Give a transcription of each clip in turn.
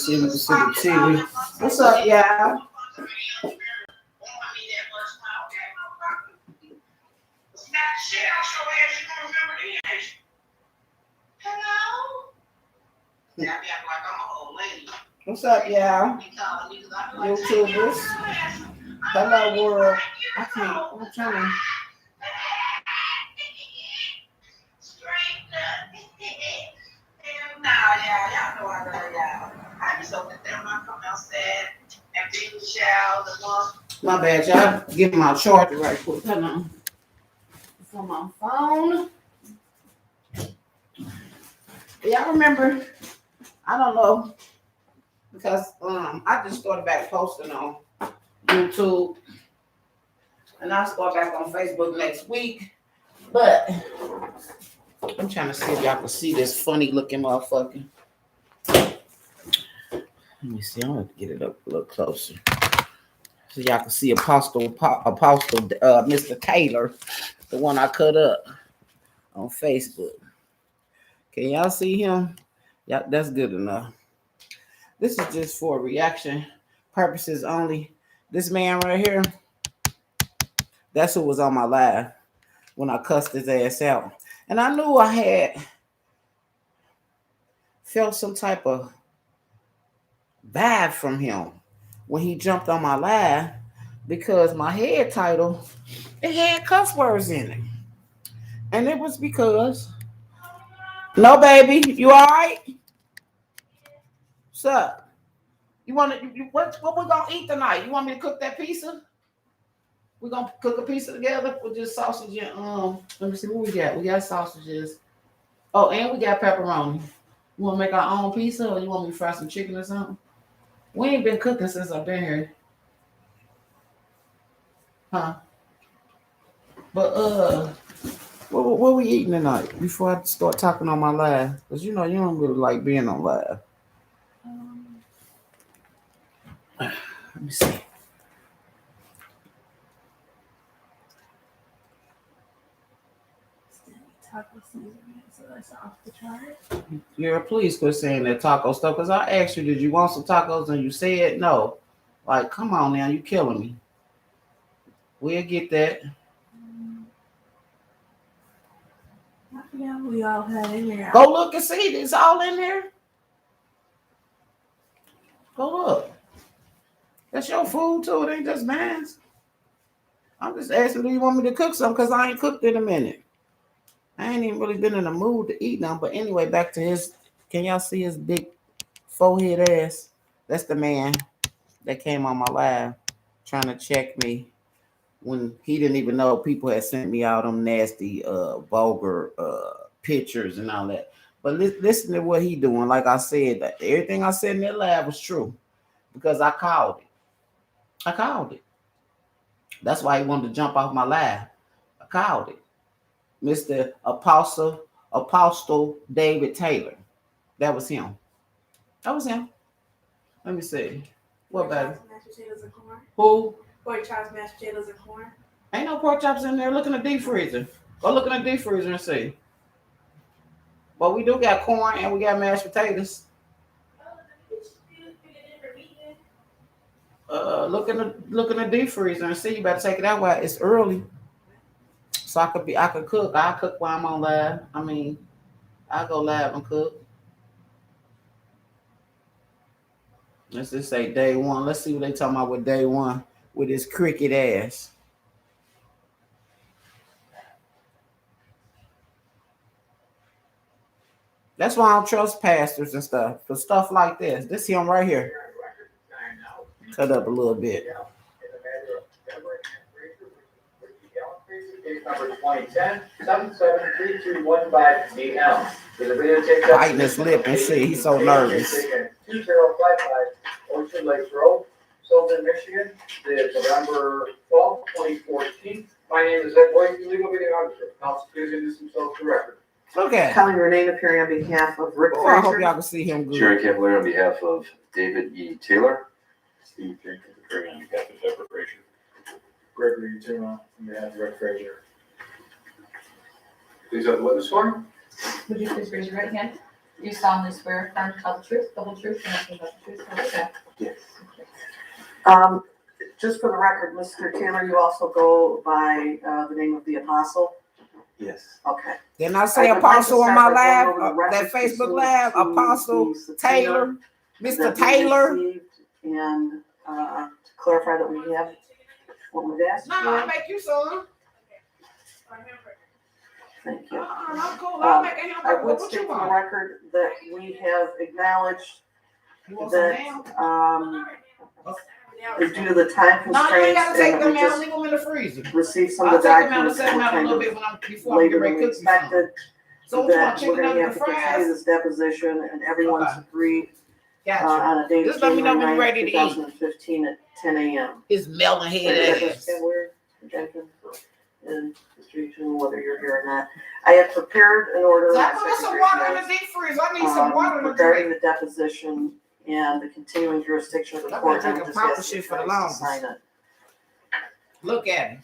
see if we can see the TV. What's up, y'all? What's up, y'all? YouTubers. Hello, world. I can't. I'm trying to. My bad, y'all. Give my charger right quick. Hold on. It's on my phone. Y'all remember? I don't know because I just started back posting on YouTube, and I'll start back on Facebook next week. But I'm trying to see if y'all can see this funny looking motherfucker. Let me see. I'm gonna get it up a little closer so y'all can see Apostle Mr. Taylor, the one I cut up on Facebook. Can y'all see him? Yeah, that's good enough. This is just for reaction purposes only. This man right here, that's who was on my live when I cussed his ass out. And I knew I had felt some type of vibe from him when he jumped on my live because my head title, it had cuss words in it. And it was because, no baby, you all right? What's up? You want to, what we gonna eat tonight? You want me to cook that pizza? We're gonna cook a pizza together with just sausage and let me see what we got. We got sausages. Oh, and we got pepperoni. You wanna make our own pizza or you want me to fry some chicken or something? We ain't been cooking since I've been here. Huh? But what we eating tonight before I start talking on my live? Because you know you don't really like being on live. Let me see. Taco season, so that's off the chart. Yeah, please quit saying that taco stuff. Because I asked you, did you want some tacos? And you said no. Like, come on now, you killing me. We'll get that. I forgot we all had in there. Go look and see. It's all in there. Go look. That's your food too. It ain't just mine. I'm just asking, do you want me to cook something? Because I ain't cooked in a minute. I ain't even really been in the mood to eat now. But anyway, back to his. Can y'all see his big forehead ass? That's the man that came on my live trying to check me when he didn't even know people had sent me all them nasty, vulgar pictures and all that. But listen to what he doing. Like I said, everything I said in that live was true because I called it. I called it. That's why he wanted to jump off my live. I called it. Mr. Apostle David Taylor. That was him. That was him. Let me see. What, baby? Mashed potatoes and corn. Who? Pork chops, mashed potatoes, and corn. Ain't no pork chops in there. Look in the deep freezer. Go look in the deep freezer and see. But we do got corn and we got mashed potatoes. Look in the deep freezer and see. You better take it out while it's early. So I could cook. I cook while I'm on live. I mean, I go live and cook. Let's just say day one. Let's see what they talking about with day one with his cricket ass. That's why I don't trust pastors and stuff for stuff like this. This him right here. Cut up a little bit. Case number 2010-773215 with a videotape biting his lip and shit. He's so nervous. 2055 Ocean Lakes Road, Sylvan, Michigan. It's November 12, 2014. My name is Ed Boyce, legal video officer. Counsel, please introduce himself to the record. Okay. Calling Renee appearing on behalf of Rick I hope y'all can see him good. Jerry Cavalier on behalf of David E. Taylor. Steve Jenkins appearing on behalf of Deborah Frazier. Gregory Tuma on behalf of Rick Frazier. Please have the witness sworn. Would you please raise your right hand? Do you solemnly swear affirm to tell the truth, the whole truth, and nothing but the truth? So help you God. Yes. Just for the record, Mr. Taylor, you also go by, the name of the Apostle? Yes. Okay. Didn't I say I would like to Apostle on start my by live, going over the that records Facebook pursuant live? to Apostle the subpoena Taylor, Mr. that we Taylor. received, and, to clarify that we have what we've asked No, for. I'll make you some. Thank you. I'm cool. I'll make a I hamburger. would What state you for the want? record that we have acknowledged You want some that, ham? due to the time No, you ain't constraints, gotta take and them we out. just Leave them in the freezer. received some I'll of the take them out and documents set them out a kind little of bit before I later get ready than to we cook you some. expected, So what you want, that we're chicken gonna nuggets have and to continue fries? this deposition, and everyone's Okay. agreed Gotcha. on a date of Just let me know January when you're 9th, ready to eat. 2015 at 10 a.m. It's melon head ass. Jenkins, and Mr. Eaton, whether you're here or not. I have prepared an order. So I my put some secretary water in has, the deep freeze. I need some water to regarding drink. the deposition and the continuing jurisdiction of the I've been court. I'm drinking just papa asking shit for the you guys to longest. sign it. Look at him.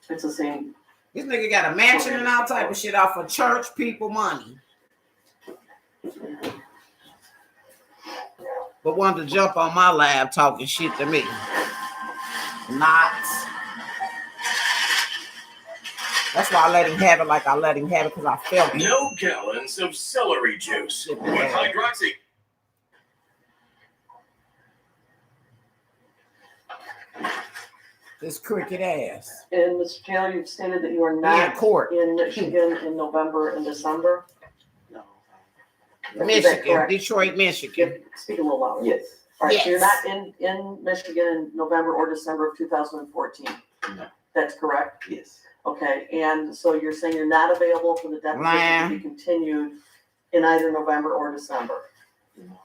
It's the same. This nigga got a mansion and all type of shit off of church people money. But wanted to jump on my lab talking shit to me. Not. That's why I let him have it like I let him have it, because I felt it. No gallons of celery juice with hydroxy. This cricket ass. And Mr. Taylor, you've stated that you are In not court. in Michigan in November and December. No. Is that Michigan, correct? Detroit, Michigan. Speak a little louder. Yes. All right, so you're Yes. not in Michigan in November or December of 2014? No. That's correct? Yes. Okay, and so you're saying you're not available for the deposition to be continued in either November or December? No.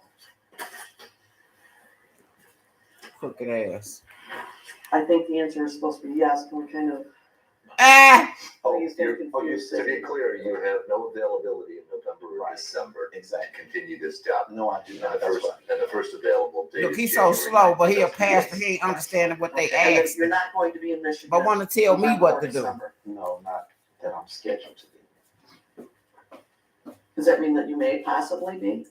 Crooked ass. I think the answer is supposed to be yes. Can we kind of, Ah! please get confused? To be clear, you have no availability in November or December to Exactly. continue this job. No, I do And not. the That's first, right. and the first available date Look, is he's so January slow, 9th, but he a 2015. pastor. He ain't understanding what they Okay, and asked you're him. not going to be in Michigan. But want to tell me November what or to do. December. No, not that I'm scheduled to be. Does that mean that you may possibly be?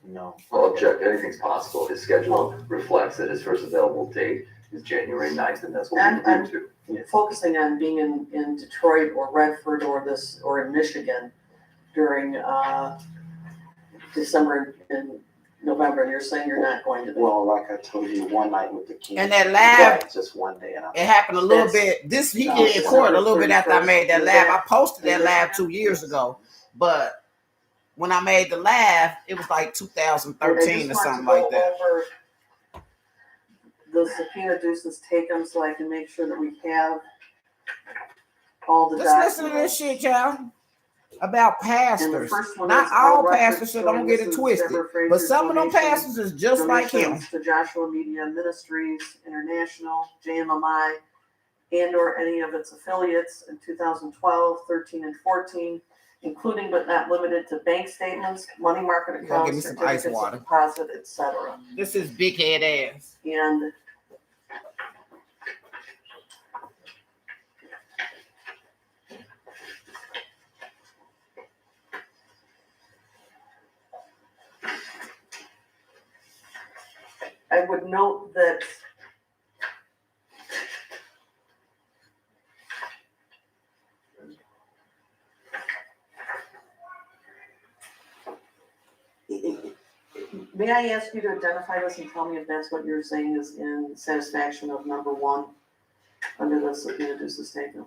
No. I'll object, anything's possible. His schedule reflects that his first available date is January 9th, and that's what we I'm- agreed to. Focusing on being in Detroit or Redford or in Michigan during December and November, and you're saying you're not going to be. Well, like I told you, one night with the king. And that lab, Right, just one day, and I'm. it happened a little That's- bit. This he No, did in court a little bit after I 31st. made that Is lab. that- I posted that is lab that- 2 years ago, but when I made the lab, it was like 2013 or something like that. The subpoena duces take them so I can make sure that we have all the Just documents. listen to this shit, y'all. About And the pastors. first one Not is all record pastors, so don't showing get it Mrs. twisted. Deborah But Fraser's some of them donation- pastors is just like him. donations to Joshua Media Ministries International, JMI, and or any of its affiliates in 2012, 13, and 14, including but not limited to bank statements, money market You gotta give me accounts, some ice certificates water. of deposit, etc. This is big head ass. And I would note that may I ask you to identify this and tell me if that's what you're saying is in satisfaction of number one under the subpoena duces taken?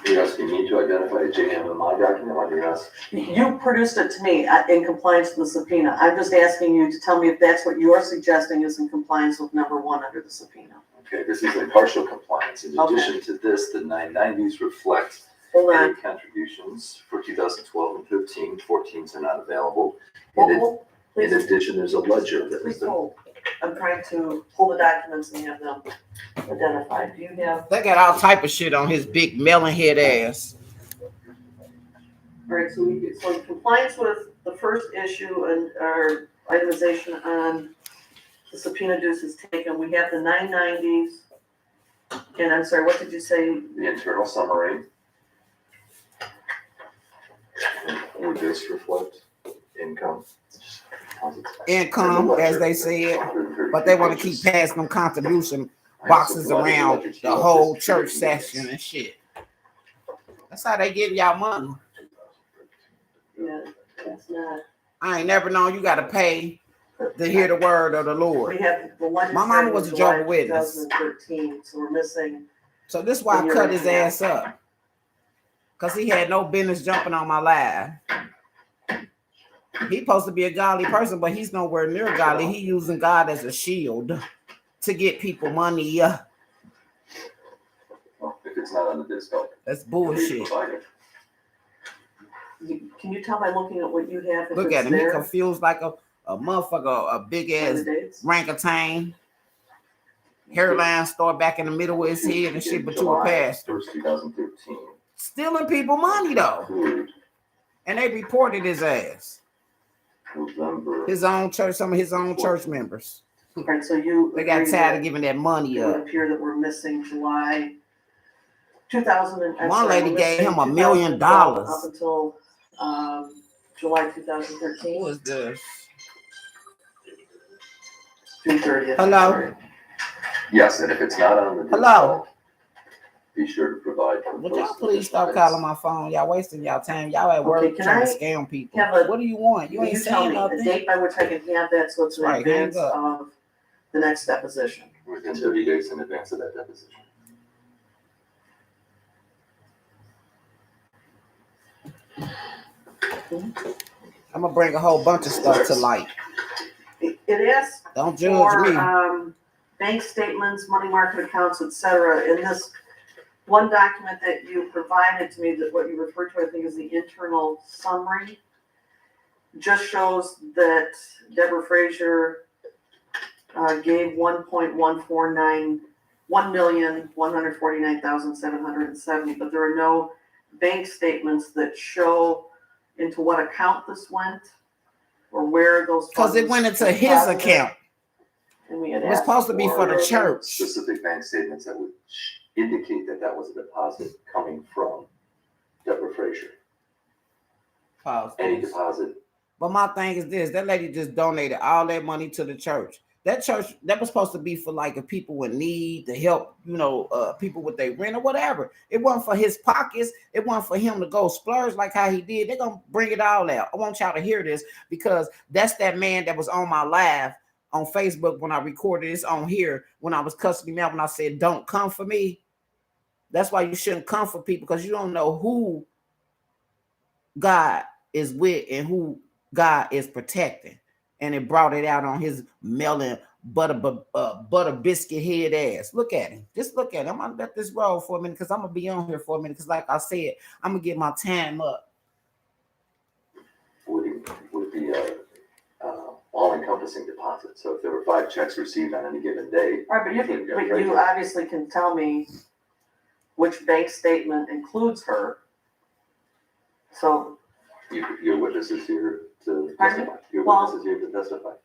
You're asking me to identify a JMI document, or you're asking? You produced it to me in compliance with the subpoena. I'm just asking you to tell me if that's what you're suggesting is in compliance with number one under the subpoena. Okay, this is in partial compliance. In Okay. addition to this, the 990s reflect Hold any on. contributions for 2012 and 13. 14s are not available. Hold- In hold- Please, addition, there's a ledger that has please been. hold. I'm trying to pull the documents and have them identified. Do you have, They got all type of shit on his big melon head ass. all right, so in compliance with the first issue and our itemization on the subpoena duces taken, we have the 990s. And I'm sorry, what did you say? The internal summary. Would this reflect income. income, as they said, but they want to keep passing them contribution boxes around the whole church section and shit. That's how they give y'all money. Yeah, that's not. I ain't never known you got to pay to hear the word of the Lord. We have the legislature. My mama was a July Jehovah's Witness. 2013, so we're missing. So this is why I cut his ass up. Because he had no business jumping on my live. He's supposed to be a godly person, but he's nowhere near godly. He using God as a shield to get people money. Well, if it's not on the disco. That's bullshit. Can you tell by looking at what you have? Look at him. He confused like a motherfucker, a big ass orangutan. Hairline start back in the middle of his head and shit, but you a pastor. 1st, 2013. Stealing people money though. And they reported his ass. November. His own church, some of his own church members. Right, so they got tired of giving that money up. It would appear that we're missing July 2000. One lady gave him $1 million. Up until July 2013. Who is this? June 30th. Hello? Yes, and if it's not on the disco, hello, be sure to provide. Would y'all please stop calling my phone? Y'all wasting y'all time. Y'all at work trying to scam people. What do you want? You ain't saying nothing. The date by which I can have that, so it's in advance of the next deposition. Within 30 days in advance of that deposition. I'm gonna bring a whole bunch of stuff to light. It asks don't judge me. Bank statements, money market accounts, etc. In this one document that you provided to me, that what you refer to, I think, is the internal summary, just shows that Deborah Frazier gave $1,149,770, but there are no bank statements that show into what account this went or where those funds. Because it went into his account. And we had it was supposed to be for the church. Specific bank statements that would indicate that that was a deposit coming from Deborah Frazier. Any deposit. But my thing is this: that lady just donated all that money to the church. That church, that was supposed to be for like if people would need to help, people with their rent or whatever. It wasn't for his pockets. It wasn't for him to go splurge like how he did. They're gonna bring it all out. I want y'all to hear this because that's that man that was on my live on Facebook when I recorded this on here when I was cussing him out when I said don't come for me. That's why you shouldn't come for people, because you don't know who God is with and who God is protecting. And it brought it out on his melon butter biscuit head ass. Look at him. Just look at him. I'm gonna let this roll for a minute because I'm gonna be on here for a minute. Because like I said, I'm gonna get my time up. Would it be all-encompassing deposit? So if there were 5 checks received on any given day. All right, but you obviously can tell me which bank statement includes her. So your witness is here to testify. Your witness is here to testify.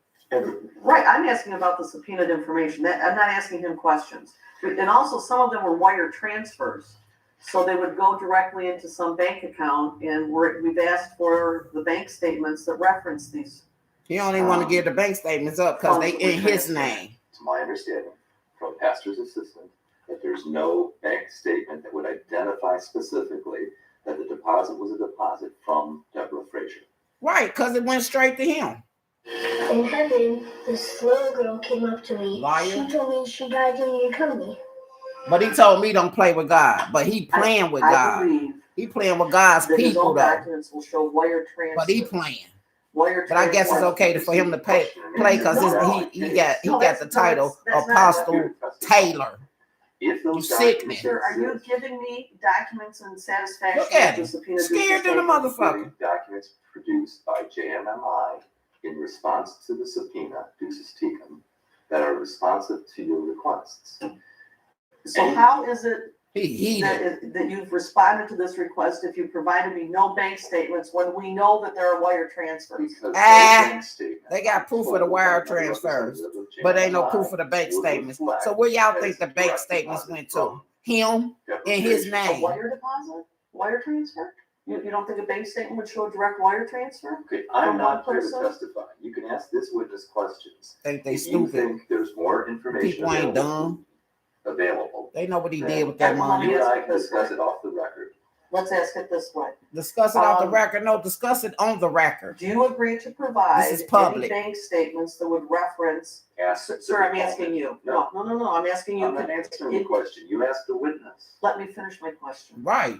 Right, I'm asking about the subpoenaed information. I'm not asking him questions. And also, some of them were wire transfers. So they would go directly into some bank account, and we've asked for the bank statements that reference these. He only want to give the bank statements up because they in his name. It's my understanding from pastor's assistant that there's no bank statement that would identify specifically that the deposit was a deposit from Deborah Frazier. Right, because it went straight to him. In heaven, this little girl came up to me. Liar. She told me she died in your company. But he told me don't play with God. But he playing with God. He playing with God's people though. Documents will show wire transfer. But he playing. But I guess it's okay for him to play because he got the title Apostle Taylor. You sick man. Sir, are you giving me documents in satisfaction? Look at him. Scared to the motherfucker. Documents produced by JMMI in response to the subpoena, Deuces Tecum, that are responsive to your requests. So how is it that you've responded to this request if you provided me no bank statements when we know that there are wire transfers? They got proof of the wire transfers, but ain't no proof of the bank statements. So where y'all think the bank statements went to? Him in his name. A wire deposit? Wire transfer? You don't think a bank statement would show a direct wire transfer? Okay, I'm From not one here to person? testify. You can ask this witness questions. Think they If you stupid. think there's more information People ain't dumb. available, They know what he Yeah. did with that Let me money. you and ask I it can this discuss way. it off the record. Let's ask it this way. Discuss it off the Um, record. No, discuss it on the record. Do you agree to provide This is any public. bank statements that would reference? Ask the Sir, I'm deponent. asking you. No. No, I'm asking you. I'm not answering the question. You asked the witness. Let me finish my question. Right.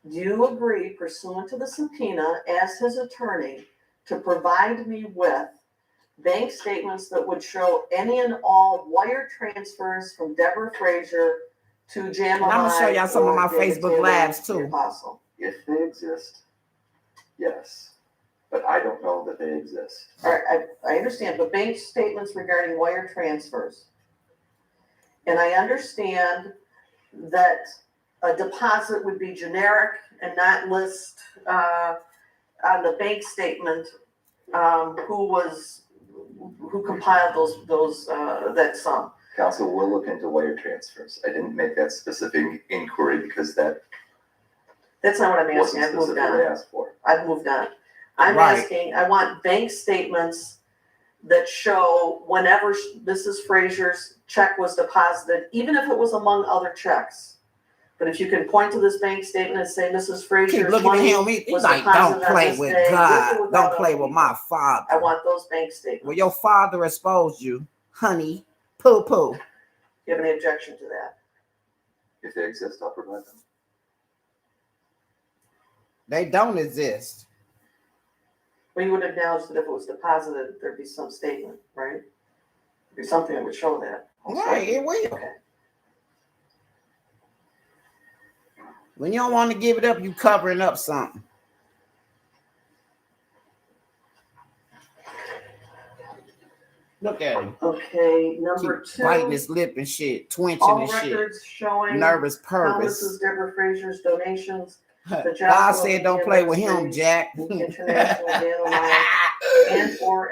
Do you agree pursuant to the subpoena as his attorney to provide me with bank statements that would show any and all wire transfers from Deborah Frazier to Jmi? And I'm gonna show y'all some of my or David Facebook Taylor, lives, the too. Apostle? If they exist, yes. But I don't know that they exist. All right, I understand, but bank statements regarding wire transfers. And I understand that a deposit would be generic and not list on the bank statement who compiled that sum. Counsel will look into wire transfers. I didn't make that specific inquiry because that That's not what I'm asking, wasn't I've moved specifically on. asked for. I've moved on. I'm Right. asking, I want bank statements that show whenever Mrs. Frazier's check was deposited, even if it was among other checks. But if you can point to this bank statement and say Mrs. Keep Frazier's looking at money him. He's was like, deposited don't on play this with day, God. with or without Don't play with other my people. father. I want those bank statements. Well, your father exposed you, honey. Poo poo. Do you have any objection to that? If they exist, I'll provide them. They don't exist. Well, you would acknowledge that if it was deposited, there'd be some statement, right? There'd be something that would show that. Right, it will. Okay. When you don't want to give it up, you covering up something. Look at him. Okay, number Keep biting two, his lip and shit, twinching all and shit. records showing Nervous how purpose. Mrs. Deborah Frazier's donations to God said don't play with him, Jack. International Dynamite and or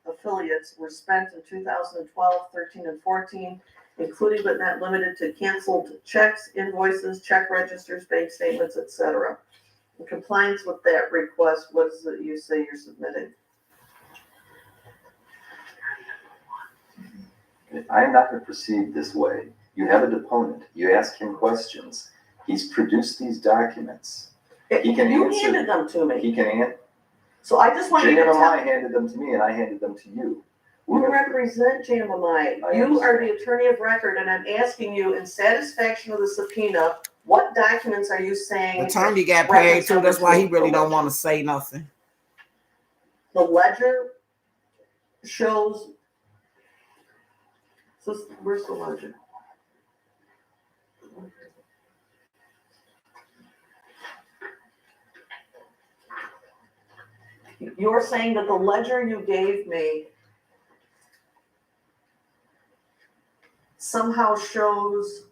affiliates were spent in 2012, 13, and 14, including but not limited to canceled checks, invoices, check registers, bank statements, etc. In compliance with that request, what is it you say you're submitting? I am not going to proceed this way. You have a deponent. You ask him questions. He's produced these documents. He can You answer. handed them to me, He can answer. so I just want you to tell. JMI handed them to me and I handed them to you. You represent Jmi. I You are the attorney of record, and I'm asking you, in satisfaction of the subpoena, what documents are you saying? The time he got paid too, that's why he really don't want to say nothing. The ledger shows. So where's the ledger? You're saying that the ledger you gave me somehow shows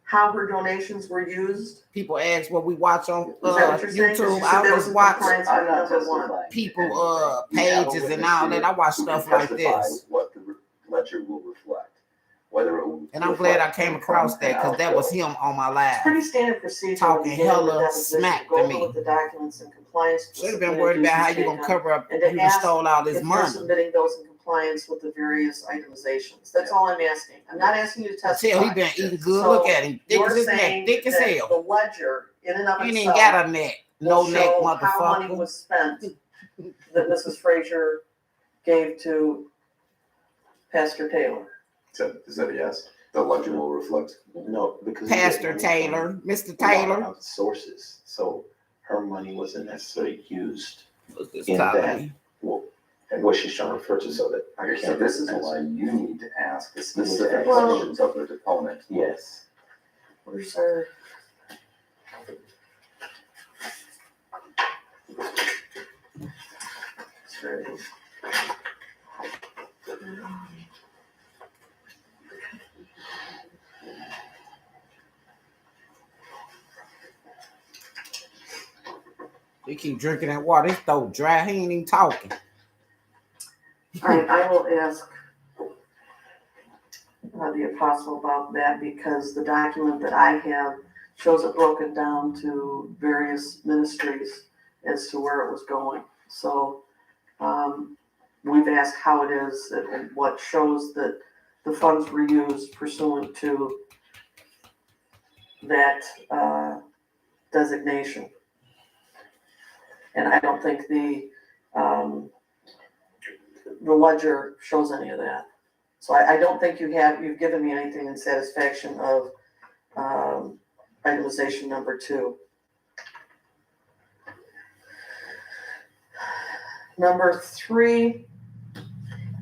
how her donations were used? People ask what we watch on Is that what you're saying? 'Cause YouTube. you I said there just was watch compliance I'm with not number one. testifying. people You have a pages and witness all here that. I watch who stuff can like testify this. What the ledger will reflect. Whether it will And I'm glad I reflect came across that because that was him on my It's pretty live. standard procedure. Talking when you get into hella deposition, smack go to over me. with the documents in compliance. with Should have been subpoena worried about how duties you gonna taken, cover up and you to done ask stole all this if you're money. submitting those in compliance with the various itemizations. That's all I'm asking. I'm not asking you to I testify. tell he been eating good. So, Look at him, thick You're as his neck, saying thick as that hell. the ledger in and of He ain't itself got a neck, no will neck, show how money motherfucker. was spent that Mrs. Frazier gave to Pastor Taylor. Is that a yes? The ledger will reflect. No, because. Pastor Taylor, Mr. Taylor. Of sources, so her money wasn't necessarily used What's this in company? and what she's trying to refer to, so that I Okay, so can't. this is answer. why you need to ask the You need to specific ask questions of the deponent. Yes. Where's our? Sorry. He keep drinking that water. His throat dry. He ain't even talking. All right, I will ask the apostle about that because the document that I have shows it broken down to various ministries as to where it was going. So, we've asked how it is and what shows that the funds were used pursuant to that, designation. And I don't think the ledger shows any of that. So I don't think you've given me anything in satisfaction of, itemization number 2. Number 3,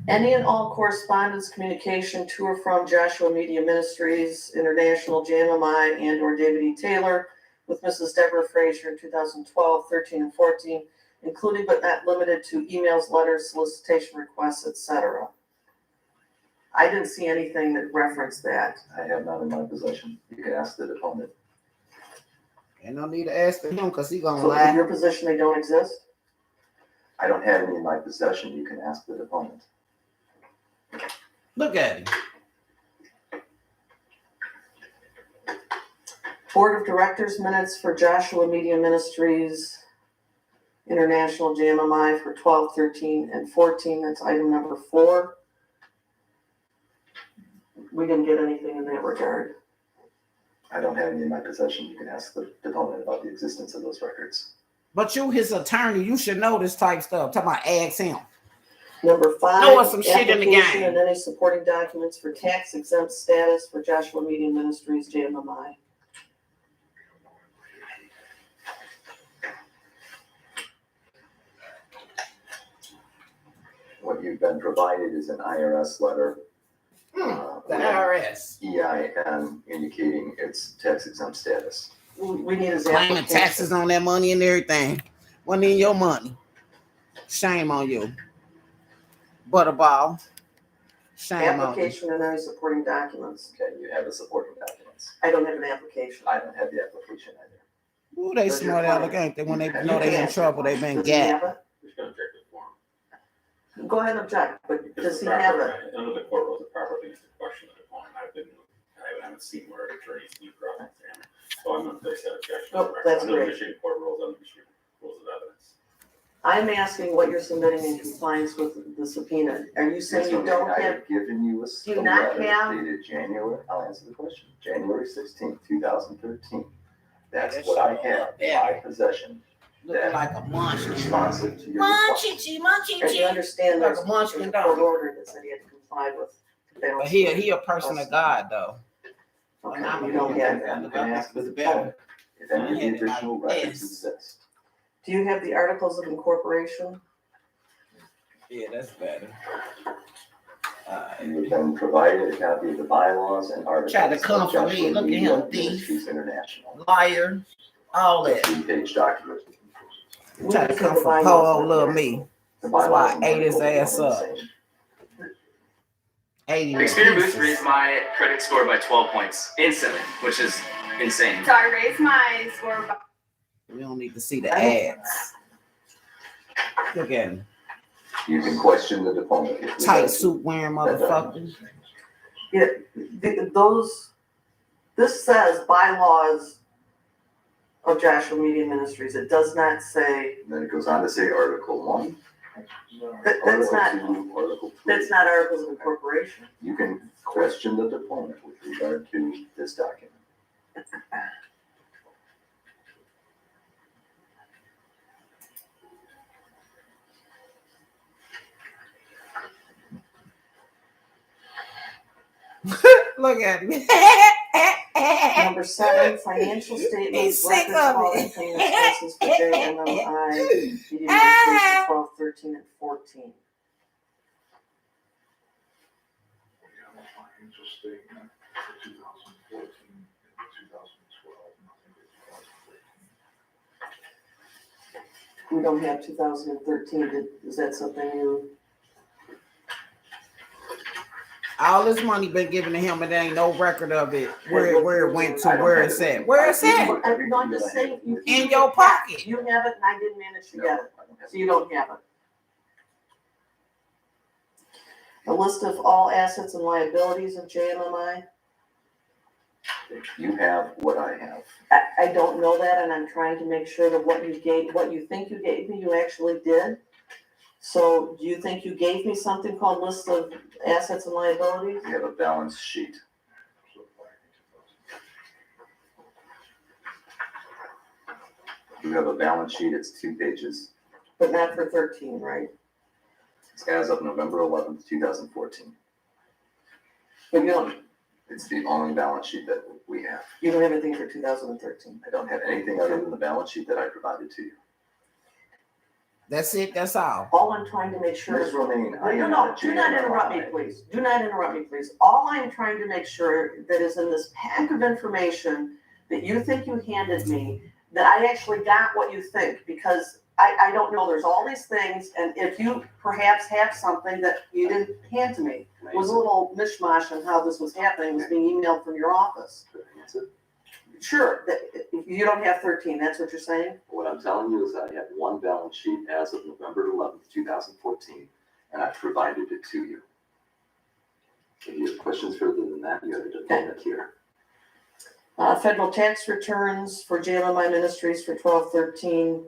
any and all correspondence, communication to or from Joshua Media Ministries International, JMI, and or David E. Taylor with Mrs. Deborah Frazier in 2012, 13, and 14, including but not limited to emails, letters, solicitation requests, etc. I didn't see anything that referenced that. I have none in my possession. You can ask the deponent. Ain't no need to ask him because he gonna So in lie. your position, they don't exist? I don't have any in my possession. You can ask the deponent. Look at him. Board of Directors minutes for Joshua Media Ministries International, JMI, for 12, 13, and 14. That's item number 4. We didn't get anything in that regard. I don't have any in my possession. You can ask the deponent about the existence of those records. But you, his attorney, you should know this type stuff. Talking about ask him. Number 5, Know us some shit in the application game. and any supporting documents for tax exempt status for Joshua Media Ministries, JMI. What you've been provided is an IRS letter. The IRS. EIN indicating its tax exempt status. We need his Claiming application. taxes on that money and everything. Wasn't in your money. Shame on you. Butterball. Shame on you. Application and any supporting documents. Okay, you have the supporting documents. I don't have an application. I don't have the application either. Ooh, they Does your smart client- aleck, ain't they? When they You know they in can- trouble, they been Does he gat. have it? Who's gonna check the form? Go ahead and object, but does he have it? Under the court rules, the proper thing is to question the deponent. I haven't seen where attorneys do cross examine. So I'm gonna place that objection. Oh, that's Under the great. Michigan court rules, under Michigan rules of evidence. I'm asking what you're submitting in compliance with the subpoena. Are you saying you don't I have, have given you Do you not letter have- dated January, I'll answer the question, January 16th, 2013. That's That's what I so have in bad. my possession, Looking like a munchkin. responsive to your request. Munchie, and you understand Like there's a munchkin a dog. court order that said he had to comply with. But he a person of God though. Okay, I'm you don't have that. You can ask the It's better. deponent if any of I had the it like additional records this. exist. Do you have the articles of incorporation? Yeah, that's better. You have been provided a copy of the bylaws and articles. Try to of come for me. Joshua Look at Media him, thief. Ministries International. Liar, all A that. 3-page document. Try to come from poor old little me. The That's why bylaws I and ate his articles ass are up. the same. 80 Experience pieces. raised my credit score by 12 points instantly, which is insane. So I raised my score by We don't need to see the ads. Look at him. You can question the deponent. if you Tight like. suit wearing motherfucker. This says bylaws of Joshua Media Ministries. It does not say, And then it goes on to say Article 1, that's Article not, 2, Article 3. that's not articles of incorporation. You can question the deponent with regard to this document. Look at me. Number 7, financial statements, He's sick records, of quality it. payment expenses for JMI, Media Ministries for 12, 13, and 14. Financial statement for 2014 and 2012, nothing for 2013. We don't have 2013. Is that something you? All this money been given to him, and there ain't no record of it. Where it went to, where it's at. Where it's at? I'm just saying. In your pocket. You have it, and I didn't manage to No, get it, I don't have so you don't have it. A list of all assets and liabilities of JMMI. They You have what I have. I don't know that, and I'm trying to make sure that what you think you gave me, you actually did. So do you think you gave me something called list of assets and liabilities? You have a balance sheet. You have a balance sheet, it's 2 pages. But not for 13, right? It's as of November 11th, 2014. But you don't It's the only balance sheet that we have. have anything for 2013. I don't have anything other than the balance sheet that I provided to you. That's it. That's all. All I'm trying to make sure Ms. is. Romaine, I No, am no, a do not interrupt me, JMI. please. Do not interrupt me, please. All I'm trying to make sure that is in this pack of information that you think you handed me, that I actually got what you think, because I don't know, there's all these things, and if you perhaps have something that you didn't hand to me, it was a little mishmash on how this was happening, it was being emailed from your office. Sure, that, if you don't have 13, that's what you're saying? What I'm telling you is I have one balance sheet as of November 11th, 2014, and I've provided it to you. If you have questions further than that, you have a document here. Federal tax returns for JMI Ministries for 12/13.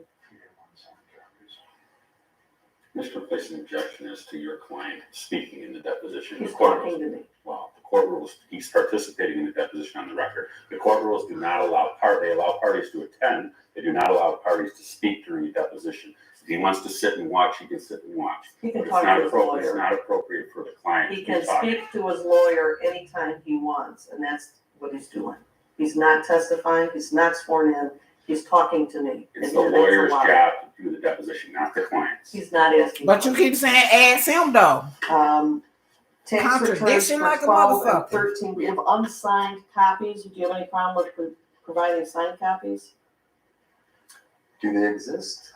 Mr. Placing objection as to your client speaking in the deposition. He's The court talking rules- to me. Well, the court rules, he's participating in the deposition on the record. The court rules do not allow they allow parties to attend. They do not allow parties to speak during the deposition. If he wants to sit and watch, he can sit and watch. He can But talk to his It's lawyer. not appropriate for the client He to can be talking. speak to his lawyer anytime he wants, and that's what he's doing. He's not testifying, he's not sworn in, he's talking to me. It's And the that's a lawyer's lot. job to do the deposition, not the client's. He's not asking. But you keep saying ask him though. Tax returns Contradiction for like a 12 and motherfucker. 13, we have unsigned copies. Do you have any problem with providing signed copies? Do they exist?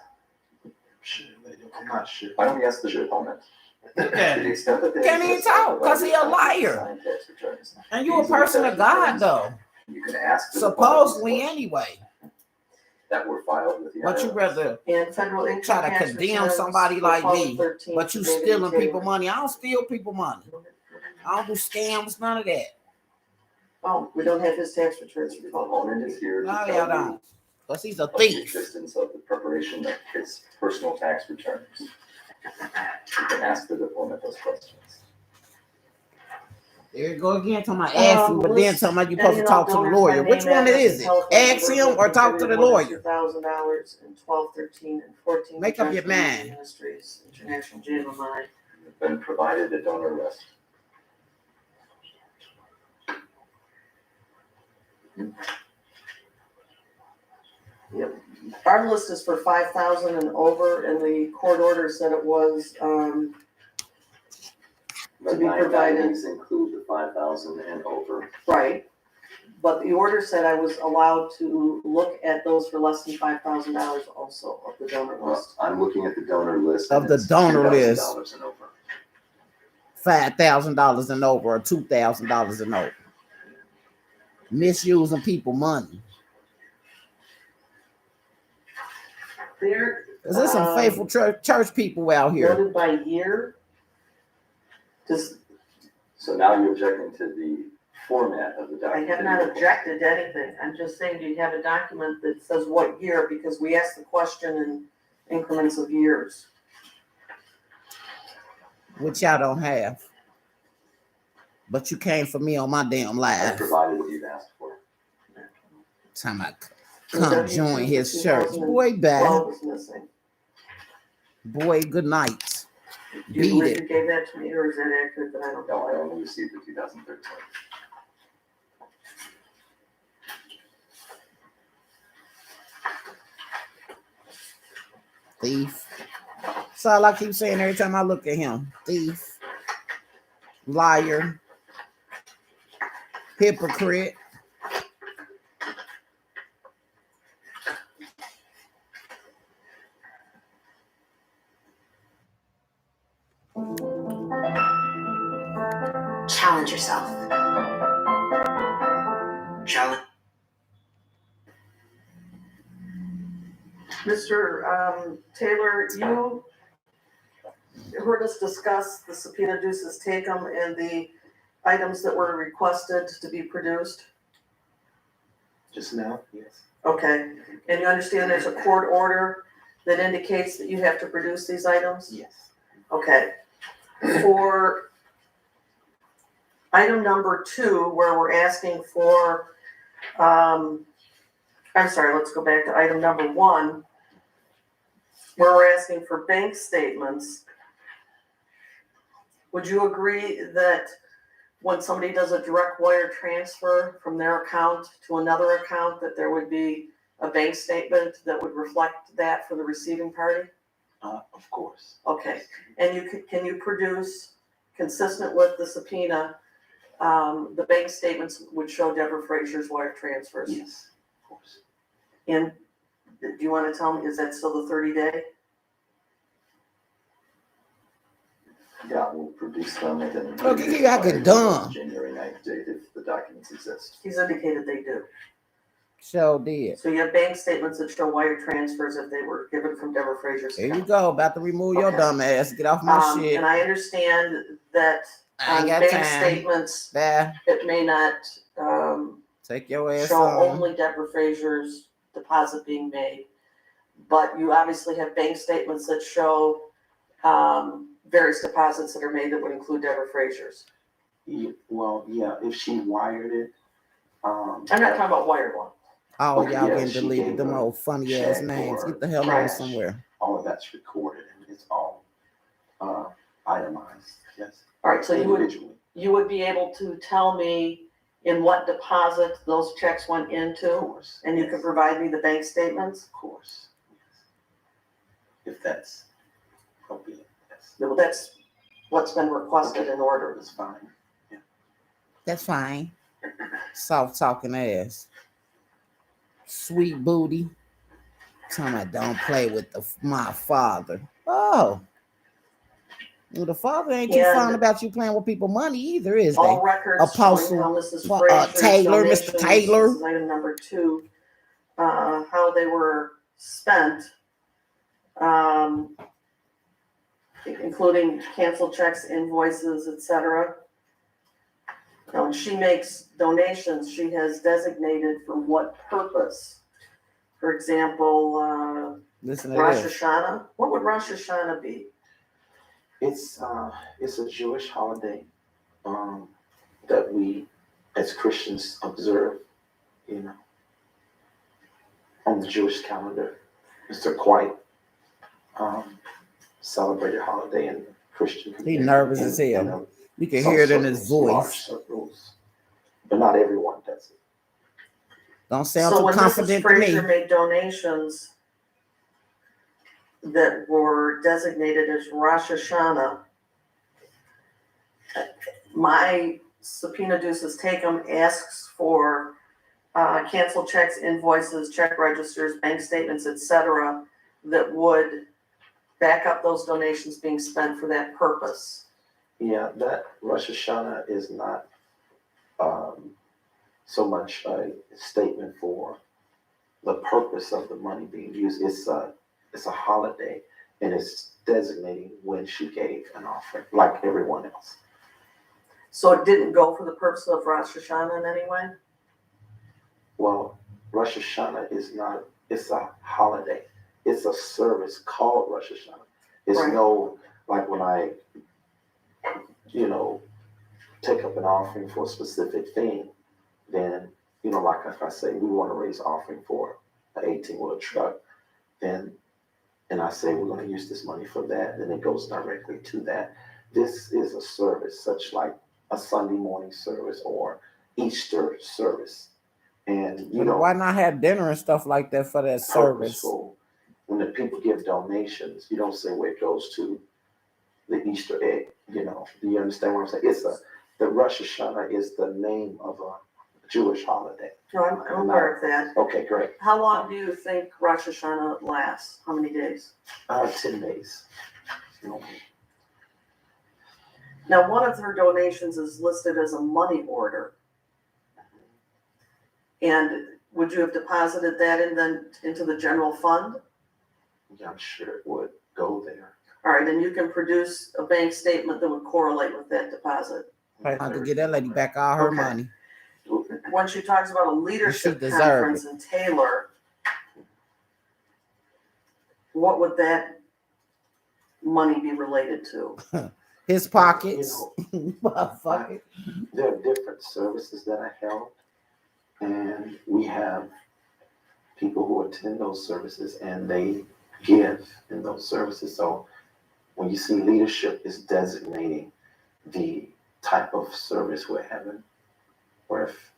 Sure, they do. I'm not sure. Why don't we ask the deponent? Yeah. To the extent that they Can't even exist, I talk, 'cause he a provide liar. signed tax returns. And you a person of God though. You can ask the Supposedly deponent anyway. that were filed with the But you IRS. rather And federal income try to tax condemn returns somebody for like 12 me, and 13 but you for David stealing Taylor. people money. I don't steal people money. I don't do scams, none of that. Oh, we don't have his tax returns The for 12 deponent and is here to No, tell y'all you don't. Because he's a of the thief. existence of the preparation of his personal tax returns. You can ask the deponent those questions. There you go again, talking about ask you, but then list talking about you supposed to any talk to the donors lawyer. by Which name, one address, is and it? telephone Ask number him or talk to the lawyer? $2,000 in 12, 13, and 14. Make up your International mind. Ministries, International JMI. You've been provided a donor list. Our list is for 5,000 and over, and the court order said it was, The To be provided. 990s include the 5,000 and over. right. But the order said I was allowed to look at those for less than $5,000 also of the donor Well, list. I'm looking at the donor list. Of and the it's donor $2,000 list. and over. $5,000 and over or $2,000 and over. Misusing people money. There, Is there some faithful church people out here? noted by year. Does, So now you're objecting to the format of the I document. have not objected to anything. I'm just saying, do you have a document that says what year? Because we asked the question in increments of years. Which y'all don't have. But you came for me on my damn I live. provided what you've asked for. Time I come join his church. Boy, bad. 12 is missing. Boy, good night. Do you Beat believe it. you gave that to me, or is that accurate that I don't No, know? I only received the 2013. Thief. That's all I keep saying every time I look at him. Thief. Liar. Hypocrite. Challenge yourself. Challenge. Mr. Taylor, you heard us discuss the subpoena deuces taken and the items that were requested to be produced. Just now, yes. Okay, and you understand there's a court order that indicates that you have to produce these items? Yes. Okay. For item number 2, where we're asking for, I'm sorry, let's go back to item number 1, where we're asking for bank statements. Would you agree that when somebody does a direct wire transfer from their account to another account, that there would be a bank statement that would reflect that for the receiving party? Of course. Okay, and can you produce, consistent with the subpoena, the bank statements would show Deborah Frazier's wire transfers? Yes, of course. And do you want to tell me, is that still the 30-day? Yeah, I will produce them within. Look, you acting dumb. January 9th date if the documents exist. He's indicated they do. Sure did. So you have bank statements that show wire transfers if they were given from Deborah Frazier's There you account. go. About to remove your Okay. dumb ass. Get off my shit. And I understand that I on ain't got bank time. statements, There. it may not Take your ass show on. only Deborah Frazier's deposit being made. But you obviously have bank statements that show various deposits that are made that would include Deborah Frazier's. Well, yeah, if she wired it. I'm not talking about wired one. Oh, Okay, y'all yeah, getting she deleted. gave Them a old funny ass check names. or Get the hell on trash. somewhere. All of that's recorded and it's all itemized, yes. All right, so Individually. you would be able to tell me in what deposit those checks went Of into, course. and you yes, can provide me the bank statements? Of course, yes. If that's appropriate, yes. Well, that's what's been requested in order. It's fine. That's fine. Soft talking ass. Sweet booty. Tell me don't play with my father. Oh. Well, the father ain't too And fond about you playing with people's money either, is All they? records Apostle, showing how Mrs. Taylor, Frazier's Mr. donations, Taylor. this is item number 2, how they were spent, including canceled checks, invoices, etc. Now, when she makes donations, she has designated for what purpose. For example, Listen to Rosh this. Hashanah. What would Rosh Hashanah be? It's a Jewish holiday that we as Christians observe, on the Jewish calendar. It's a quite celebrated holiday in Christian community. nervous as hell. You can hear it in his voice. Circles, but not everyone does it. Don't sound So too when Mrs. confident to Frazier me. made donations that were designated as Rosh Hashanah, my subpoena duces taken asks for canceled checks, invoices, check registers, bank statements, etc., that would back up those donations being spent for that purpose. Yeah, that Rosh Hashanah is not so much a statement for the purpose of the money being used. It's a holiday, and it's designating when she gave an offering, like everyone else. So it didn't go for the purpose of Rosh Hashanah in any way? Well, Rosh Hashanah is not, it's a holiday. It's a service called Rosh Hashanah. It's Right. no, like when I, take up an offering for a specific thing, then, like if I say we want to raise offering for an 18-wheeler truck, then, and I say we're going to use this money for that, then it goes directly to that. This is a service, such like a Sunday morning service or Easter service. And, Why not have dinner and stuff like that for that service? purposeful. When the people give donations, you don't say where it goes to the Easter egg, Do you understand what I'm saying? The Rosh Hashanah is the name of a Jewish holiday. No, I'm aware of that. Okay, great. How long do you think Rosh Hashanah lasts? How many days? 10 days. Now, one of her donations is listed as a money order. And would you have deposited that into the general fund? Yeah, I'm sure it would go there. All right, and you can produce a bank statement that would correlate with that deposit. I could get that lady back all her Okay. money. when she talks about a leadership deserve conference in Taylor, what would that money be related to? His pockets. Motherfucker. There are different services that I held, and we have people who attend those services and they give in those services. So when you see leadership is designating the type of service we're having, or if,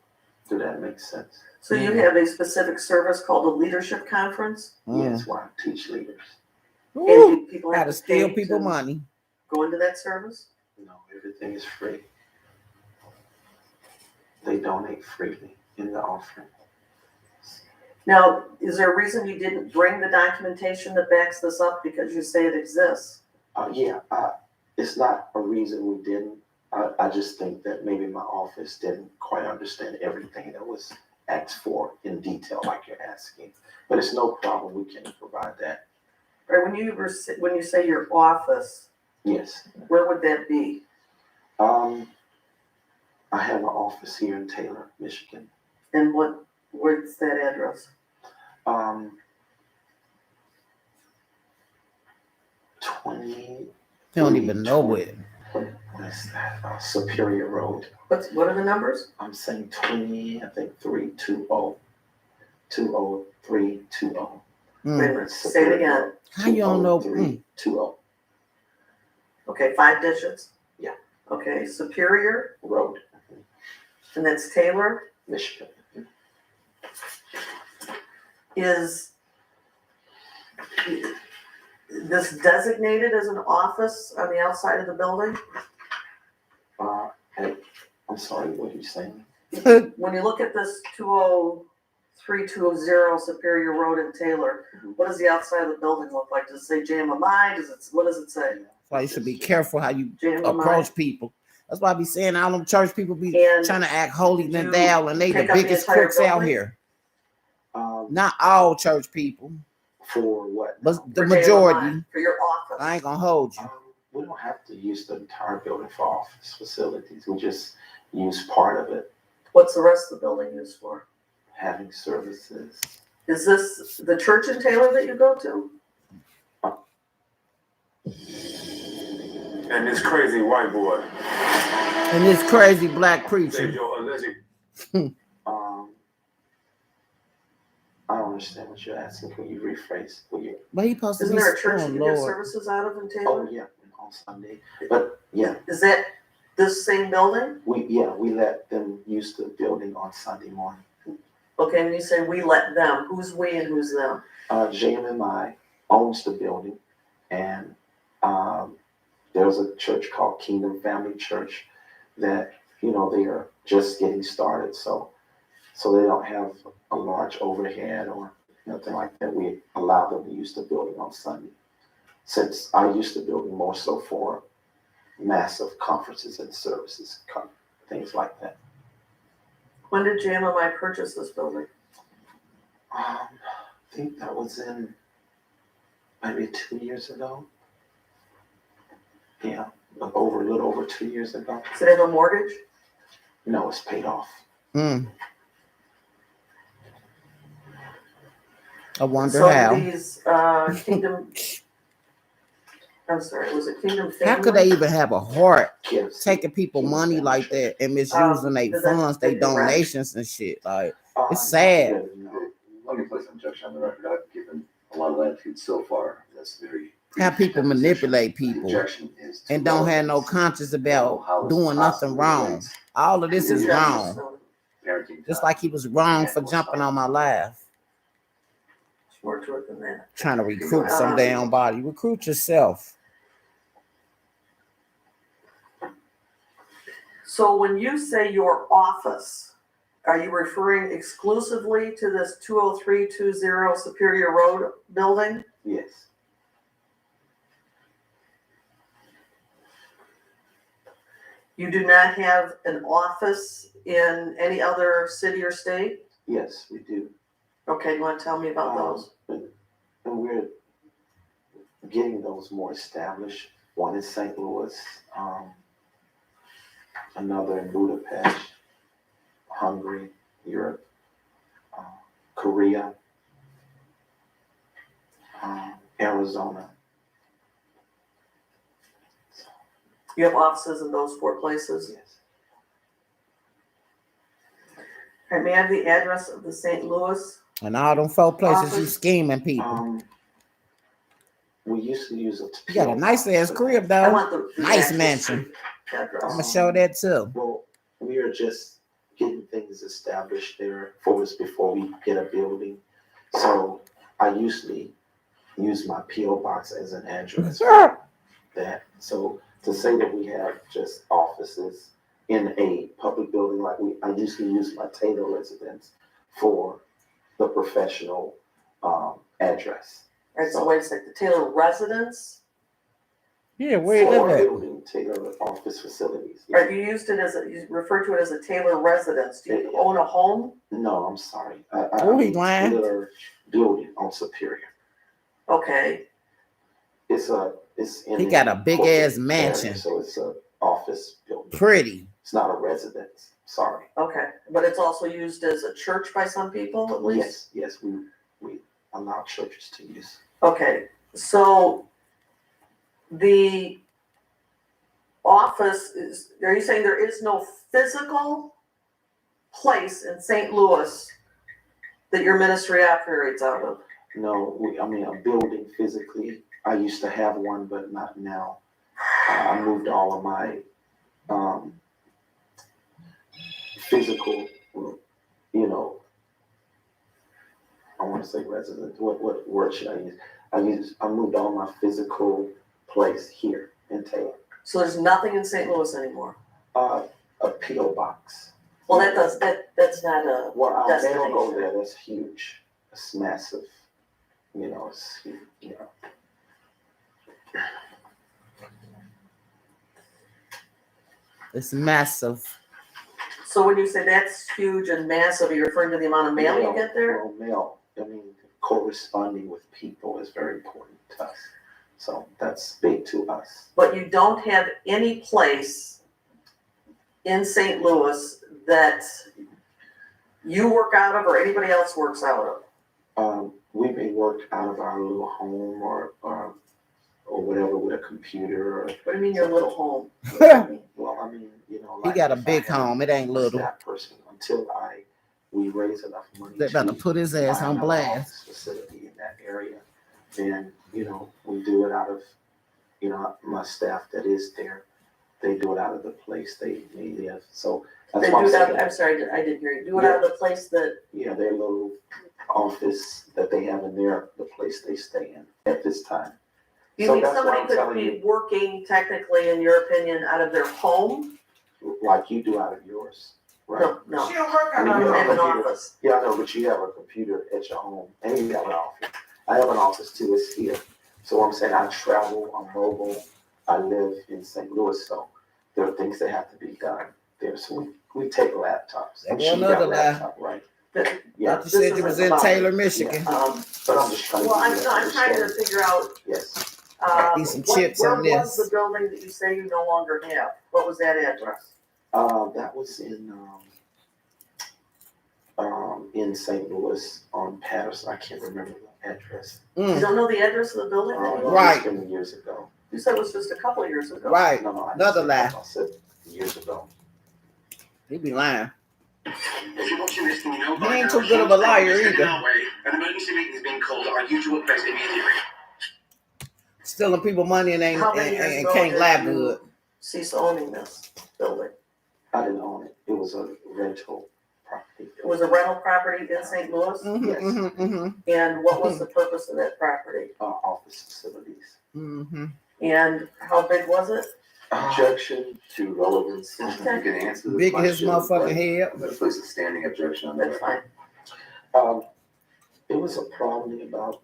do that make sense? So you have a specific service called a leadership conference? Yes, where I teach leaders. Ooh, And people how have to to steal pay people to money. go into that service? No, everything is free. They donate freely in the offering. Now, is there a reason you didn't bring the documentation that backs this up because you say it exists? It's not a reason we didn't. I just think that maybe my office didn't quite understand everything that was asked for in detail, like you're asking. But it's no problem. We can provide that. Right, when you say your office, Yes. where would that be? I have an office here in Taylor, Michigan. And where's that address? 20. They don't even know it. What's that? Superior Road. What are the numbers? I'm saying 20, I think 320. 20320. Wait a minute, say it again. How you don't know? 20320. Okay, 5 digits? Yeah. Okay, Superior, Road, and that's Taylor. Michigan. Is this designated as an office on the outside of the building? I'm sorry, what are you saying? When you look at this 20320 Superior Road in Taylor, what does the outside of the building look like? Does it say Jmi? What does it say? That's why you should be careful how you Jmi. approach people. That's why I be saying all them church people be And trying to act holy than you thou, and they the take up the biggest entire crooks out building? here. Not all church people, For what? but the For majority. Jmi, for your office. I ain't gonna hold you. We don't have to use the entire building for office facilities. We just use part of it, What's the rest of the building used for? having services. Is this the church in Taylor that you go to? And this crazy white boy. And this crazy black preacher. Say Joe Alleged. I don't understand what you're asking. Can you rephrase? But he supposed to Isn't be. there a church Oh, that you Lord. give services out of in Oh Taylor? yeah, on Sunday. But yeah, Is that this same building? we let them use the building on Sunday morning. Okay, and you say we let them. Who's we and who's them? Jmi owns the building, and there's a church called Kingdom Family Church that they are just getting started, so they don't have a large overhead or nothing like that. We allow them to use the building on Sunday, since I use the building more so for massive conferences and services, things like that. When did Jmi purchase this building? I think that was in maybe 2 years ago. Yeah, a little over 2 years ago. Does it have a mortgage? No, it's paid off. I wonder So how. these Kingdom, I'm sorry, was it Kingdom Family? How could they even have a heart Yes. taking people money like that and misusing their Does that funds, their take the rent? donations and shit? Like, it's Not sad. really, no. Let me place an objection on the record. I've given a lot of latitude so far. That's very. How people manipulate The people objection is to and don't have no relevance. conscience How about this doing nothing possibly wrong. relates All of this to is the wrong. parenting Just time. like he was wrong for jumping on my live, It's more to it than that. trying to recruit some damn body. Recruit yourself. So when you say your office, are you referring exclusively to this 20320 Superior Road building? Yes. You do not have an office in any other city or state? Yes, we do. Okay, you want to tell me about those? And we're getting those more established. One in St. Louis, another in Budapest, Hungary, Europe, Korea, Arizona. You have offices in those 4 places? Yes. All right, may I have the address of the St. Louis? And all them 4 places you Office. scheming people. We used to use a. You got a nice ass crib I though. want the Nice actual mansion. street address. I'm gonna show that too. Well, we are just getting things established there for us before we get a building. So I usually use my P.O. box as an address for that. So to say that we have just offices in a public building, like I usually use my Taylor residence for the professional address. All right, so wait a second, the Taylor residence? Yeah, where you For live at? building Taylor office facilities. All right, you refer to it as a Taylor residence. Do you own a home? No, I'm sorry. Oh, he lying. Taylor building on Superior. Okay, It's in He got a the big corporate ass mansion. area, so it's a office building. Pretty. It's not a residence. Sorry. okay, but it's also used as a church by some people at least? Yes, we allow churches to use. Okay, so the office is, are you saying there is no physical place in St. Louis that your ministry operates out of? No, a building physically. I used to have one, but not now. I moved all of my physical, I want to say residence. What word should I use? I moved all my physical place here in Taylor. So there's nothing in St. Louis anymore? A P.O. box. Well, that's not a Well, our mail destination. go there. That's huge. It's massive. It's huge. It's massive. So when you say that's huge and massive, are you referring to the amount of mail you get there? Well, mail. Corresponding with people is very important to us. So that's big to us. But you don't have any place in St. Louis that you work out of or anybody else works out of? We may work out of our little home or whatever with a computer. What do you mean your little home? Well, He got a if I big have home. It ain't a little. staff person until we raise enough money. They better put his ass buy on another blast. office facility in that area. Then, we do it out of, my staff that is there. They do it out of the place they live. So that's They why do I'm that, saying, I'm sorry, I didn't hear you. Do it out of the place that, their little office that they have in the place they stay in at this time. you So mean that's why somebody I'm could telling be working technically, in your opinion, out of their home? Like you do out of yours, right? No, She don't work I mean, I you don't have have an a computer. office. Yeah, I know, but you have a computer at your home, and you have an office. I have an office too, it's here. So I'm saying I travel, I'm mobile, I live in St. Louis, so there are things that have to be done there. So we take laptops. There I'm sure was you got a another lie. laptop, right? But Yeah, Thought you said you was in Taylor, Michigan. but I'm just trying to. Well, give you I'm trying to understanding. figure out, Yes, Need some chips on where was this. the building that you say you no longer have? What was that address? that was in St. Louis on Patterson. I can't remember the address. You Mm, don't know the address of the building anymore? Right. It's been years ago. You said it was just a couple of years ago. right. No, I Another said- lie. I said years ago. He be lying. If you're watching this, then you know He by ain't now, too good of a liar Sean's either. our way. An emergency meeting is being called at our usual place immediately. Stealing people money and How many years and ago can't did lie you good. cease owning this building? I didn't own it. It was a rental property. It was a rental property in St. Louis? Yes. And what was the purpose of that property? Office facilities. And how big was it? Objection to relevance. Okay. You can answer the Big as his question, motherfucking but head. I'm gonna place a standing objection on That's that. fine. It was probably about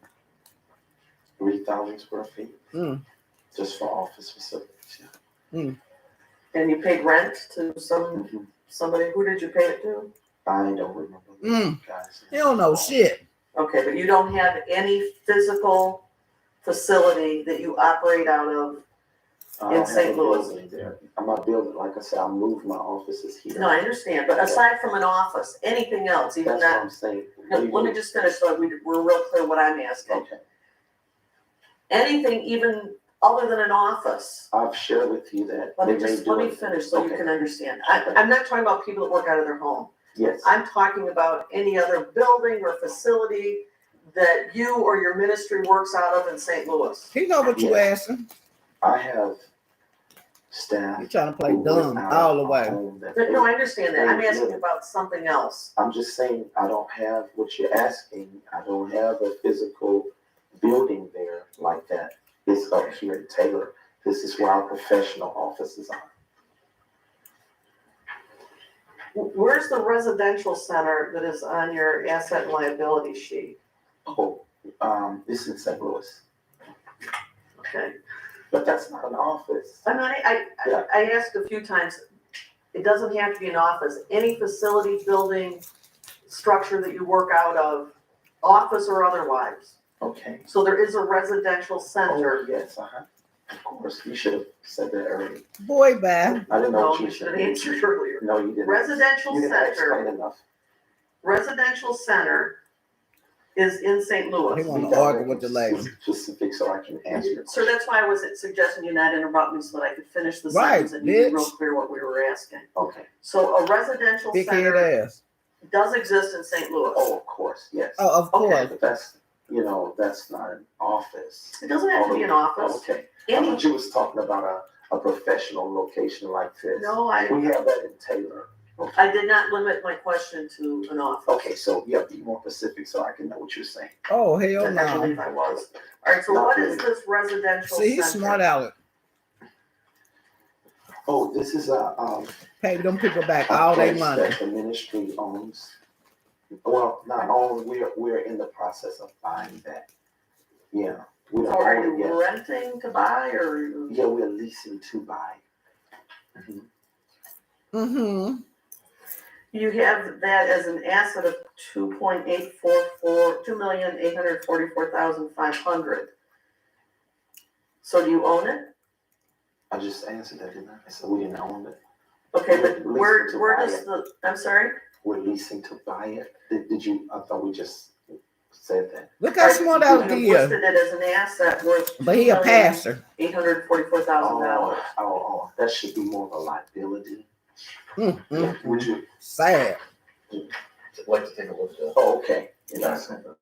3,000 square feet. Mm. Just for office facilities, yeah. And you paid rent to somebody, who did you pay it to? I don't remember the Mm. guys. He don't know shit. Okay, but you don't have any physical facility that you operate out of I In don't have St. a Louis. building there. My building, like I said, I moved my offices here. No, I understand, but aside from an office, anything else, even That's what that, I'm saying. no, let me just finish so we're real clear what I'm asking. Okay, Anything even other than an office. I've shared with you that. Let me they may just, do let me it. finish so you Okay. can understand. I'm not talking about people that work out of their home. Yes, I'm talking about any other building or facility that you or your ministry works out of in St. Louis. He know what you Yes. asking. I have staff. You trying to play who work dumb out all of the way. a home that No, I they- understand that. I'm they asking live. about something else. I'm just saying, I don't have what you're asking. I don't have a physical building there like that. It's up here in Taylor. This is where our professional offices are. Where's the residential center that is on your asset and liability sheet? Oh, this is in St. Louis, Okay. but that's not an office. I'm not, I asked a few times, it doesn't have to be an office, any facility, building, structure that you work out of, office or otherwise. Okay. So there is a residential center. Oh, yes, of course, you should have said that earlier. Boy, bad. I didn't know No, what you you should have said. answered earlier. No, you didn't. Residential You didn't explain center, enough. residential center is in St. He Louis. want We to gotta argue make with the it lady. specific so I can answer your So question. that's why I was suggesting you not interrupt me so that I could finish the Right, sentence and you be real bitch. clear what we were asking. Okay. So a residential Big head center ass. does exist in St. Louis. Oh, of course, yes. Oh, of course. But that's, that's not an office. It doesn't have to be an office. Okay. I Any, thought you was talking about a professional location like this. no, We have that in Taylor. I did not limit my question to an office. Okay, so you have to be more specific so I can know what you're saying. Oh, hell I believe no. I was. All right, so what is this residential See, he's center? smart aleck. Oh, this is a Pay them people back all their place money. that the ministry owns. Well, not own, we're in the process of buying that. Yeah. We So don't are own it you yet. renting to buy or? Yeah, we're leasing to buy. Mhm. Mm-hmm. You have that as an asset of 2,844,500. So do you own it? I just answered that, didn't I? I said we didn't own it. Okay, but Leasing where to where buy does it. I'm sorry? We're leasing to buy it. Did you, I thought we just said that. Look how smart aleck he You is. listed it as an asset worth. But he a pastor. $844,000. Oh, that should be more of a liability. Mm-hmm. Would you Sad. Like to take a look at that. Oh, okay. Yes. The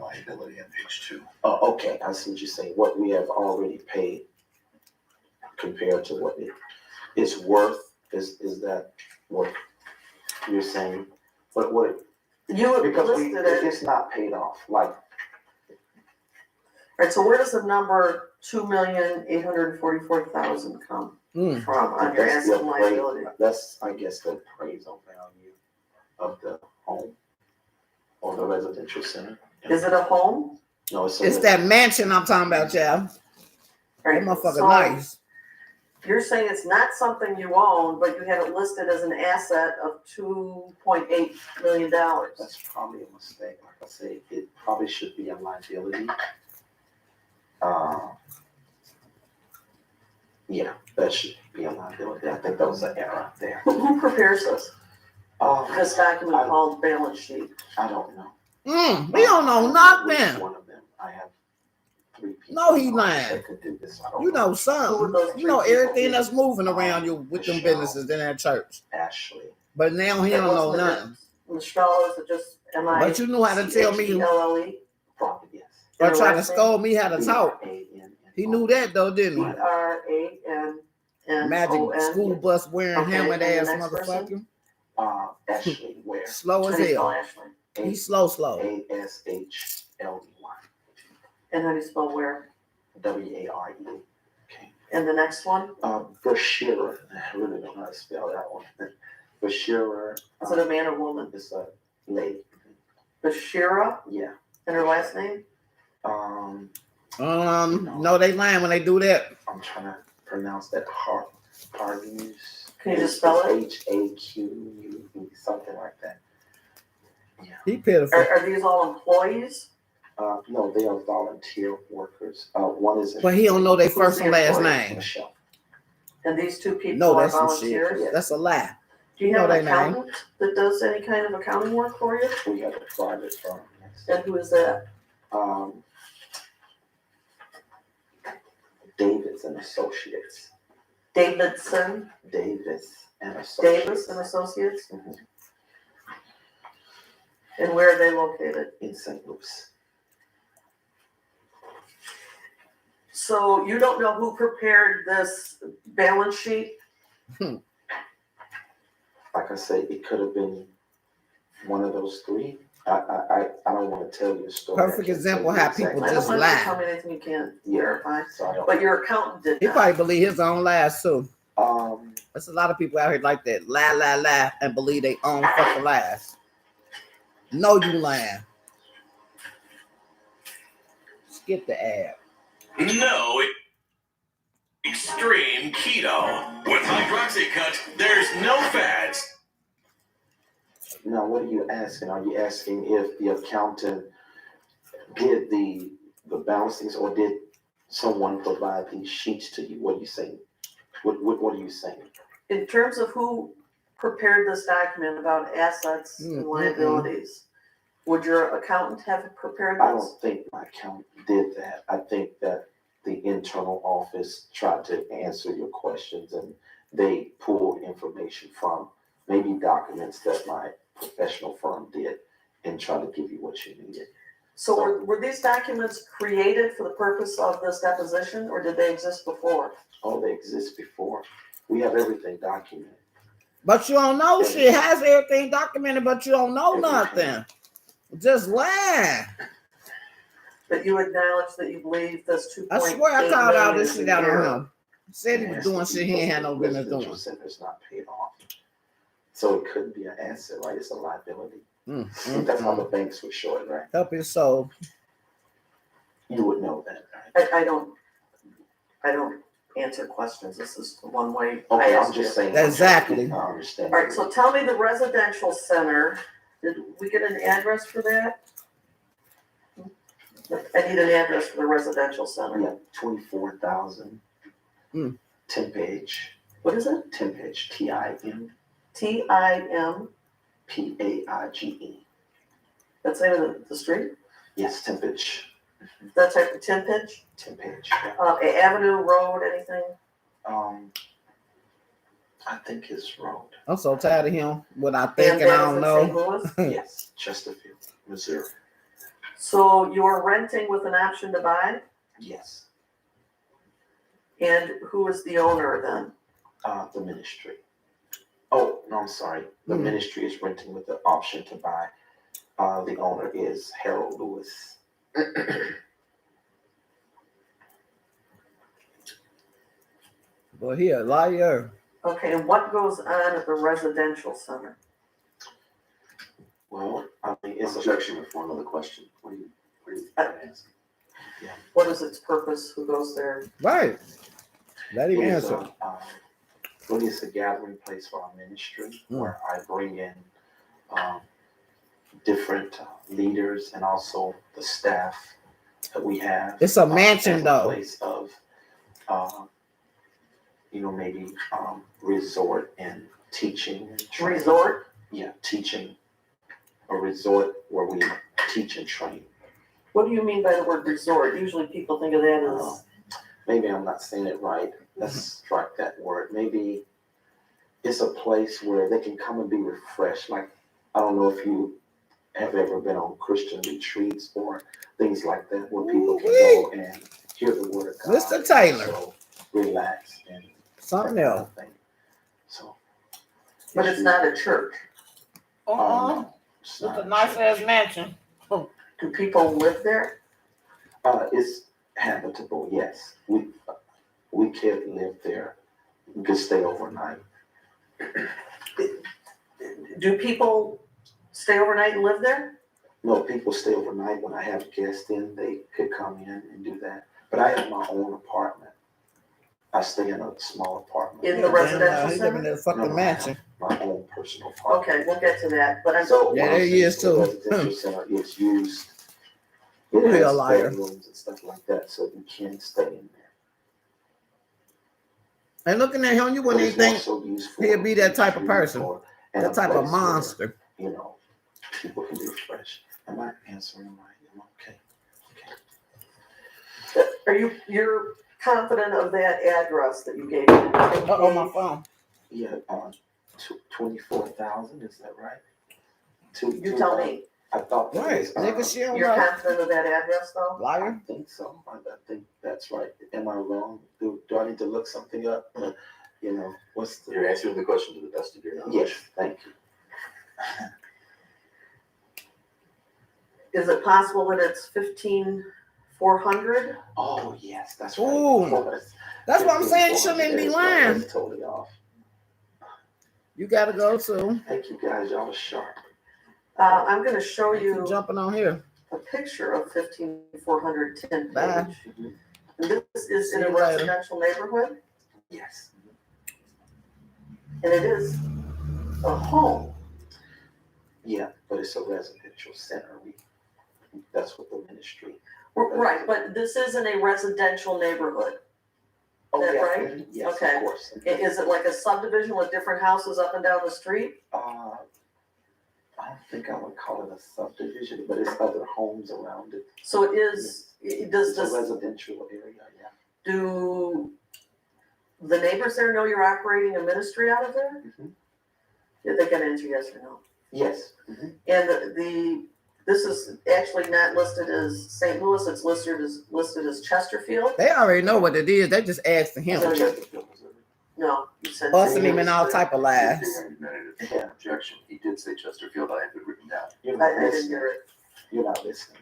liability on page 2. Oh, okay, I see what you're saying. What we have already paid compared to what it is worth, is that what you're saying? But what, You have because listed it. it's not paid off, like, Right, so where does the number 2,844,000 come Mm. from on your that's the asset and liability? that's, I guess, the appraisal value of the home or the residential center. Is it a home? No, it's It's that mansion I'm talking about, child. That Right, motherfucker so nice. you're saying it's not something you own, but you have it listed as an asset of $2.8 million. That's probably a mistake. Like I say, it probably should be a liability. Yeah, that should be a liability. I think that was an error there. Who prepares this document I- called balance sheet? I don't know. We don't know Which nothing. one of them? I have 3 people. No, he in the office lying. that could do this. I don't You know Who would something. those You know three people everything be? that's moving around you with them businesses in that church. Ashley. But now he It don't know wasn't nothing. Michelle, is it just M-I? But you knew how to tell me C-H-E-L-L-E? Probably, yes. or try to last name? scold me how to talk. B-R-A-N-N-O. He knew that though, didn't he? B-R-A-N-N-O-N. Magic school bus wearing Okay, helmet and the ass next person? motherfucker. Ashley Ware. Slow How as do you spell hell. Ashley? He's slow. A-S-H-L-E-Y. And how do you spell where? W-A-R-E. And the next one? Bashira. I really don't know how to spell that one. Bashira. Is it a man or woman? It's a lady. Bashira, Yeah. and her last name? No, they lying when they do that. I'm trying to pronounce that Hargreaves. Can you just spell it? H-A-Q-U-E, something like that. Yeah. He pitiful. Are these all employees? No, they are volunteer workers. One is. But he don't know their Who's first the and last employee? name. Michelle. And these two people No, are that's some shit. volunteers? That's a lie. Do you know have an their name. accountant that does any kind of accounting work for you? We have a private firm. Yes. And who is that? Davis and Associates. Davidson, Davis and Associates. Davis and Associates? Mhm. And where are they located? In St. Louis. So you don't know who prepared this balance sheet? Like I say, it could have been one of those three. I don't want to tell you a story. Perfect example how people I just don't want you to lie. tell me anything you can't verify. So I don't. But your accountant did He not. probably believe his own lies too. Um, There's a lot of people out here like that. Lie, and believe they own fucking lies. Know you lying. Skip the ad. No, extreme keto. With Hydroxycut, there's no fats. Now, what are you asking? Are you asking if the accountant did the balancings, or did someone provide these sheets to you? What are you saying? What are you saying? In terms of who prepared this document about assets and liabilities, would your accountant have prepared I this? don't think my accountant did that. I think that the internal office tried to answer your questions, and they pulled information from maybe documents that my professional firm did and tried to give you what you needed. So were these documents created for the purpose of this deposition, or did they exist before? Oh, they exist before. We have everything documented. But you don't know shit. Has everything documented, but you don't know nothing. Just lie. But you acknowledge that you believe this 2.8 I swear I called all this million shit out is in on error. him. Said he was doing shit he ain't had no business doing. Residential center's not paid off. So it couldn't be an asset, right? It's a liability. That's how the banks would show it, right? Help his soul. You would know that, right? I don't answer questions. This is the one way I Okay, I'm ask you. just saying. Exactly. I understand. All right, so tell me the residential center, did we get an address for that? I need an address for the residential center. Yeah, 24,000. 10-page. What is it? 10-page. TIM. TIM, PAIGE. that's the name of the street? Yes, 10-page. That's like the 10 pitch? 10-page. Avenue, road, anything? I think it's road. I'm so tired of him. What I think And and I that don't is in know. St. Louis? Yes, Chesterfield, Missouri. So you're renting with an option to buy? Yes. And who is the owner then? The ministry. Oh, no, I'm sorry. The ministry is renting with the option to buy. The owner is Harold Lewis. Boy, he a liar. Okay, and what goes on at the residential center? Well, I mean, it's Objection before another question. What are you asking? What is its purpose? Who goes there? Right. Let him It is answer. really it's a gathering place for our ministry where I bring in different leaders and also the staff that we have. It's a mansion, as a though. place of, maybe resort and teaching. And training. Resort? Yeah, teaching. A resort where we teach and train. What do you mean by the word resort? Usually people think of that as. Maybe I'm not saying it right. Let's strike that word. Maybe it's a place where they can come and be refreshed. Like, I don't know if you have ever been on Christian retreats or things like that where people can go and hear the word of God. Mr. Taylor. So relax and Something that kind else. of thing. So, But it's not a church. it's It's not a nice ass mansion. Do people live there? It's habitable, yes. We could live there. We could stay overnight. Do people stay overnight and live there? No, people stay overnight. When I have guests in, they could come in and do that. But I have my own apartment. I stay in a small apartment. In the residential He living in center? a fucking mansion. My own personal apartment. Okay, we'll get to that, but I'm. So Yeah, what I'm there he saying is, too. The residential center is used It You're a has liar. bedrooms and stuff like that, so you can stay in there. And looking at him, you But wouldn't it's even think also used for he'd be that type of person, and that a type of place where, monster. you know, people can refresh. Am I answering right? Okay. You're confident of that address that you gave me? Uh-oh, my phone. Yeah, 24,000, is that right? You tell me. I thought that Right, was, nigga, she don't You're know. confident of that address though? I Liar. think so. I think that's right. Am I wrong? Do I need to look something up? You know, what's the? You're answering the question to the best of your knowledge. Yes, thank you. Is it possible that it's 15,400? Oh, yes, that's Ooh. right. Oh, That's what I'm saying. You shouldn't even be lying. That's totally off. You gotta go to. Thank you guys. Y'all are sharp. I'm gonna show You you jumping on here. a picture of 15,400 10 Bye. page. And this is in See a you later. residential neighborhood, Yes. and it is a home. Yeah, but it's a residential center. That's what the ministry. Right, but this isn't a residential neighborhood. Oh, That yeah, right? Yes, Okay. of course. Is it like a subdivision with different houses up and down the street? I don't think I would call it a subdivision, but it's other homes around it. So it is, does It's a this, residential area, yeah. do the neighbors there know you're operating a ministry out of there? Mhm. Yeah, they can answer yes or no. Yes. And this is actually not listed as St. Louis, it's listed as Chesterfield? They already know what it is. They just asked him. No, you said. Busting him in all type of lies. Yeah. Objection. He did say Chesterfield. I have it written down. You're I not didn't listening. hear it. You're not listening.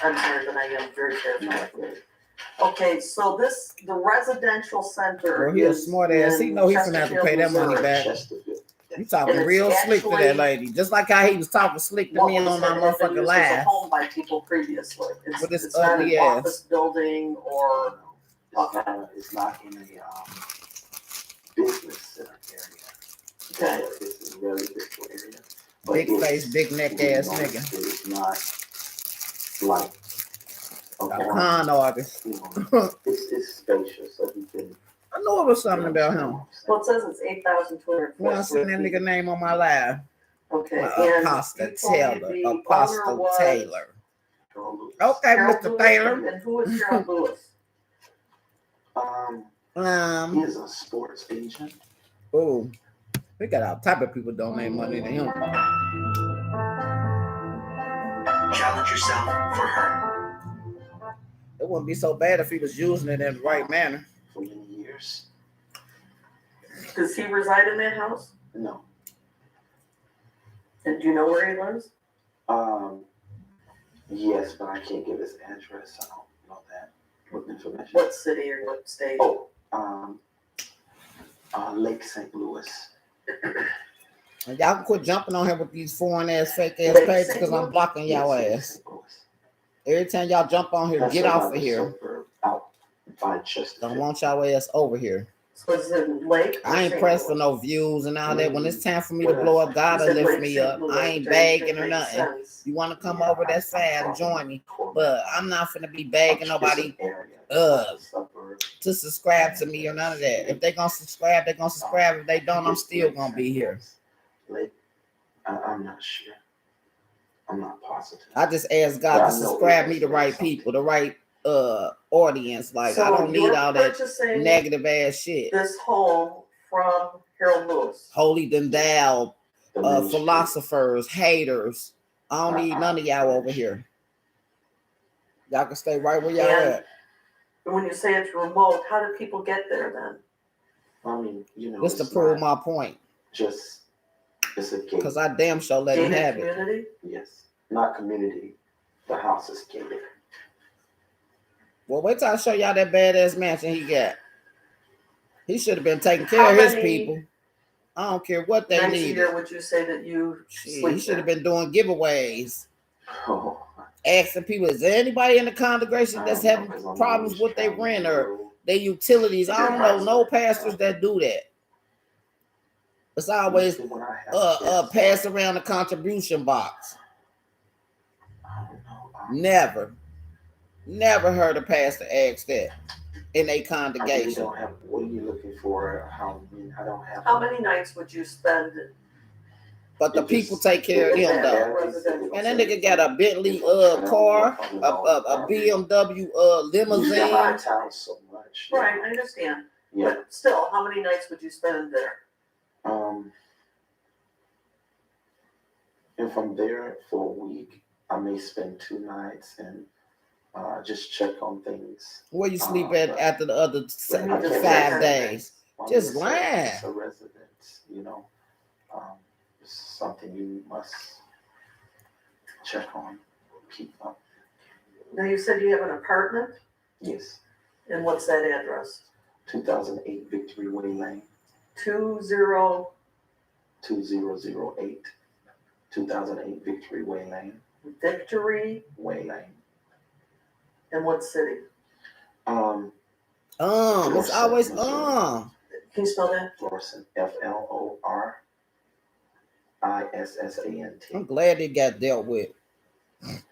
I'm sorry, but I am very careful. No. Okay, so the residential center Well, he a is smart ass. He in know he's gonna have to pay that Chesterfield, money Missouri. back. Chesterfield. You talking And it's real slick to actually- that lady. Just like how he was talking slick to What me was on my had been motherfucking used as a live. home by people previously. With this It's not an ugly ass. office building or, It's not in a business center area. okay, It's a residential area. But Big it's- face, big neck ass nigga. It is not like A okay. con artist. You know, it's spacious, so you can. I know it was something about him. well, it says it's 8,204 When I square seen that feet. nigga name on my live. Okay, and Apostle you told me Taylor. the owner Apostle was Taylor. Harold Lewis. Okay, Harold Mr. Lewis, Taylor. and who is Harold Lewis? He's a sports agent. Oh, we got all type of people donate money to him. Challenge yourself for her. It wouldn't be so bad if he was using it in the right manner. For many years. Does he reside in that house? No. And do you know where he lives? Yes, but I can't give his address. I don't know that. What information? What city or what state? Oh, Lake St. Louis. And y'all can quit jumping on him with these foreign ass, fake ass pages because I'm blocking y'all ass. St. Louis. Every time y'all jump on here, That's get off another of here. suburb out by Chesterfield. Don't want y'all ass over here. So is it Lake? or I ain't St. pressed for Louis? no views and all that. When it's time for me to blow up, God You will said lift Lake me St. up. Louis, I ain't that begging or makes nothing. sense. You want to come over, that's fine. Join me. But I'm not finna be begging nobody to subscribe to me or none of that. If they gonna subscribe, they gonna subscribe. If they don't, I'm still gonna be here. I'm not sure. I'm not positive. I just ask God to subscribe me to right people, the right audience. Like I don't need all that purchasing negative ass shit. this home from Harold Lewis. Holy than thou, The ministry. philosophers, haters. I don't need none of y'all over here. Y'all can stay right where y'all And- at. When you say it's remote, how do people get there then? I mean, you know, Just to it's prove not my point. just it's a gate. Because I damn sure let him Gated have it. community? Yes, not community. The house is gated. Well, wait till I show y'all that badass mansion he got. He should have been taking care How of his many people. I don't care what they Nights a needed. year would you say that you Shit, sleep he should have there? been doing giveaways. Oh, Asking people, is there anybody in the congregation that's having problems with their rent or their utilities? I don't know no pastors that do that. It's always pass around the contribution box. I don't know. Never. Never heard a pastor ask that in a I really congregation. don't have, what are you looking for? I don't have. How many nights would you spend But the It people just- take care of it them though. varies. residential? And that nigga got a Bentley car, a BMW You spend my limousine. time so much. Right, I understand, Yeah. but still, how many nights would you spend there? If I'm there for a week, I may spend 2 nights and just check on things. Where you sleep at after the other What do you mean, just 5 check? days? Just lying. It's a residence, you know. It's something you must check on, keep up. Now, you said you have an apartment, Yes, and what's that address? 2008 Victory Way Lane, 20 2008, 2008 Victory Way Lane, Victory, Way Lane. and what city? It's always Can you spell that? Florissant, FLORISSANT. I'm glad they got dealt with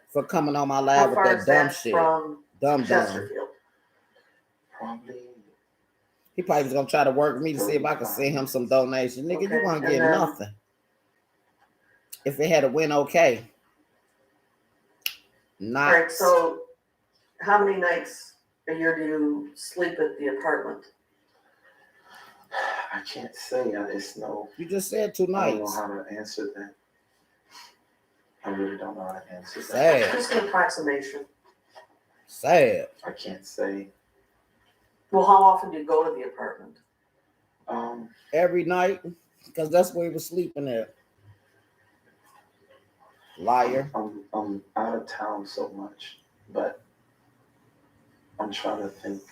for coming on my How live with far that is dumb that shit. from Dumb. Chesterfield? Probably He probably was gonna try to work with me to see if I could send him some donation. Nigga, Okay, you won't and get then- nothing. If it had a win, okay. Not Alright, so how many nights a year do you sleep at the apartment? I can't say. It's no. you just said 2 I don't know nights. how to answer that. I really don't know how to answer that. Sad. Just an approximation. Sad. I can't say. Well, how often do you go to the apartment? Every night, because that's where he was sleeping at. Liar. I'm out of town so much, but I'm trying to think.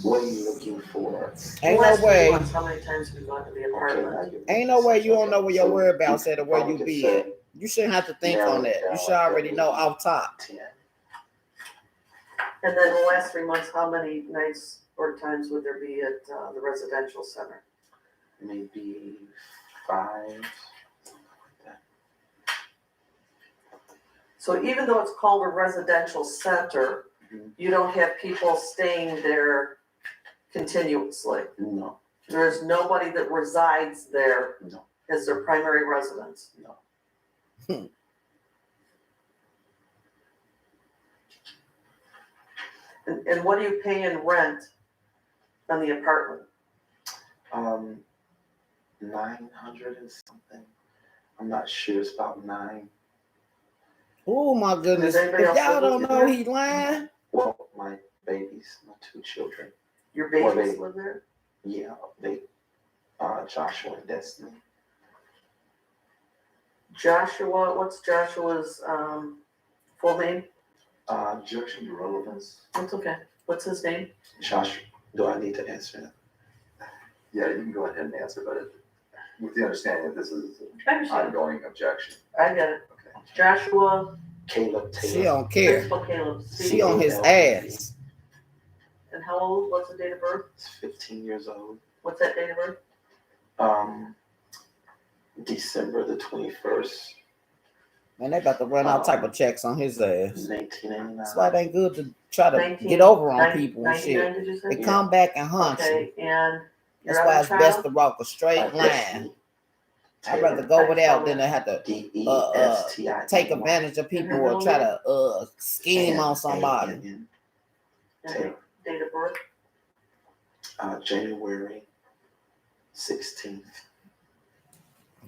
What are you looking for? Ain't Last no way. 3 months, how many times have you gone to the apartment? Ain't no way you don't know where your So whereabouts at or where probably you could be say at. You shouldn't have to think narrow on it that. You down should already know off top. 10. And then the last 3 months, how many nights or times would there be at the residential center? Maybe 5. So even though it's called a residential center, Mhm. you don't have people staying there continuously. No, There's nobody that resides there no, as their primary residence. no. And what do you pay in rent on the apartment? 900 and something. I'm not sure. It's about 9. Oh my goodness. Does anybody If else y'all live don't with know you? he lying, Well, my babies, my 2 children. Your Well, babies they- live there? Yeah, they, Joshua and Destiny. Joshua, what's Joshua's full name? Objection to relevance? That's okay. What's his name? Joshua, do I need to answer that? Yeah, you can go ahead and answer, but with the understanding that this is an I understand. ongoing objection. I get it. Okay. Joshua, Caleb she Taylor. don't care. Principal Caleb. She on his ass. And how old? What's the date of birth? He's 15 years old. What's that date of birth? December the 21st, Man, they about to run all type of checks on his ass. 1989. That's why it ain't good to try to 19 get over on people and shit. 99, did you say? They come back and hunt you. Okay, and That's your why other it's best child? to walk a straight line. Destiny I'd rather Taylor. go without than to have to DESTI. take advantage of people or try to scheme on somebody. And your date of birth? January 16th.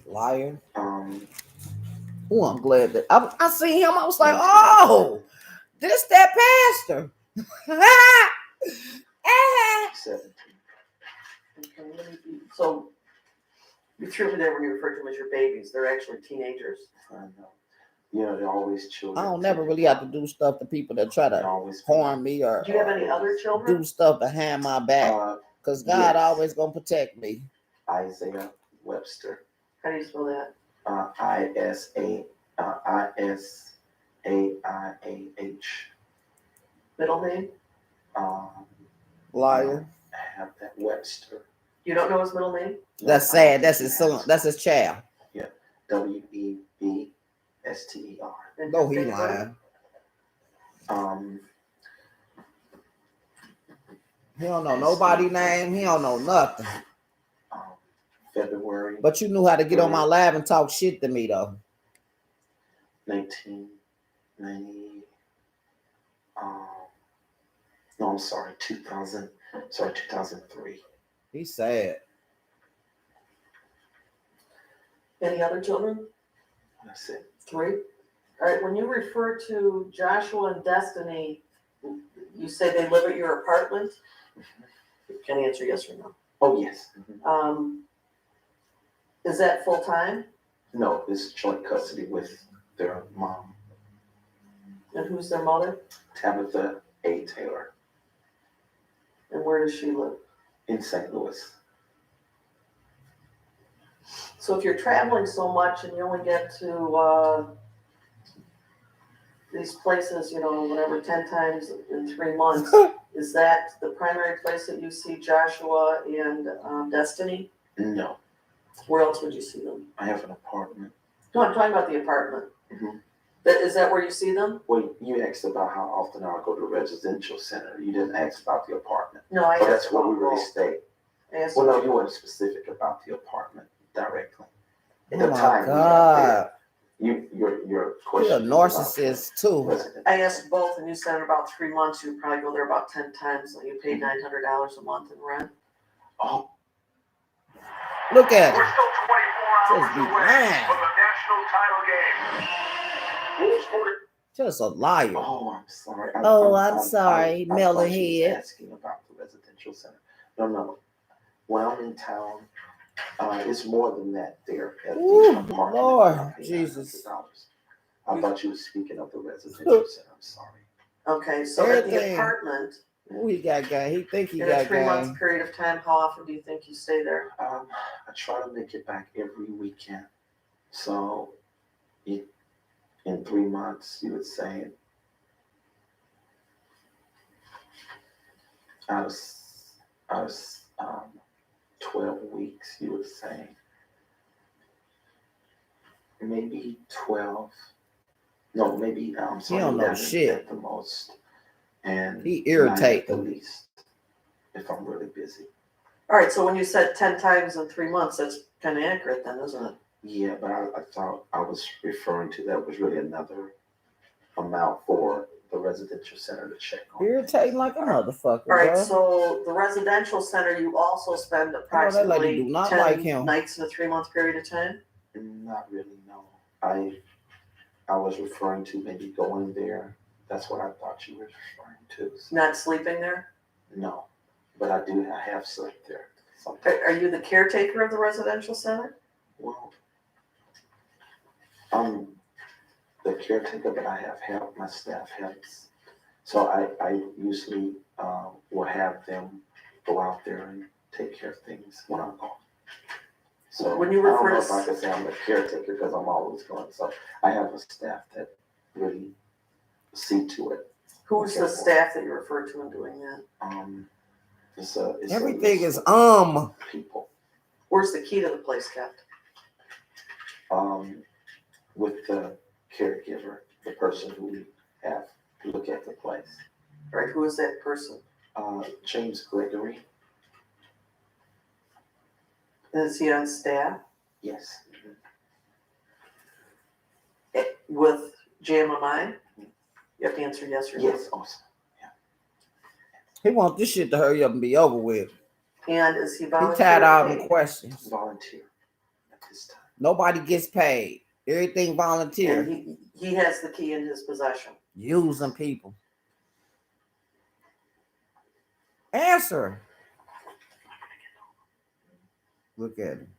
Liar. Oh, I'm glad that I seen him. I was like, oh, this that pastor. 17th. Okay, let me see. So you threw me there when you referred to them as your babies. They're actually teenagers. I know. You know, they're always children. I don't never really have to do stuff to people that try They're to always harm me or Do you have any other do children? stuff behind my back. Because God yes. always gonna protect me. Isaiah Webster. How do you spell that? ISAIAH. Middle name? Liar. I have that Webster. You don't know his middle name? That's sad. That's his son. That's his child. WEBSTER. And No, his he date of birth? lying. He don't know nobody name. He don't know nothing. February But you knew how to get on my lab and talk shit to me though. 1990. No, I'm sorry, 2003. He's sad. Any other children? That's it. 3? All right, when you refer to Joshua and Destiny, you say they live at your apartment? Can you answer yes or no? Oh, yes. Is that full-time? No, it's joint custody with their mom, And who's their mother? Tabitha A. Taylor, And where does she live? in St. Louis. So if you're traveling so much and you only get to these places, whatever, 10 times in 3 months, is that the primary place that you see Joshua and Destiny? No, Where else would you see them? I have an apartment. No, I'm talking about the apartment. Mhm. Is that where you see them? Well, you asked about how often I go to the residential center. You didn't ask about the apartment. No, I But asked that's where we about really both. stay. I asked Well, no, about- you weren't specific about the apartment directly. At Oh the my time we got God. there, your You're question. a narcissist too. I asked both, and you said in about 3 months, you'd probably go there about 10 times, and you pay $900 a month in rent. Oh, Look at We're him. still 24 Just hours be away lying. from the national title game. Who's going to Just a liar. oh, I'm sorry. I'm sorry, I thought melon you was head. asking about the residential center. No. When I'm in town, it's more than that there at the Ooh, apartment. Lord, I pay Jesus. $900. I thought you were speaking of the residential center. I'm sorry. Okay, so at the Everything. apartment, Ooh, he got game. He think he in a got 3 month game. period of time, how often do you think you stay there? I try to make it back every weekend. So in 3 months, you would say out of 12 weeks, you would say maybe 12. No, maybe I'm sorry, He don't know 11 shit. at the most, and He 9 irritate at the them. least if I'm really busy. All right, so when you said 10 times in 3 months, that's kind of accurate then, isn't it? Yeah, but I thought I was referring to that was really another amount for the residential center to check on. Irritating like a motherfucker, All right, bro. so the residential center, you also spend lady approximately do not 10 like him. nights in a 3 month period of time? Not really, no. I was referring to maybe going there. That's what I thought you were referring to. So, Not sleeping there? no, but I have slept there sometimes. Are you the caretaker of the residential center? Well, I'm the caretaker, but I have help. My staff helps. So I usually will have them go out there and take care of things when I'm gone. So When you I don't refer know to if I can say I'm a caretaker because I'm always gone. So I have a staff that really see to it. Who's the staff that you refer to in doing that? It's Everything is people. Where's the key to the place kept? With the caregiver, the person who we have to look at the place. All right, who is that person? James Gregory. Is he on staff Yes. with Jmi? You have to answer yes or no. Yes, awesome. He want this shit to hurry up and be over with. And is he He volunteer? tired of all or them paid? questions. Volunteer at this time. Nobody gets paid. Everything volunteer. And he has the key in his possession. Using people. Answer. Look at him.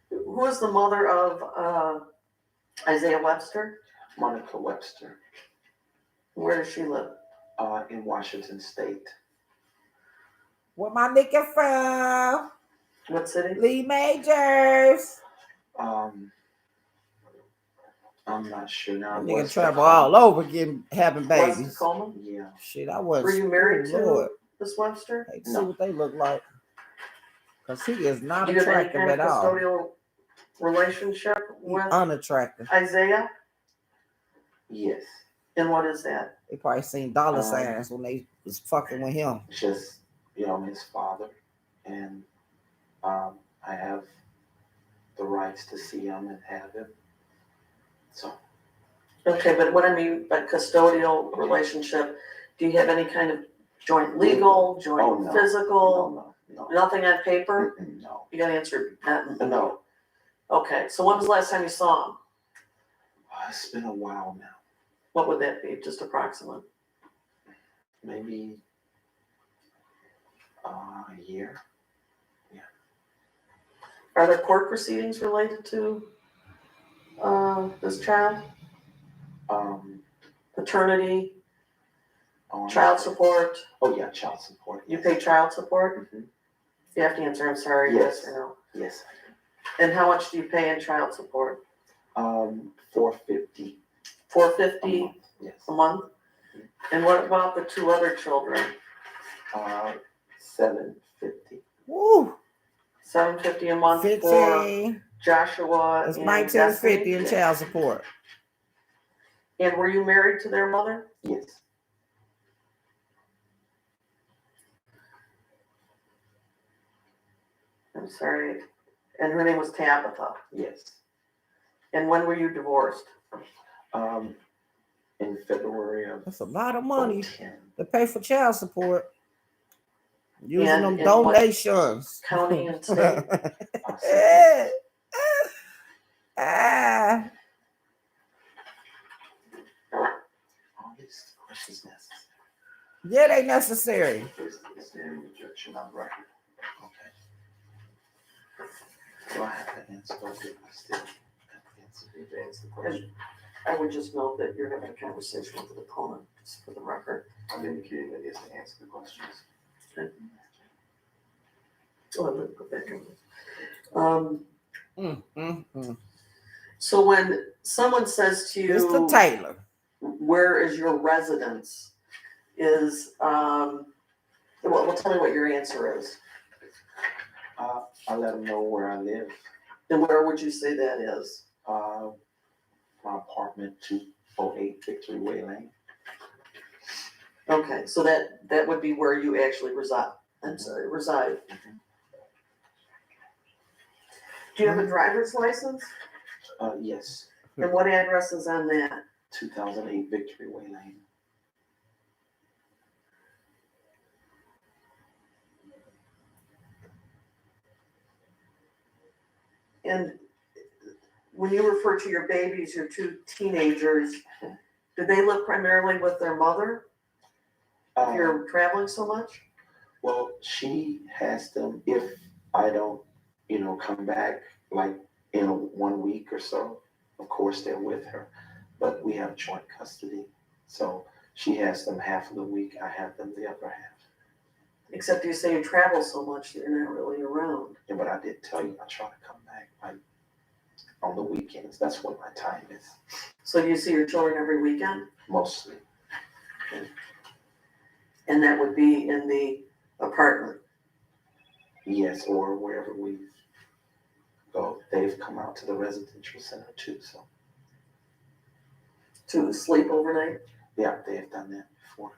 Who is the mother of Isaiah Webster? Monica Webster, Where does she live? in Washington State. Where my nigga from? What city? Lee Majors. I'm not sure now. That nigga West travel Tacoma. all over having West babies. Tacoma? Yeah. Shit, I wasn't. Were you married Oh, Lord. to Miss Webster? Hate to No. see what they look like. Because he is not Do you have any attractive kind of at all. custodial relationship He's with unattractive. Isaiah? Yes. And what is that? They probably seen dollar signs when they was fucking with him. Just, you know, his father, and I have the rights to see him and have him. So. Okay, but what I mean by custodial relationship, do you have any kind of joint legal, joint no. physical? No. Nothing on paper? No. You gotta answer that. No. Okay, so when was the last time you saw him? It's been a while now. What would that be, just approximate? Maybe a year. Are there court proceedings related to this child? Paternity, child support? Oh yeah, child support. You pay child support? Mhm. You have to answer, I'm sorry, Yes. yes or no. Yes. And how much do you pay in child support? $450 $450 Yes. a month? And what about the two other children? $750. Woo! $750 a month for 15. Joshua It's and 1950 Destiny? in child support. And were you married to their mother? Yes. I'm sorry. And her name was Tabitha. Yes. And when were you divorced? In February of That's a lot of money 2010. to pay for child support. Using And them in what donations. county and state? Ah. All these questions necessary. Yeah, they necessary. Is there any objection on record? Okay. Do I have to answer or do I still have to advance the question? I would just note that you're having a conversation with the opponent, just for the record. I'm indicating that he has to answer the questions. Okay. Oh, I'm gonna go back on. So when someone says to Mr. you, Taylor. where is your residence? Well, tell me what your answer is. I let him know where I live. And where would you say that is? My apartment, 208 Victory Way Lane. Okay, so that would be where you actually reside. I'm sorry, reside. Do you have a driver's license? Yes, And what address is on that? 2008 Victory Way Lane. And when you refer to your babies, your two teenagers, do they live primarily with their mother? If you're traveling so much? Well, she has them if I don't, come back like in 1 week or so. Of course, they're with her, but we have joint custody. So she has them half of the week, I have them the other half. Except you say you travel so much that you're not really around. Yeah, but I did tell you, I try to come back like on the weekends. That's when my time is. So you see your children every weekend? Mostly. And that would be in the apartment? Yes, or wherever we go. They've come out to the residential center too, so. To sleep overnight? Yeah, they have done that before.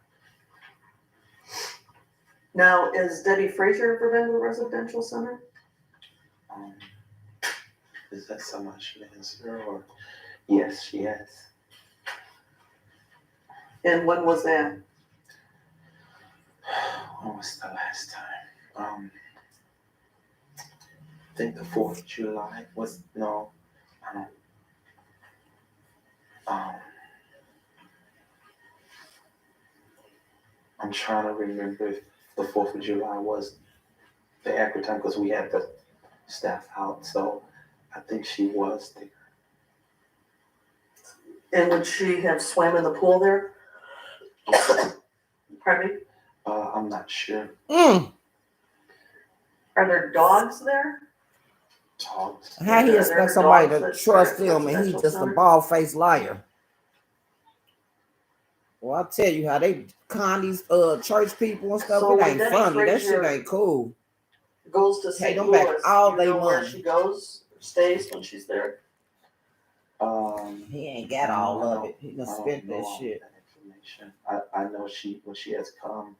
Now, is Debbie Frazier ever been to the residential center? Is that something I should answer, or? Yes, she has. And when was that? When was the last time? I think the 4th of July was, no, I'm trying to remember if the 4th of July was the accurate time, because we had the staff out, so I think she was there. And would she have swam in the pool there? Pardon me? I'm not sure. Mm. Are there dogs there? Dogs. How he Yeah, expect there somebody are to dogs trust at him and he residential just a center. bald-faced liar? Well, I'll tell you how they con these church people and stuff. So It when ain't Debbie funny. That shit Frazier ain't cool. Goes to Pay St. them back Louis, all you they know where money. she goes, stays when she's there? He ain't got all of it. He done spent that shit. information. I know when she has come,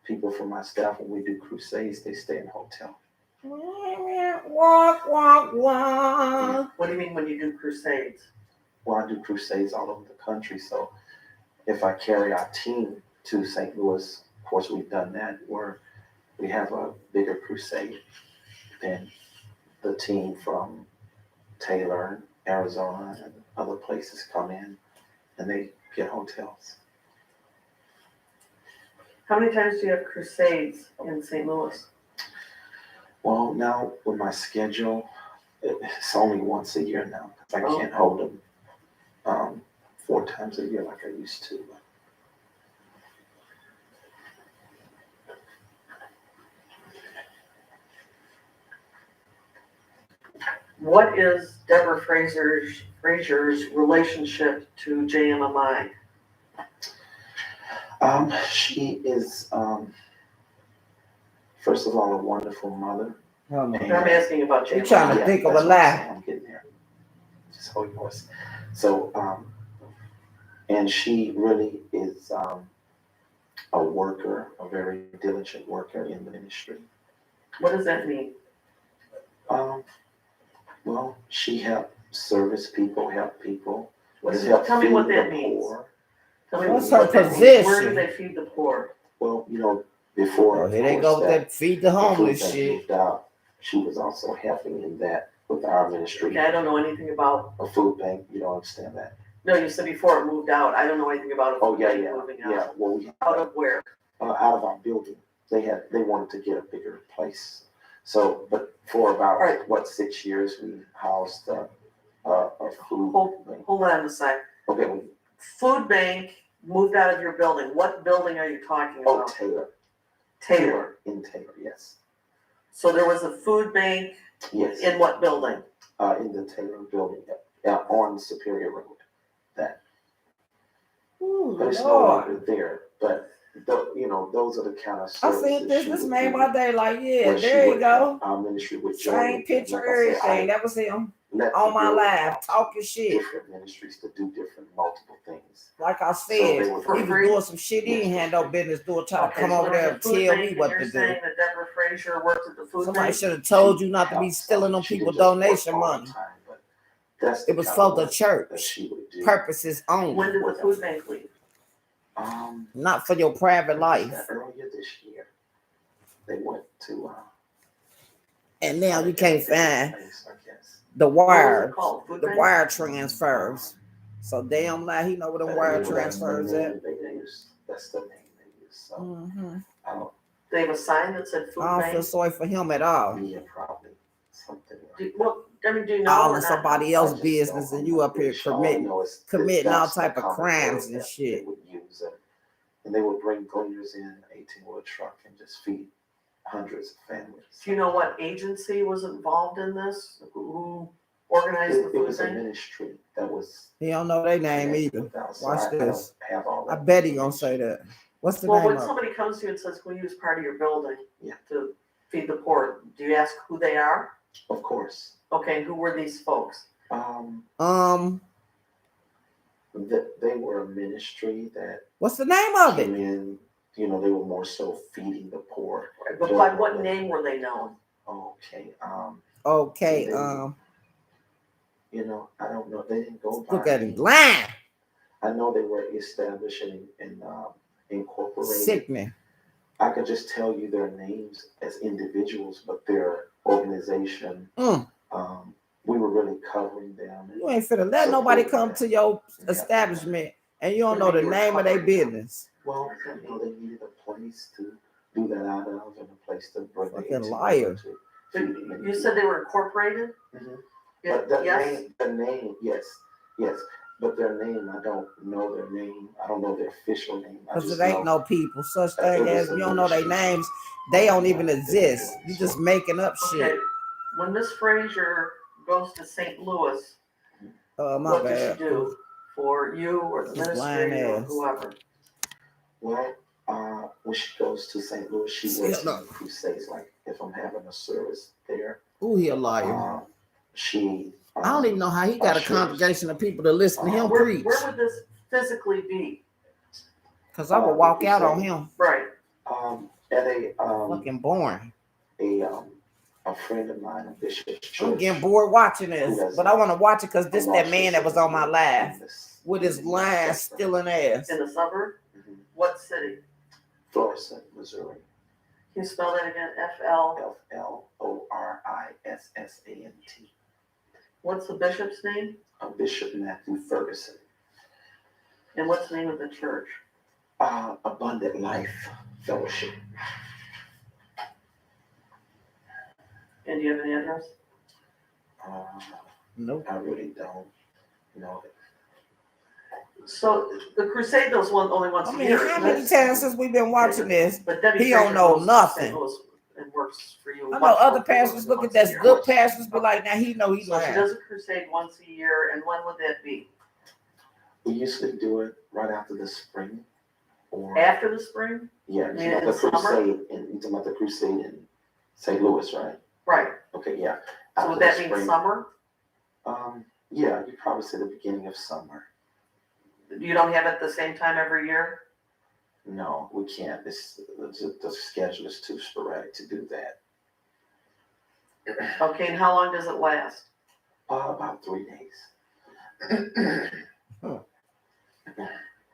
people from my staff, when we do crusades, they stay in hotel. Walk, walk, walk. What do you mean when you do crusades? Well, I do crusades all over the country, so if I carry our team to St. Louis, of course we've done that, where we have a bigger crusade, then the team from Taylor, Arizona, and other places come in and they get hotels. How many times do you have crusades in St. Louis? Well, now with my schedule, it's only once a year now. I can't hold them 4 times a year like I used to. What is Deborah Frazier's relationship to JMMI? She is, first of all, a wonderful mother. Oh, I'm asking about You JMMI. trying to think of a lie. I'm getting there. Just hold your voice. So, and she really is a worker, a very diligent worker in the ministry. What does that mean? Well, she helps service people, help people. Tell me what that means. Tell me What's what her that means. Where do position? they feed the poor? Well, before. Oh, here they go with that feed the homeless the food shit. bank moved out, she was also helping in that with our ministry. Okay, I don't know anything about. A food bank, you don't understand that? No, you said before it moved out. I don't know anything about it. Oh, yeah. Moving out. Yeah, well, Out of where? out of our building. They wanted to get a bigger place. So, but for about, 6 years, we housed a food bank. Hold on a sec. Okay, Food bank moved out of your building. What building are you talking about? Taylor. Taylor. In Taylor, yes. So there was a food bank Yes. in what building? In the Taylor building, on Superior Road. That. Ooh, But it's no Lord. longer there. But those are the kind of I services seen this. she This would made do my day. Like, yeah, when she there you would go. help our ministry with Same joining. picture, Like I said, everything. That was him let on the my building live house talking shit. different ministries to do multiple things. Like I So said, they he were was free. doing some shit he ain't had no business doing. Trying to come so over there there was a and food tell bank, me and what you're to do. saying that Deborah Frazier worked at the food Somebody bank? should have told you not to be helped stealing them She people didn't just work donation all the money. time, but that's the It was kind for of the work that church she would do. purposes only, When did the food bank leave? not for your private life. Earlier this year, they went to. And now you can't find place, I guess. the What was wire, it called? Food the bank? wire transfers. So damn lie, he know where them wire transfers at. That's the name they use. So I don't. They have a sign that said food I don't bank? feel sorry for him at all. Yeah, probably something. Do you know All or in not? somebody I else's just business don't- and you I'm up not here really sure. All I know is committing all that's the type of common crimes word and that shit. They would use it, and they would bring gleaners in an 18-wheel truck and just feed hundreds of families. Do you know what agency was involved in this? Who organized the It food was a bank? ministry that was. He don't know their name either. Watch this. I bet he gonna say that. What's the Well, name when of it? somebody comes to you and says, "Will you use part of your building Yeah. to feed the poor?" Do you ask who they are? Of course. Okay, who were these folks? They were a ministry that What's the name of came it? in. They were more so feeding the poor. But by what name were they known? Okay. Okay. I don't know. They didn't go by. Look at him lying. I know they were established and incorporated. Sickening. I could just tell you their names as individuals, but their organization, we were really covering them. You ain't finna let nobody come to your establishment and you don't know the name of their business. Well, they needed a place to do that out of and a place to bring the Fucking liar. You said they were incorporated? But the Yes. name, yes. But their name, I don't know their name. I don't know their official name. Because it ain't no people. Such thing as you don't know their names. They don't even exist. You just making up shit. Okay. When Miss Frazier goes to St. Louis, My what bad. does she do for you or the This ministry or lying ass. whoever? Well, when she goes to St. Louis, she works in crusades. Like if I'm having a service there. Ooh, he a liar. She. I don't even know how he got a congregation of people to listen to him Where preach. would this physically be? Cause I would walk out on him. Right. At a Fucking boring. a friend of mine, a bishop's church. I'm getting bored watching this, but I want to watch it because this that man that was on my live with his lines still in ass. In the suburb? Mhm. What city? Florissant, Missouri. Can you spell that again? FL. Florissant. What's the bishop's name? Bishop Matthew Ferguson. And what's the name of the church? Abundant Life Fellowship. And do you have an address? Nope. I really don't know. So the crusade goes only once I a mean, year. how isn't many it? times since we've been watching this? But Debbie He don't Fraser know goes to nothing. St. Louis and works for you. I know much other more pastors frequently look at once a that year. good pastors be like, now he know he So she lying. does a crusade once a year, and when would that be? We usually do it right after the spring. Or After the spring? yeah, I mean, you know, in the summer? crusade you talking about the crusade in St. Louis, right? Right. Okay, yeah. So After would the that mean spring, summer? Yeah, you probably say the beginning of summer. You don't have it at the same time every year? No, we can't. The schedule is too sporadic to do that. Okay, and how long does it last? About 3 days.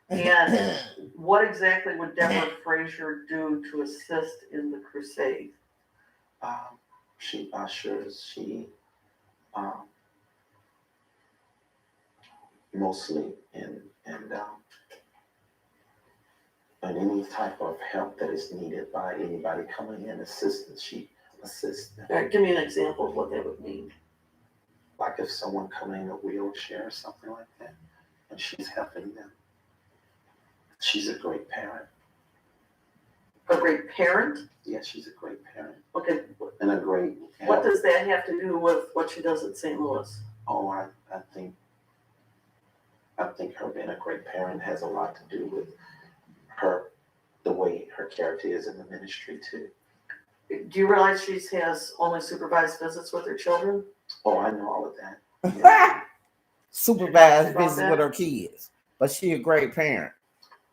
And what exactly would Deborah Fraser do to assist in the crusade? She ushers. She mostly in any type of help that is needed by anybody coming in, assistance. She assists them. All right, give me an example of what that would mean. Like if someone coming in a wheelchair or something like that, and she's helping them. She's a great parent. A great parent? Yeah, she's a great parent. Okay, And a great what help. does that have to do with what she does at St. Louis? Oh, I think her being a great parent has a lot to do with the way her character is in the ministry too. Do you realize she has only supervised visits with her children? Oh, I know all of that. Supervised About visits that? with her kids, but she a great parent.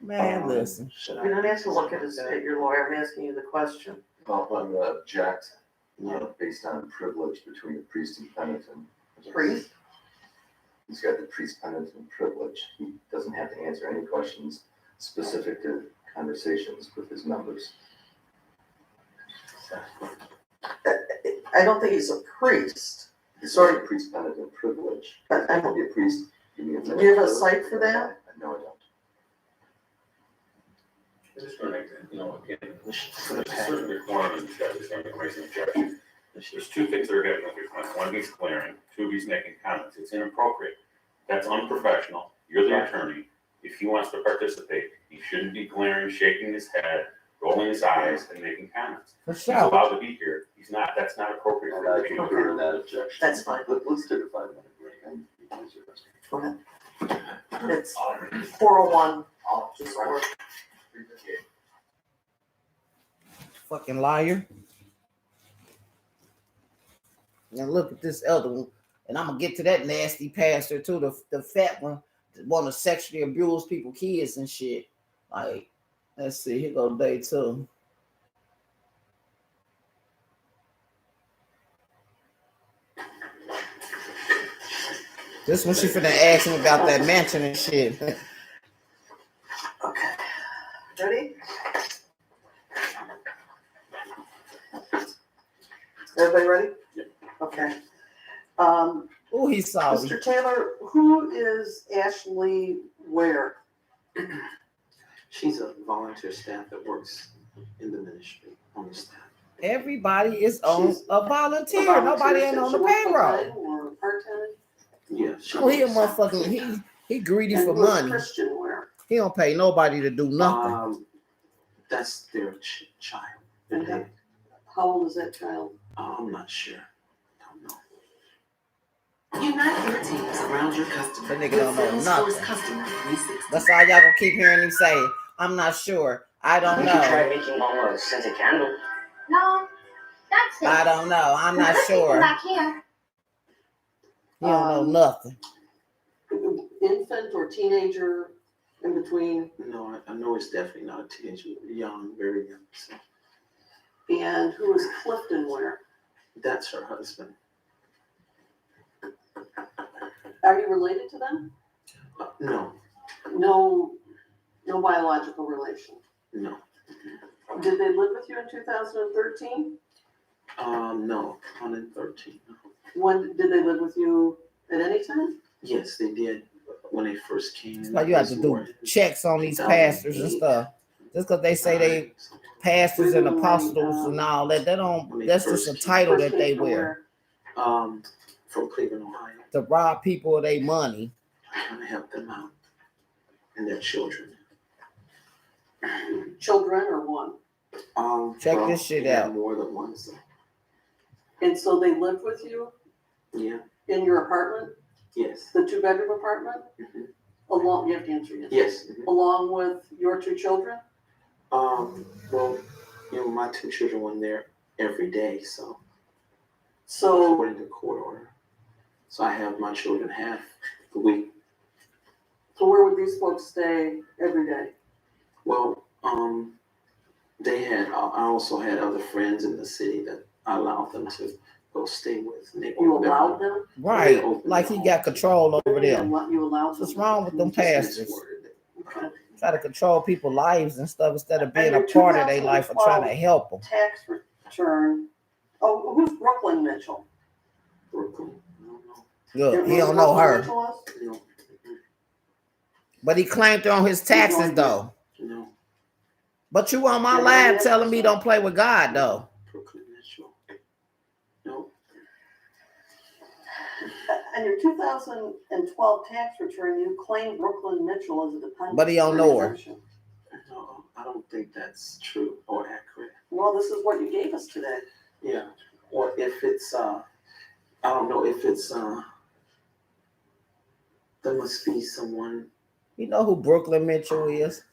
Man, listen. Should You don't have to look at your lawyer. I'm asking you the question. I'm going to object, Yeah. based on privilege between the priest and penitent. Priest? He's got the priest penitent privilege. He doesn't have to answer any questions specific to conversations with his members. I don't think he's a priest. He's Sorry. got the priest penitent privilege. But I will be a priest. Give me a Do you have a site for that? No, I don't. I just want to, again, For the there's certain requirements that is going to raise an objection. There's two things that are getting with your client. One, he's glaring. Two, he's making comments. It's inappropriate. That's unprofessional. You're the attorney. If he wants to participate, he shouldn't be glaring, shaking his head, rolling his eyes, and making comments. For He's sure. allowed to be here. He's not. That's not appropriate for I him to be here. concur in that objection. That's fine. Let's take a 5-minute break and you can answer this. Go ahead. It's 401. Just work. Fucking liar. Now look at this other one. And I'm gonna get to that nasty pastor too, the fat one that wanna sexually abuse people, kids and shit. Like, let's see, here go day 2. This one she finna ask him about that mansion and shit. Okay. Ready? Everybody ready? Yep. Okay. Oh, he's sorry. Mr. Taylor, who is Ashley Ware? She's a volunteer staff that works in the ministry on the staff. Everybody is on She's a volunteer. Nobody ain't on the payroll. Or part-time? Yeah, Oh, he a motherfucking he greedy And for who's money. Christian Ware? He don't pay nobody to do nothing. That's their child. And how old is that child? I'm not sure. Don't know. Unite your teams around your customer. That nigga don't know With nothing. Salesforce Customer 360. That's all y'all gonna keep hearing him say. I'm not sure. I don't know. making a scented candle. No, that's it. I don't know. I'm not sure. Back here. He don't know nothing. Infant or teenager in between? No, I know it's definitely not a teenager, young, very young. So And who is Clifton where? that's her husband. Are you related to them? No, No biological relation. no. Did they live with you in 2013? No, 113. No. When did they live with you at any time? Yes, they did when they first came. That's why you have to do checks on these pastors and stuff. Just because they say they pastors and apostles and all that, they don't. That's just a title that they wear. From Cleveland, Ohio. To rob people of their money. I'm trying to help them out and their children. Children or one? Check this shit out. More than one. So. And so they lived with you? Yeah. In your apartment? Yes. The 2-bedroom apartment? Mm-hmm. Along, you have to answer yes. Yes. Mm-hmm. Along with your 2 children? Well, my 2 children were there every day, so So according to court order. So I have my children half the week. So where would these folks stay every day? Well, they had. I also had other friends in the city that I allowed them to go stay with. And You allowed them? Right, like he got control over them. You allowed them? What's wrong with them pastors? Try to control people's lives and stuff instead of being a part of their life or trying to help them. Tax return. Oh, who's Brooklyn Mitchell? Brooklyn. Look, he don't know her. No. But he claimed her on his taxes though. No. But you on my live telling me don't play with God though. Brooklyn Mitchell. No. On your 2012 tax return, you claimed Brooklyn Mitchell as a dependent. But he don't know her. No, I don't think that's true or accurate. Well, this is what you gave us today. Yeah. Or if it's I don't know if it's there must be someone. You know who Brooklyn Mitchell is?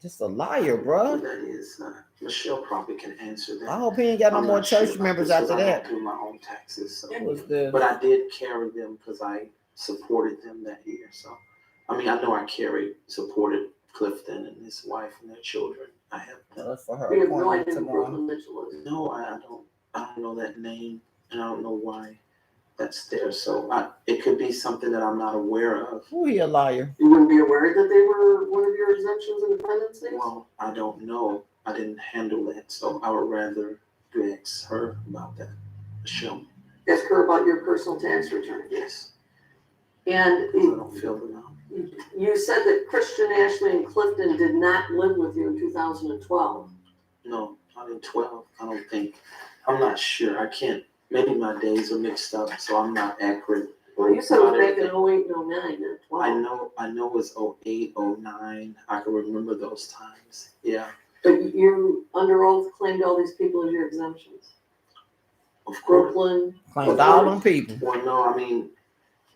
Just a liar, bro. That is Michelle probably can answer that. I hope he ain't got no more church members after that. I do my own taxes, so. But I did carry them because I supported them that year. So, I mean, I know I supported Clifton and his wife and their children. I have. That's for her. You have no idea who Brooklyn Mitchell is. No, I don't know that name, and I don't know why that's there. So it could be something that I'm not aware of. Who he a liar? You wouldn't be aware that they were one of your exemptions and dependencies? Well, I don't know. I didn't handle that, so I would rather ask her about that. Michelle. Ask her about your personal tax return. Yes. And I don't fill them out. you said that Christian, Ashley, and Clifton did not live with you in 2012. No, not in 12. I don't think. I'm not sure. I can't. Maybe my days are mixed up, so I'm not accurate. Well, you said it was back in 08 and 09, not 12. I know it was 08, 09. I can remember those times. Yeah. But you, under oath, claimed all these people as your exemptions. Of course. Brooklyn. Claimed all them people. Well, no, I mean,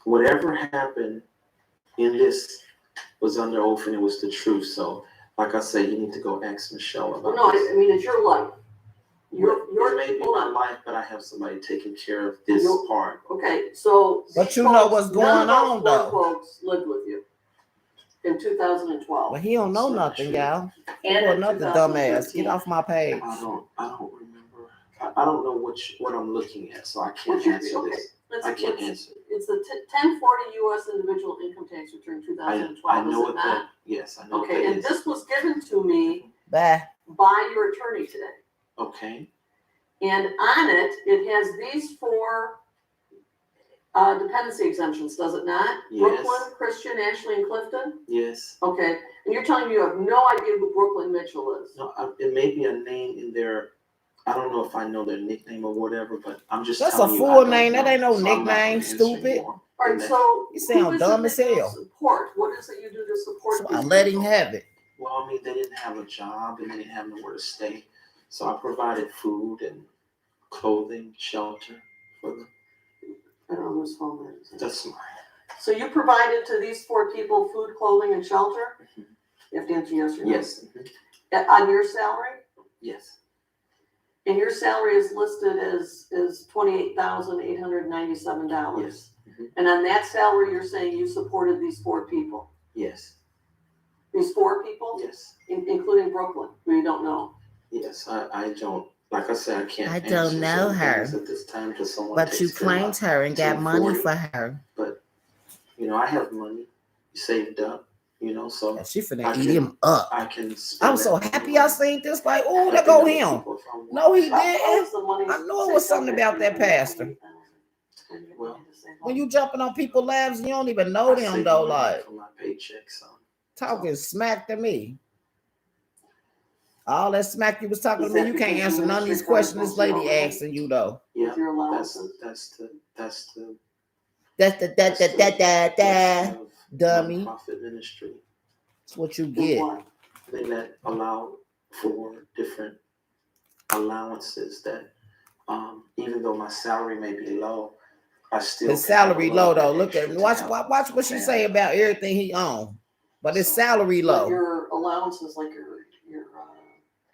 whatever happened in this was under oath and it was the truth. So, like I say, you need to go ask Michelle about Well, no, this. I mean, it's your life. It may be my life, but I have somebody taking care of this part. Okay, so. But you know what's going on, though. Folks lived with you in 2012. But he don't know nothing, y'all. And Or in another 2013. dumbass. Get off my page. I don't remember. I don't know what I'm looking at, so I can't answer this. I can't answer. It's the 1040 U.S. individual income tax return 2012. I know is it what not? that. Yes, I know. Okay, what that and is. this was given to me Bye. by your attorney today. Okay. And on it, it has these 4 dependency exemptions, does it not? Yes. Brooklyn, Christian, Ashley, and Clifton? Yes. Okay, and you're telling me you have no idea who Brooklyn Mitchell is? No, it may be a name in there. I don't know if I know their nickname or whatever, but I'm just That's a telling you, I full don't name. That know. ain't no So I'm not nickname, gonna answer stupid. anymore. All right, so You sound who is dumb it as that you hell. support? What is it you do to support So these I let him people? have it. Well, I mean, they didn't have a job and they didn't have nowhere to stay, so I provided food and clothing, shelter for them. I don't know whose phone that is. That's mine. So you provided to these 4 people food, clothing, and shelter? You have to answer yes or no. Yes. On your salary? Yes. And your salary is listed as $28,897. Yes. And on that salary, you're saying you supported these 4 people. Yes, These 4 people, yes, including Brooklyn, who you don't know. yes. I don't, like I said, I can't I don't answer know certain her. things at this time because someone But you takes care of claimed my her and got money 1040. for her. But, I have money saved up, so And she finna I eat can- him up. I can spend I'm so that happy money I on seen this. Like, oh, helping there go other him. people if I want. No, he How didn't. is the money I knew it was saved something up about if that you pastor. only Well, When you jumping on people's lives, you don't even know I them save though. money Like for my paycheck, so. talking smack to me. All that smack you was talking Is to me, that you can't because answer the none of these ministry questions this funds lady don't asking you though. Yeah, with your that's allowances? that's the That's the blessing of dummy. nonprofit ministry. That's what you Is get. what? They allow for different allowances that, even though my salary may be low, I still His salary low though. Look at watch what she family. say about everything he own. But his salary But low. your allowances, like your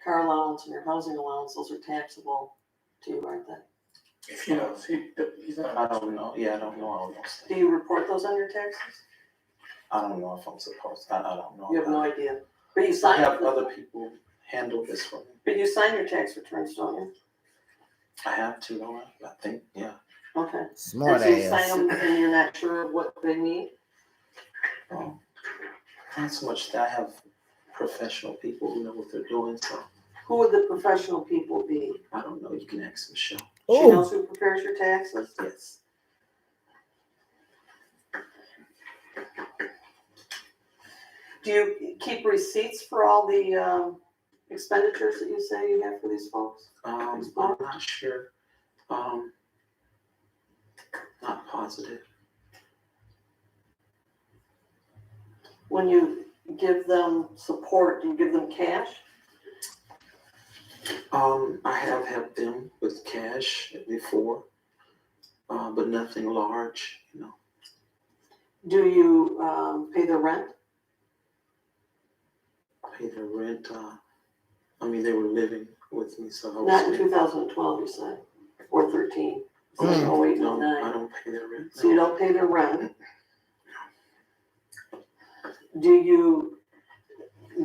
car allowance and your housing allowance, those are taxable to you, aren't they? If you know, he's not. I don't know. Yeah, I don't know all those Do things. you report those on your taxes? I don't know if I'm supposed. I don't know. You have no idea. But you I sign. have other people handle this for me. But you sign your tax returns, don't you? I have to, don't I? I think, yeah. Okay. Smart And so you ass. sign them and you're not sure of what they need? Not so much that I have professional people who know what they're doing, so Who would the professional people be? I don't know. You can ask Michelle. She Ooh. knows who prepares your taxes? Yes. Do you keep receipts for all the expenditures that you say you have for these folks? I'm not sure. Not positive. When you give them support, do you give them cash? I have helped them with cash before, but nothing large, Do you pay their rent? Pay their rent. They were living with me, so I was. Not in 2012, you said, or 13. It's like 08, No, 09. I don't pay their rent. So you don't pay their rent. Do you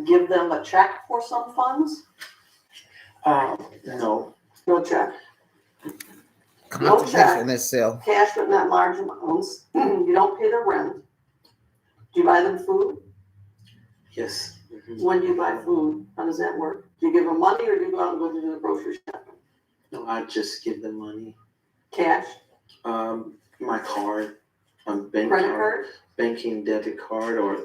give them a check for some funds? No. No check. Contradiction itself. Cash but not large amounts. You don't pay their rent. Do you buy them food? Yes. When do you buy food? How does that work? Do you give them money or do you go out and go to the grocery shop? No, I just give them money. Cash? My card, bank Credit card? banking debit card, or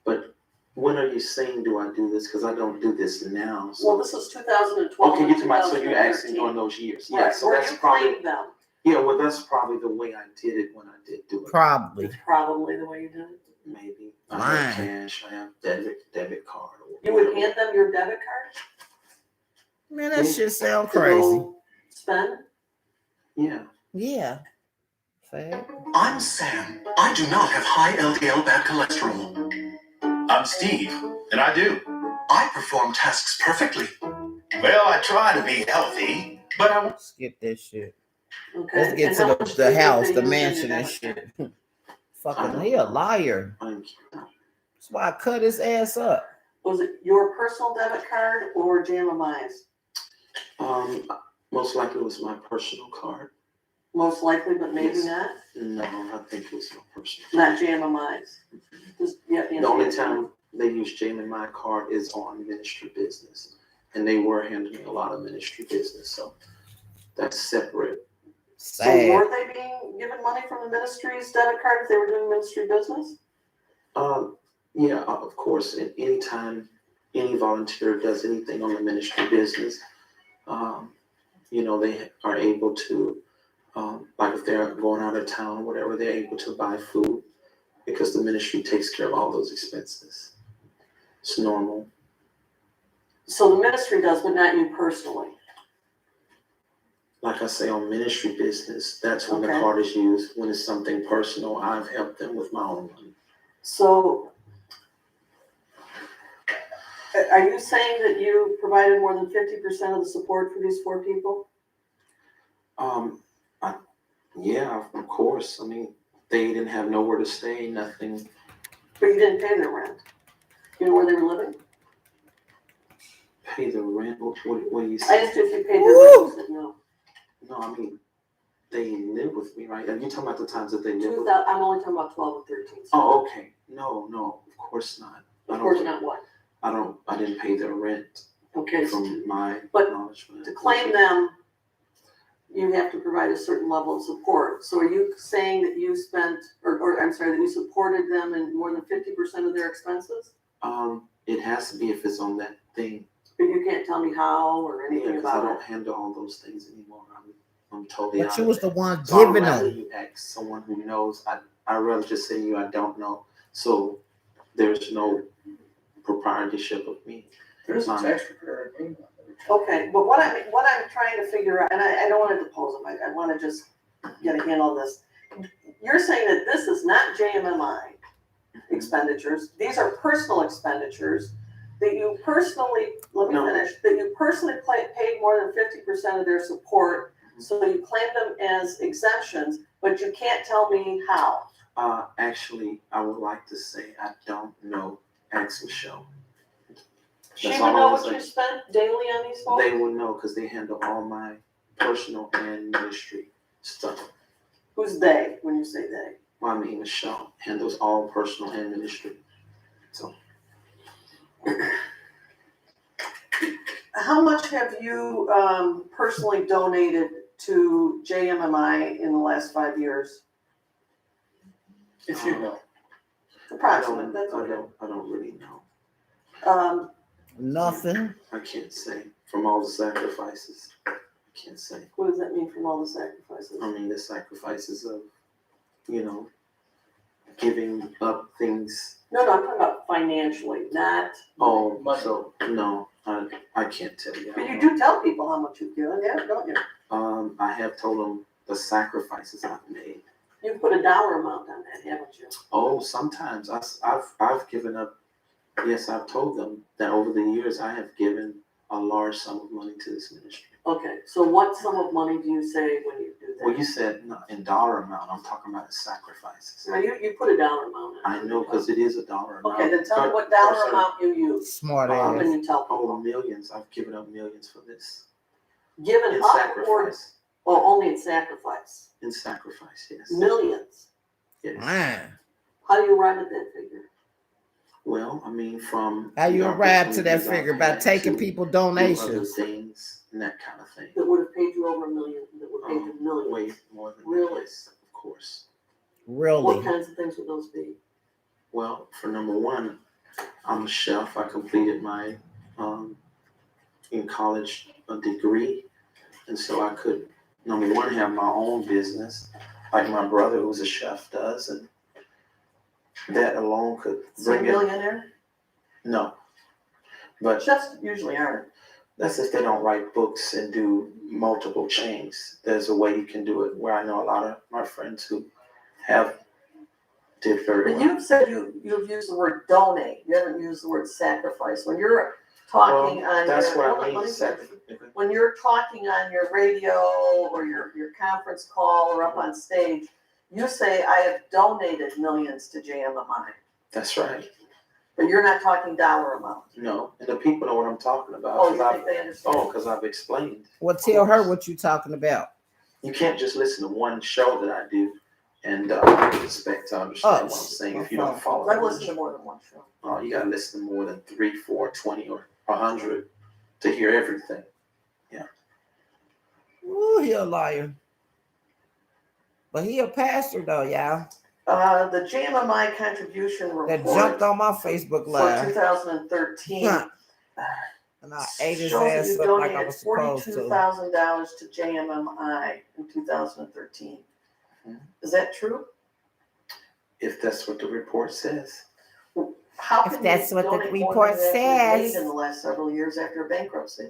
But when are you saying do I do this? Because I don't do this now. So. Well, this is 2012. Okay, so you're asking during those years. Right. Yeah, so Where that's you probably. claimed them. Yeah, well, that's probably the way I did it when I did do it. Probably. It's probably the way you did it. Maybe. I have cash. I have debit card. You would hand them your debit card? Man, that shit sound To crazy. go spend? Yeah. Yeah. Fair. I'm Sam. I do not have high LDL bad cholesterol. I'm Steve, and I do. I perform tasks perfectly. Well, I try to be healthy, but I won't. Skip that shit. Okay. Let's get And to how much the do you house, think the they use mansion in your and debit shit. Fucking, he a liar. That's why I cut his ass up. Was it your personal debit card or Jmi's? Most likely it was my personal card. Most likely, but maybe Yes. not. No, I think it was my personal. Not Jmi's. Just The only time they use Jmi card is on ministry business, and they were handling a lot of ministry business, so that's separate. So Sad. were they being given money from the ministry's debit card if they were doing ministry business? Yeah, of course. Anytime any volunteer does anything on the ministry business, they are able to, like if they're going out of town or whatever, they're able to buy food because the ministry takes care of all those expenses. It's normal. So the ministry does, but not you personally. Like I say, on ministry business, that's when the Okay. card is used. When it's something personal, I've helped them with my own money. So are you saying that you provided more than 50% of the support for these 4 people? Yeah, of course. They didn't have nowhere to stay, nothing. But you didn't pay their rent. You know where they were living? Pay the rent, what do you I say? asked you if you paid their rent, you said no. No, I mean, they live with me, right? Are you talking about the times that they live with me? I'm only talking about 12 and 13. So Oh, okay. No, of course not. of course not what? I didn't pay their rent Okay, from my but knowledge. to claim them, you have to provide a certain level of support. So are you saying that you spent, or I'm sorry, that you supported them in more than 50% of their expenses? It has to be if it's on that thing. But you can't tell me how or anything Because I about don't it. handle all those things anymore. I'm totally out But you of was it. the one So I'd giving rather them. you ask someone who knows. I'd rather just say to you, I don't know. So there's no proprietorship of me. There's a tax preparer. Okay, but what I'm trying to figure out, and I don't want to depose them, I want to just get a handle on this. You're saying that this is not JMMI expenditures, these are personal expenditures that you personally, let me finish, that you personally paid more than 50% of their support, so you claim them as exemptions, but you can't tell me how. Actually, I would like to say I don't know. Ask Michelle. She That's would all know I what was you saying. spent daily on these folks? They would know because they handle all my personal and ministry stuff. Who's they, when you say they? Well, I mean, Michelle handles all personal and ministry. So, how much have you personally donated to JMMI in the last 5 years? If you know. Approximately, that's okay. I don't really know. Nothing. I can't say from all the sacrifices. I can't say. What does that mean from all the sacrifices? I mean, the sacrifices of, giving up things. No, I'm talking about financially, not. Oh, so no, I can't tell you. But you do tell people how much you've given, yeah, don't you? I have told them the sacrifices I've made. You put a dollar amount on that, haven't you? Oh, sometimes I've given up. Yes, I've told them that over the years I have given a large sum of money to this ministry. Okay, so what sum of money do you say when you do that? Well, you said in dollar amount. I'm talking about the sacrifices. No, you put a dollar amount on it. I know because it is a dollar amount. Okay, then tell me what dollar amount you use. Smart When ass. you tell people. Oh, millions. I've given up millions for this. Given In up sacrifice. or only in sacrifice? In sacrifice, yes. Millions. Yes. Man. How do you arrive at that figure? Well, I mean, from How you the arrive to that opportunities I've figure? By had taking to people do other donations. things and that kind of thing. That would have paid you over $1 million, that would have paid you millions? Way more than Really? this, of course. Really? What kinds of things would those be? Well, for number one, I'm a chef. I completed my in college a degree, and so I could, number one, have my own business, like my brother who's a chef does, and that alone could So a bring in. millionaire? No, but Chefs usually aren't. that's if they don't write books and do multiple chains. There's a way you can do it where I know a lot of my friends who have did very But well. you've said you've used the word donate. You haven't used the word sacrifice. When you're talking on That's your, what I mean. when you're talking on your radio or your conference call or up on stage, you say, I have donated millions to JMMI. That's right. But you're not talking dollar amount. No, and the people know what I'm talking about. Oh, you think they understand? Oh, because I've explained. Well, tell her what you talking about. You can't just listen to one show that I do and expect to understand what I'm saying if you don't follow. I've listened to more than one show. Oh, you gotta listen to more than 3, 4, 20, or 100 to hear everything. Yeah. Ooh, he a liar. But he a pastor though, y'all. The JMMI contribution report. That jumped on my Facebook For live. 2013. And I ate his shows that ass you up like I donated was supposed to. $42,000 to JMMI in 2013. Is that true? If that's what the report says. How If can that's you what the donate more report than you actually made says. in the last several years after bankruptcy?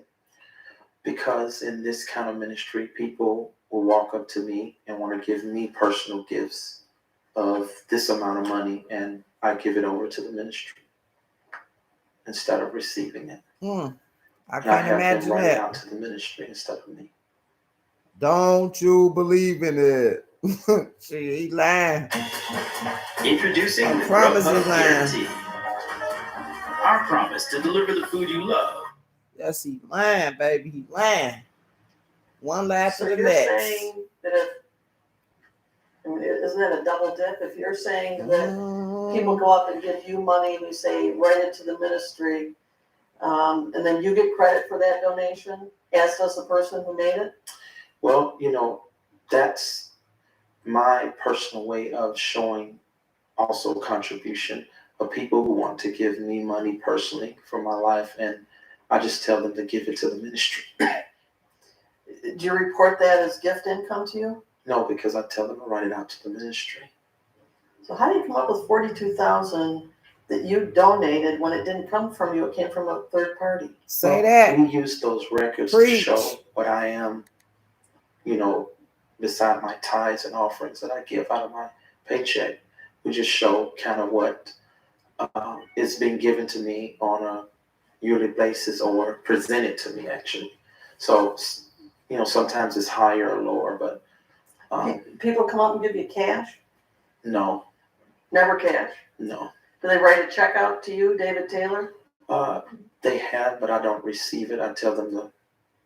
Because in this kind of ministry, people will walk up to me and want to give me personal gifts of this amount of money, and I give it over to the ministry instead of receiving it. I And can't have imagine them write it that. out to the ministry instead of me. Don't you believe in it? Shit, he lying. Introducing I the promise Grubhub you, man. Guarantee. Our promise to deliver the food you love. Yes, he lying, baby. He lying. One lie So to the you're next. saying that if, I mean, isn't that a double dip? If you're saying that people go up and give you money and you say, write it to the ministry, and then you get credit for that donation, as does the person who made it? Well, that's my personal way of showing also contribution of people who want to give me money personally for my life, and I just tell them to give it to the ministry. Do you report that as gift income to you? No, because I tell them to write it out to the ministry. So how do you come up with 42,000 that you donated when it didn't come from you, it came from a third party? Say that. We use those records Preach. to show what I am, beside my tithes and offerings that I give out of my paycheck. We just show kind of what is being given to me on a yearly basis or presented to me, actually. So, sometimes it's higher or lower, but People come up and give you cash? no, Never cash? no. Do they write a check out to you, David Taylor? They have, but I don't receive it. I tell them to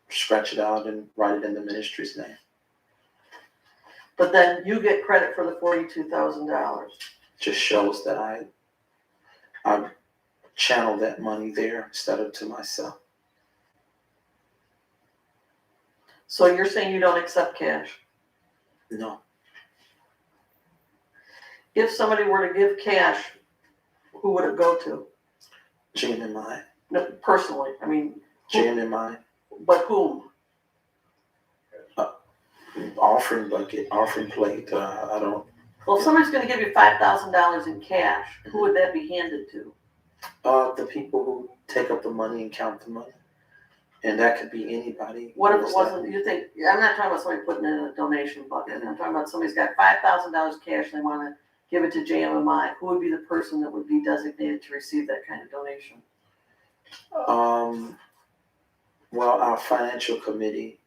scratch it out and write it in the ministry's name. But then you get credit for the $42,000. Just shows that I channel that money there instead of to myself. So you're saying you don't accept cash? No. If somebody were to give cash, who would it go to? Jmi. No, personally, I mean. Jmi. But whom? Offering bucket, offering plate. I don't. Well, if somebody's going to give you $5,000 in cash, who would that be handed to? The people who take up the money and count the money, and that could be anybody. What if it wasn't? You think? I'm not talking about somebody putting it in a donation bucket. I'm talking about somebody's got $5,000 cash and they want to give it to JMI. Who would be the person that would be designated to receive that kind of donation? Well, our financial committee,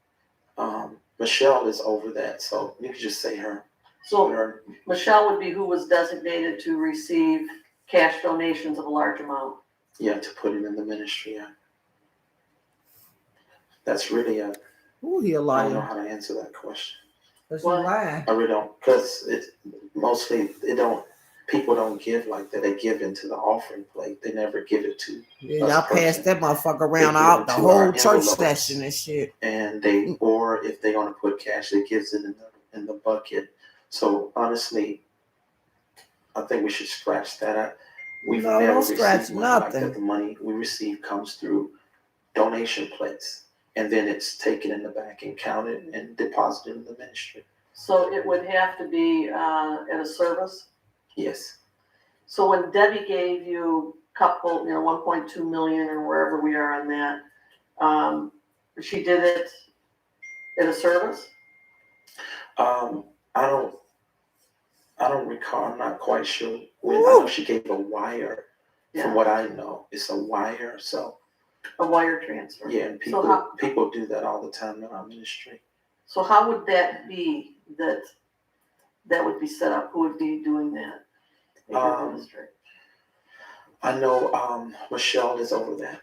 Michelle is over that, so you could just say her. So Michelle would be who was designated to receive cash donations of a large amount. Yeah, to put it in the ministry. Yeah. That's really a. Ooh, he a I don't know liar. how to answer that question. That's a lie. I really don't, because people don't give like that. They give into the offering plate. They never give it to. Yeah, y'all pass that motherfucker around out the whole church session and shit. And or if they're gonna put cash, they gives it in the bucket. So honestly, I think we should scratch that. We've never received money like that. The money we receive comes through donation plates, and then it's taken in the back and counted and deposited in the ministry. So it would have to be at a service? Yes. So when Debbie gave you a couple, 1.2 million or wherever we are on that, she did it at a service? I don't recall. I'm not quite sure. I know she gave a wire. Yeah. From what I know, it's a wire. So a wire transfer. Yeah, and people do that all the time in our ministry. So how would that be that would be set up? Who would be doing that in your ministry? I know Michelle is over that.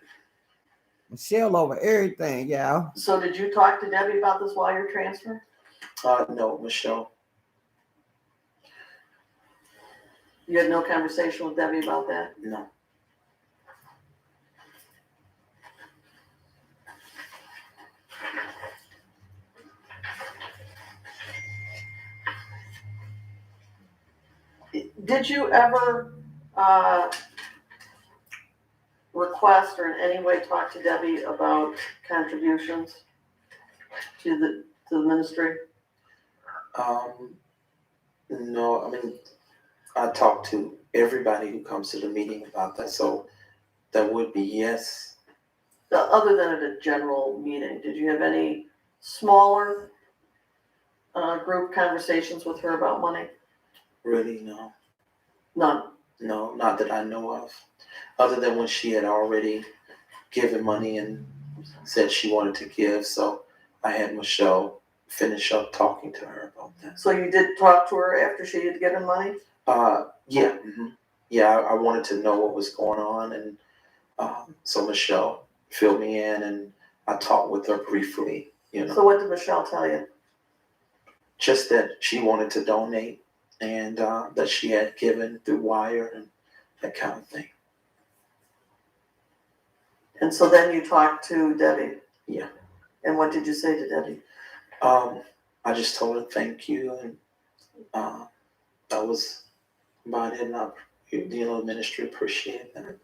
Michelle over everything, y'all. So did you talk to Debbie about this wire transfer? No, Michelle. You had no conversation with Debbie about that? No. Did you ever request or in any way talk to Debbie about contributions to the ministry? No, I mean, I talk to everybody who comes to the meeting about that, so that would be yes. Other than at a general meeting, did you have any smaller group conversations with her about money? Really, no. None? No, not that I know of. Other than when she had already given money and said she wanted to give, so I had Michelle finish up talking to her about that. So you did talk to her after she had given money? Yeah, yeah. I wanted to know what was going on, and so Michelle filled me in, and I talked with her briefly. You know, So what did Michelle tell you? just that she wanted to donate, and that she had given through wire and that kind of thing. And so then you talked to Debbie? Yeah. And what did you say to Debbie? I just told her thank you, and that was about it. And the ministry appreciated that.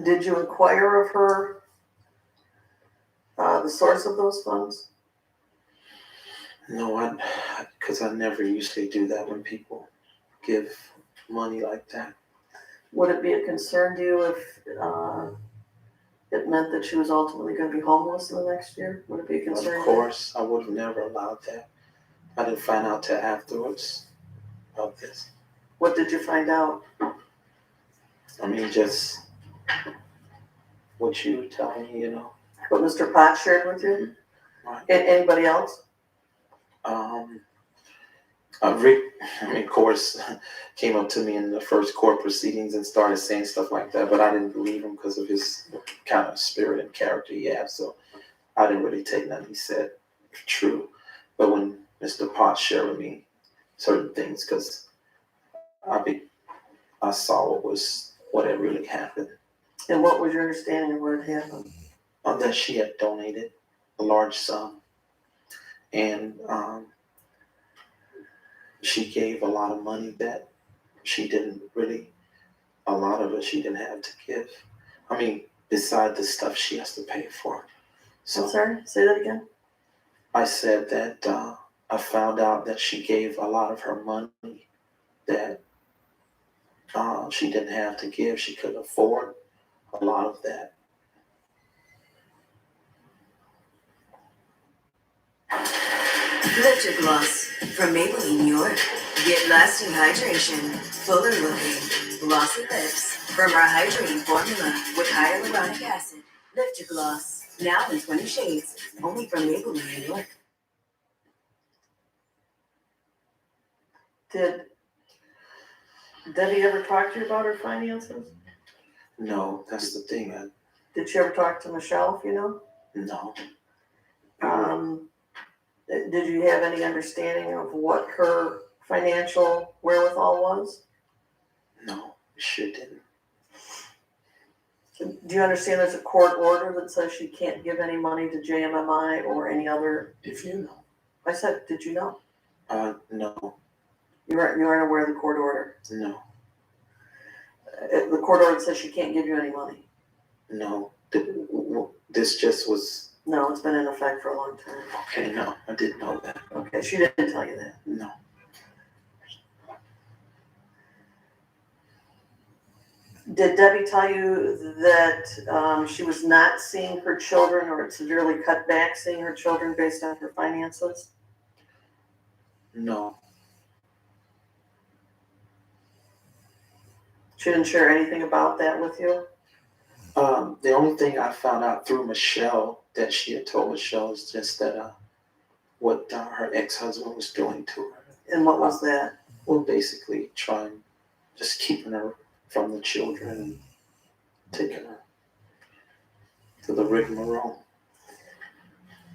Did you inquire of her the source of those funds? No, because I never usually do that when people give money like that. Would it be a concern to you if it meant that she was ultimately going to be homeless in the next year? Would it be a concern? Of course, I would have never allowed that. I didn't find out till afterwards about this. What did you find out? I mean, just what you tell me, you know. What Mr. Potts shared with you? Right. And anybody else? Rick, of course, came up to me in the first court proceedings and started saying stuff like that, but I didn't believe him because of his kind of spirit and character he had, so I didn't really take nothing he said true. But when Mr. Potts shared with me certain things, because I saw what had really happened. And what was your understanding of what had happened? That she had donated a large sum, and she gave a lot of money that she didn't really, a lot of it she didn't have to give. I mean, beside the stuff she has to pay for. So I'm sorry, say that again. I said that I found out that she gave a lot of her money that she didn't have to give. She could afford a lot of that. Lift your gloss from Maybelline, New York. Get lasting hydration, fuller looking, glossy lips from our hydrating formula with hyaluronic acid. Lift your gloss, now in 20 shades, only from Maybelline, New York. Did Debbie ever talk to you about her finances? No, that's the thing. Did she ever talk to Michelle, if you know? No. Did you have any understanding of what her financial wherewithal was? No, sure didn't. Do you understand there's a court order that says she can't give any money to JMMI or any other? If you know. I said, did you know? No. You aren't aware of the court order? No. The court order says she can't give you any money? No. This just was. No, it's been in effect for a long time. Okay, no, I didn't know that. Okay, she didn't tell you that? No. Did Debbie tell you that she was not seeing her children or had severely cut back seeing her children based on her finances? No. She didn't share anything about that with you? The only thing I found out through Michelle that she had told Michelle is just that what her ex-husband was doing to her. And what was that? Well, basically just keeping her from the children and taking her to the rigmarole.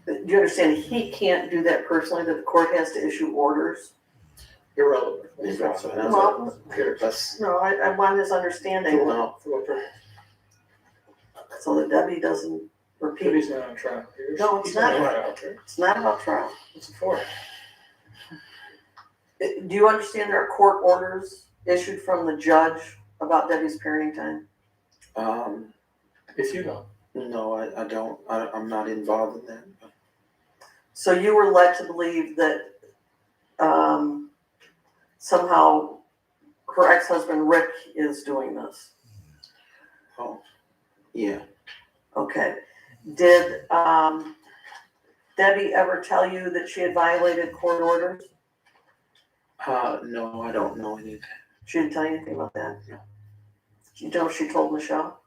Do you understand he can't do that personally, that the court has to issue orders? Irrelevant. Well, no, I want his understanding. No. So that Debbie doesn't repeat. Debbie's not on trial. No, it's not. It's not about trial. What's it for? Do you understand there are court orders issued from the judge about Debbie's parenting time? If you know. No, I don't. I'm not involved in that. So you were led to believe that somehow her ex-husband Rick is doing this? Oh, yeah. Okay. Did Debbie ever tell you that she had violated court orders? No, I don't know any of that. She didn't tell you anything about that? No. You know if she told Michelle?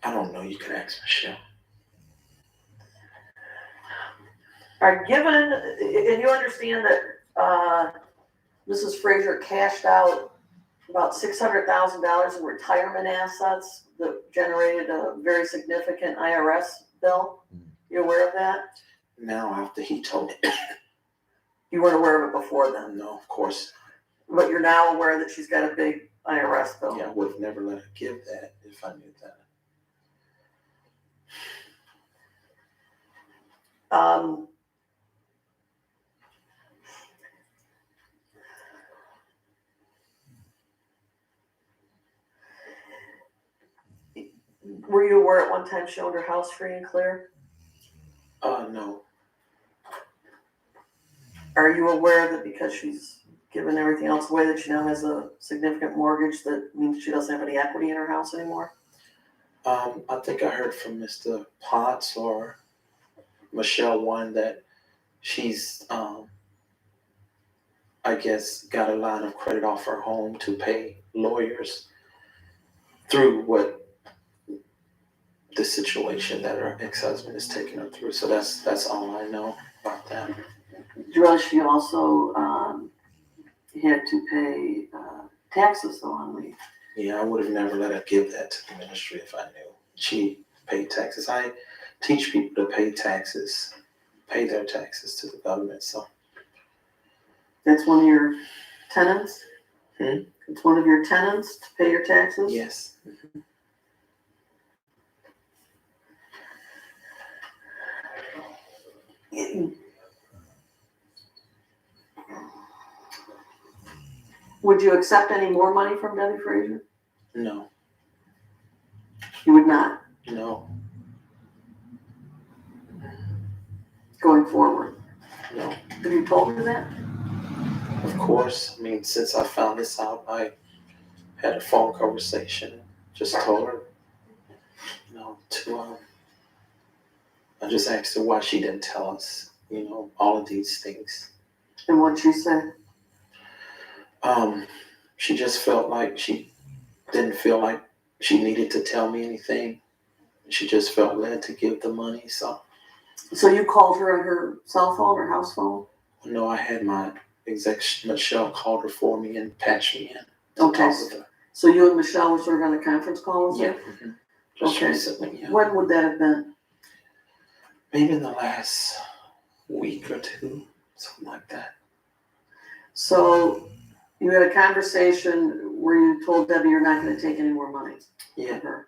I don't know, you can ask Michelle. Are given, and you understand that, Mrs. Frazier cashed out about $600,000 in retirement assets that generated a very significant IRS bill. You aware of that? Now, after he told me, You weren't aware of it before then, no, of course, but you're now aware that she's got a big IRS bill. yeah, I would have never let her give that if I knew that. Were you aware at one time she owned her house free and clear? No, Are you aware that because she's given everything else away that she now has a significant mortgage that means she doesn't have any equity in her house anymore? I think I heard from Mr. Potts or Michelle one that she's, I guess, got a line of credit off her home to pay lawyers through what the situation that her ex-husband is taking her through. So that's all I know about that. Do you realize she also had to pay taxes though on the? Yeah, I would have never let her give that to the ministry if I knew. She paid taxes. I teach people to pay taxes, pay their taxes to the government. So That's one of your tenants? Hmm? It's one of your tenants to pay your taxes? yes. Would you accept any more money from Debbie Frazier? No, You would not, no, going forward. no. Have you told her that? Of course, I mean, since I found this out, I had a phone conversation, just told her, I just asked her why she didn't tell us, all of these things. And what'd she say? She just felt like she didn't feel like she needed to tell me anything. She just felt led to give the money, so. So you called her on her cell phone or house phone? No, I had my exec, Michelle called her for me and patched me in to Okay. talk with her. So you and Michelle were sort of on a conference call with her? Yeah. Just Okay. recently, yeah. When would that have been? Maybe in the last week or two, something like that. So you had a conversation where you told Debbie you're not gonna take any more money Yeah. from her.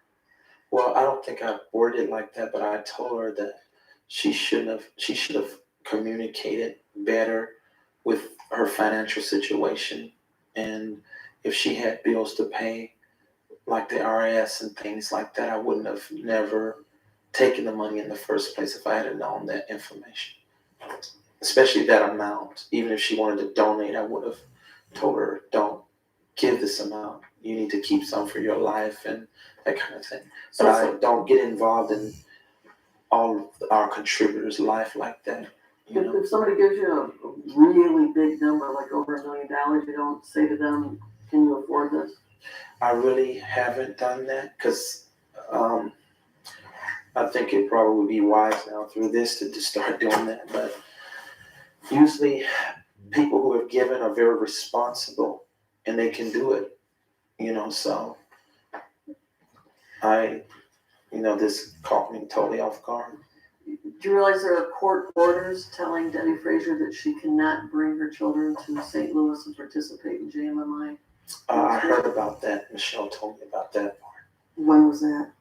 Well, I don't think I worded it like that, but I told her that she should have communicated better with her financial situation. And if she had bills to pay, like the IRS and things like that, I wouldn't have never taken the money in the first place if I had known that information. Especially that amount. Even if she wanted to donate, I would have told her, don't give this amount. You need to keep some for your life and that kind of thing. But I don't get involved in all of our contributors' life like that. If somebody gives you a really big number, like over $1 million, you don't say to them, can you afford this? I really haven't done that because I think it probably would be wise now through this to just start doing that. But usually people who have given are very responsible and they can do it, so this caught me totally off guard. Do you realize there are court orders telling Debbie Frazier that she cannot bring her children to St. Louis and participate in JMMI? I heard about that. Michelle told me about that part. When was that?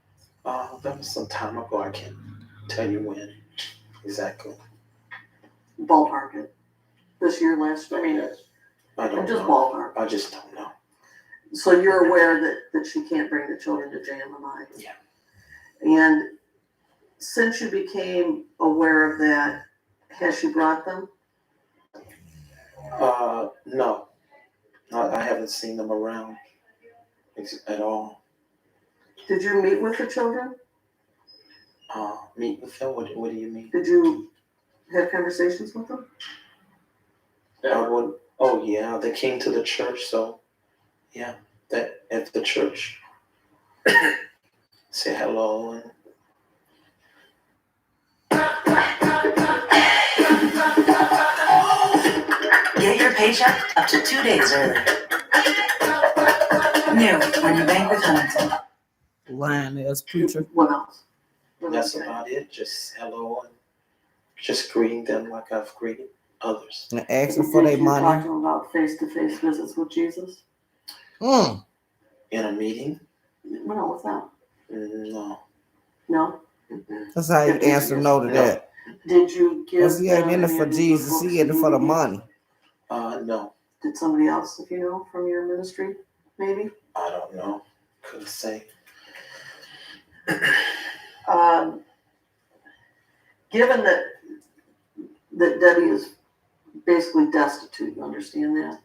That was some time ago. I can't tell you when exactly. Ballpark it. This year, last year? I don't just know. Ballpark. I just don't know. So you're aware that she can't bring the children to JMMI? Yeah. And since you became aware of that, has she brought them? No. I haven't seen them around at all. Did you meet with the children? Meet with them? What do you mean? Did you have conversations with them? Oh yeah, they came to the church, so yeah, that at the church. say hello and Get your paycheck up to 2 days early. New when you bank with Huntington. Lying ass preacher. What else? that's about it. Just hello and just greeting them like I've greeted others. And asking for their Did you talk money. to them about face-to-face visits with Jesus? Mm. In a meeting? Well, no, what's that? No. No? Mm-mm. That's how you answer no to that. Did you give Because he ain't them in it any for of the Jesus, books he in it for the that you money. No. Did somebody else, if you know, from your ministry, maybe? I don't know. Couldn't say. Given that Debbie is basically destitute, you understand that?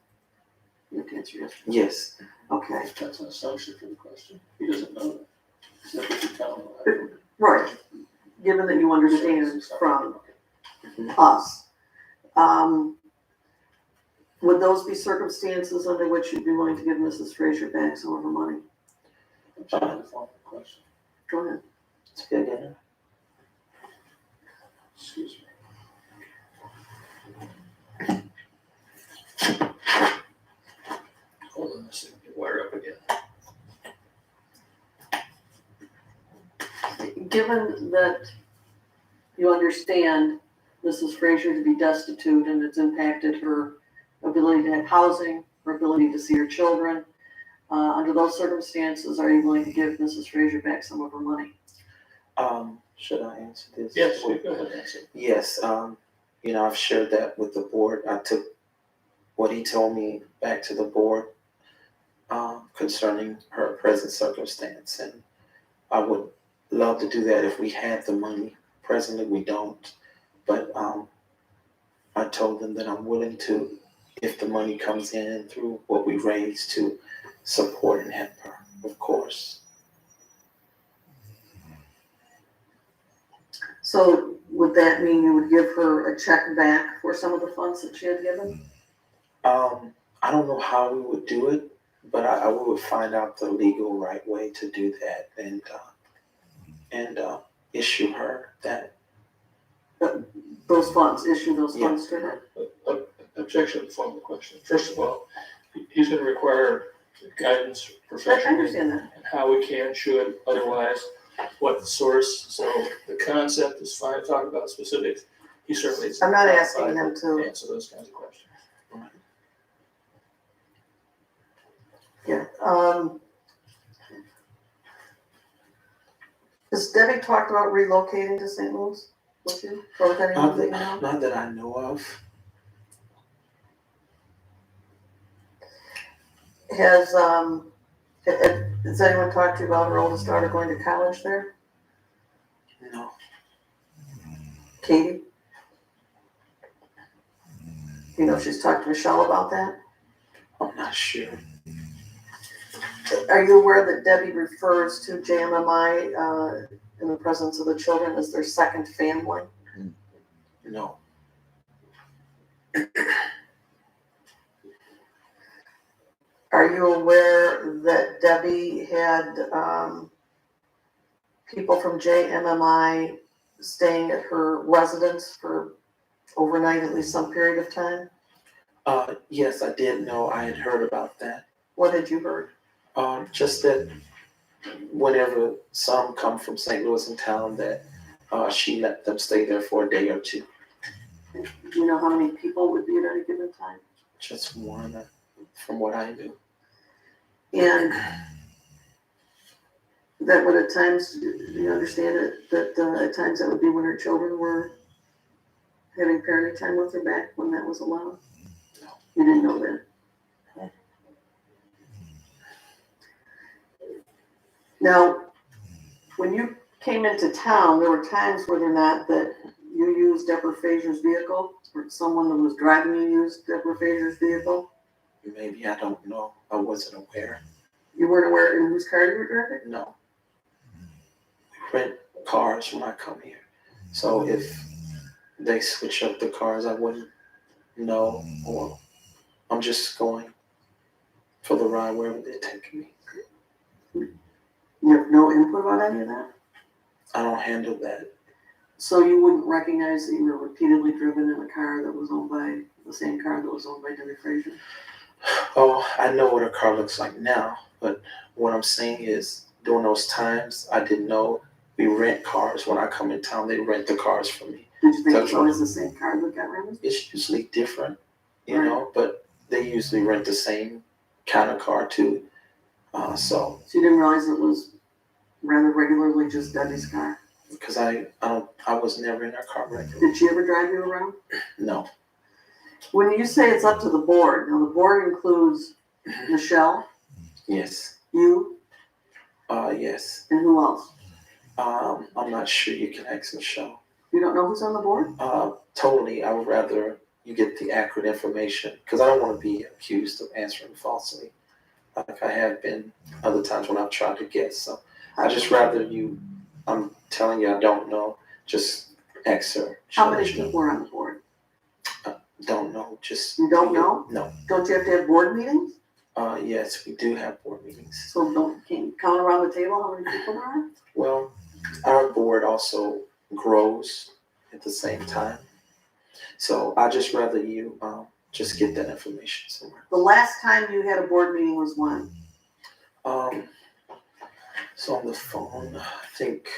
You have to answer yes. Yes. Okay. That's an assumption for the question. He doesn't know that. It's not what you tell him. Right. Given that you understand from us, would those be circumstances under which you'd be willing to give Mrs. Frazier back some of her money? I'm trying to follow the question. Go ahead. It's good dinner. Excuse me. Hold on a second, get wire up again. Given that you understand Mrs. Frazier to be destitute and it's impacted her ability to have housing, her ability to see her children, under those circumstances, are you willing to give Mrs. Frazier back some of her money? Should I answer this? Yes, go ahead and answer. Yes. I've shared that with the board. I took what he told me back to the board concerning her present circumstance, and I would love to do that if we had the money. Presently, we don't, but I told them that I'm willing to, if the money comes in through what we raise, to support and help her, of course. So would that mean you would give her a check back for some of the funds that she had given? I don't know how we would do it, but I would find out the legal right way to do that and issue her that. Those funds, issue those Yeah. funds to her? Objection to the formal question. First of all, he's gonna require guidance, I professional, understand that. and how we can, should, otherwise, what the source, so the concept is fine, talk about specifics. He certainly is. I'm not asking him to. Answer those kinds of questions. Yeah. Has Debbie talked about relocating to St. Louis with you? Or with anyone that you know? Not that I know of. Has anyone talked to you about her oldest daughter going to college there? No. Katie? You know if she's talked to Michelle about that? I'm not sure. Are you aware that Debbie refers to JMMI in the presence of the children as their second family? No. Are you aware that Debbie had people from JMMI staying at her residence for overnight, at least some period of time? Yes, I did know. I had heard about that. What had you heard? Just that whenever some come from St. Louis in town, that she let them stay there for a day or two. Do you know how many people would be at any given time? Just one, from what I knew. And that would at times, do you understand it, that at times that would be when her children were having parenting time with her back when that was allowed? No. You didn't know that? Now, when you came into town, there were times, were there not, that you used Deborah Frazier's vehicle, or someone that was driving you used Deborah Frazier's vehicle? Maybe, I don't know. I wasn't aware. You weren't aware in whose car you were driving? No. We rent cars when I come here. So if they switch up the cars, I wouldn't know, or I'm just going for the ride wherever they're taking me. You have no input on any of that? I don't handle that. So you wouldn't recognize that you were repeatedly driven in a car that was owned by, the same car that was owned by Debbie Frazier? Oh, I know what a car looks like now, but what I'm saying is during those times, I didn't know we rent cars. When I come in town, they rent the cars for me. Did you think it That's was always the same car that got rented? It's usually different, you know, but they usually rent the same kind of car too. So you didn't realize it was rather regularly just Debbie's car? because I was never in her car regularly. Did she ever drive you around? No. When you say it's up to the board, now the board includes Michelle, Yes. you, Yes. and who else? I'm not sure. You can ask Michelle. You don't know who's on the board? Totally. I would rather you get the accurate information because I don't want to be accused of answering falsely, like I have been other times when I've tried to guess. So I just rather you. I'm telling you, I don't know. Just ask her. How many people are on the board? Don't know. Just You don't know? No. Don't you have to have board meetings? Yes, we can have board meetings. So can you count around the table how many people there are? Well, our board also grows at the same time. So I just rather you just get that information somewhere. The last time you had a board meeting was when? So on the phone, I think.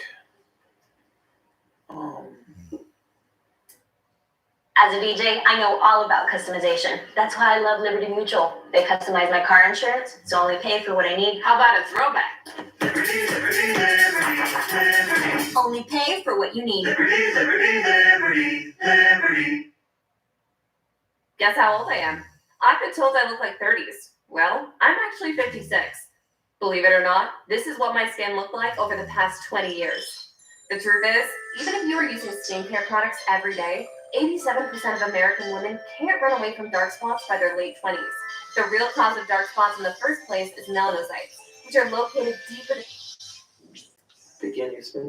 As a VJ, I know all about customization. That's why I love Liberty Mutual. They customize my car insurance, so I only pay for what I need. How about a throwback? Only pay for what you need. Guess how old I am? I've been told I look like 30s. Well, I'm actually 56. Believe it or not, this is what my skin looked like over the past 20 years. The truth is, even if you are using skincare products every day, 87% of American women can't run away from dark spots by their late 20s. The real cause of dark spots in the first place is melanocytes, which are located deep in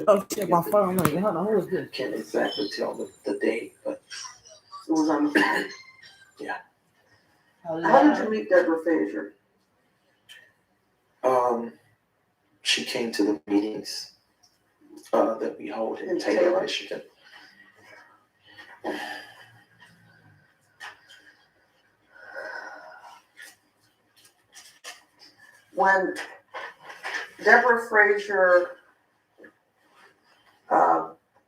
Oh shit, my phone ringing. Hold on, who is this? Can't exactly tell the date, but it was on the phone. Yeah. How did you meet Deborah Frazier? She came to the meetings that we hold in Taylor, Michigan. When Deborah Frazier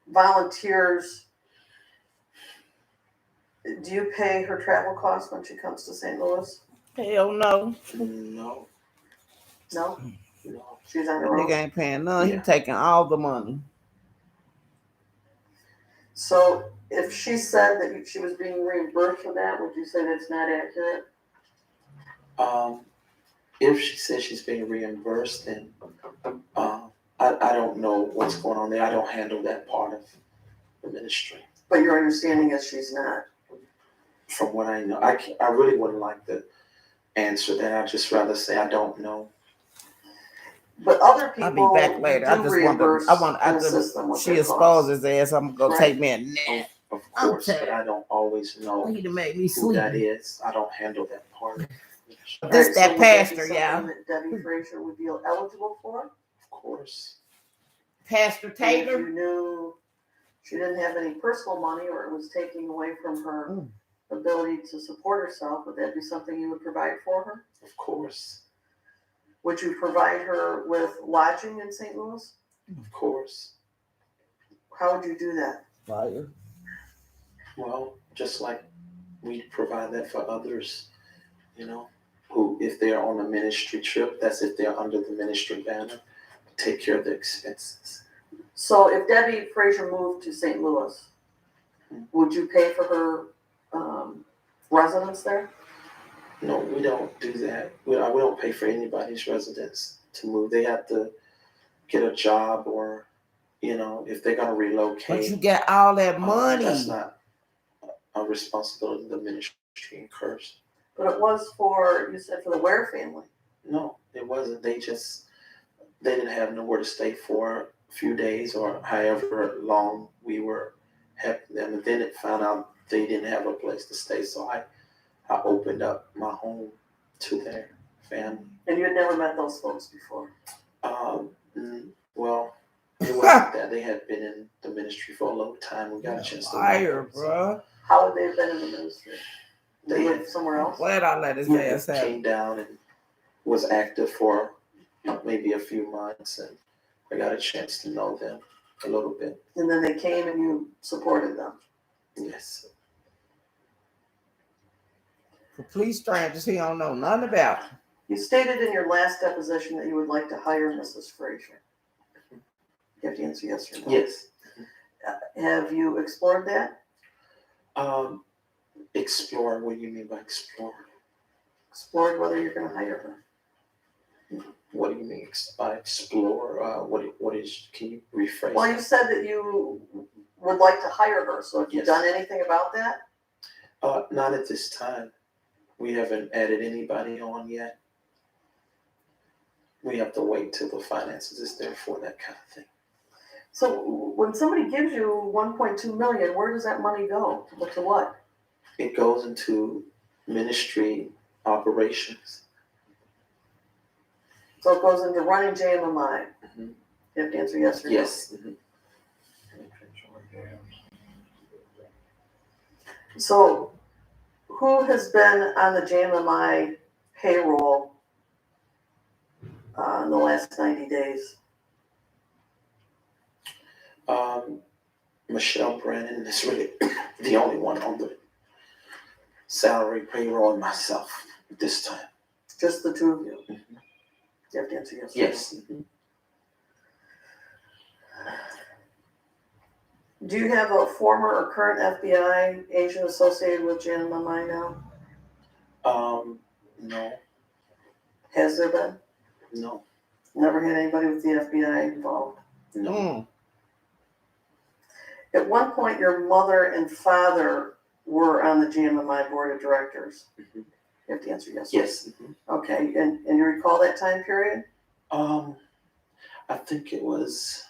volunteers, do you pay her travel costs when she comes to St. Louis? Hell no. No. No? No. She's on That her own? nigga ain't paying none. He taking all the money. So if she said that she was being reimbursed for that, would you say that's not accurate? If she says she's being reimbursed, then I don't know what's going on there. I don't handle that part of the ministry. But your understanding is she's not? From what I know, I really wouldn't like to answer that. I'd just rather say I don't know. But other people I'll be back later. I do just reimburse after she exposes his ass, I'm gonna go take me a nap. Of course, but I don't always know He to make me who that sleepy. is. I don't handle that part. This that would pastor, be y'all. something that Debbie Frazier would be eligible for? Of course. Pastor If Taylor. you knew she didn't have any personal money or it was taking away from her ability to support herself, would that be something you would provide for her? Of course. Would you provide her with lodging in St. Louis? Of course. How would you do that? Fire. Well, just like we provide that for others, you know, who, if they're on a ministry trip, that's if they're under the ministry banner, take care of the expenses. So if Debbie Frazier moved to St. Louis, would you pay for her residence there? No, we don't do that. We don't pay for anybody's residence to move. They have to get a job or, you know, if they're going to relocate. But you got all that money. That's not a responsibility the ministry incurs. But it was for, you said, for the Ware family. No, it wasn't. They didn't have nowhere to stay for a few days or however long we were helping them. And then it found out they didn't have a place to stay. So I opened up my home to their family. And you had never met those folks before? Well, it wasn't that. They had been in the ministry for a long time. We got a chance to Liar, them. bro. How would they have been in the ministry? They They lived somewhere else? Glad I let his Yeah, ass have came down and was active for maybe a few months, and I got a chance to know them a little bit. And then they came and you supported them? Yes. complete strangers he don't know nothing about. You stated in your last deposition that you would like to hire Mrs. Frazier. You have to answer yes or no. Yes. Have you explored that? Explore. What do you mean by explore? Explored whether you're going to hire her? What do you mean by explore? What is? Can you rephrase? Well, you said that you would like to hire her. So have you Yes. done anything about that? Not at this time. We haven't added anybody on yet. We have to wait till the finances is there for that kind of thing. So when somebody gives you 1.2 million, where does that money go? To what? It goes into ministry operations. So it goes into running JMMI. Mhm. You have to answer yes or no. Yes. Mhm. So who has been on the JMMI payroll in the last 90 days? Michelle Brennan is really the only one on the salary payroll, and myself at this time. Just the two of you? Mhm. You have to answer yes or Yes. no. Mhm. Do you have a former or current FBI agent associated with JMMI now? No. Has there been? No. Never had anybody with the FBI involved? No. At one point, your mother and father were on the GMMI board of directors. Mhm. You have to answer yes. Yes. Mhm. Okay, and you recall that time period? I think it was,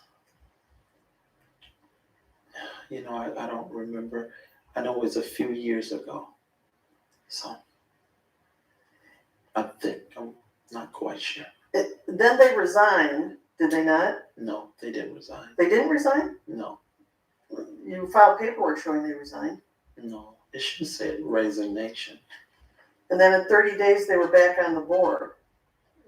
I don't remember. I know it was a few years ago. So I think I'm not quite sure. Then they resigned, did they not? No, they didn't resign. They didn't resign? No. You filed paperwork showing they resigned. No. It should say resignation. And then in 30 days, they were back on the board.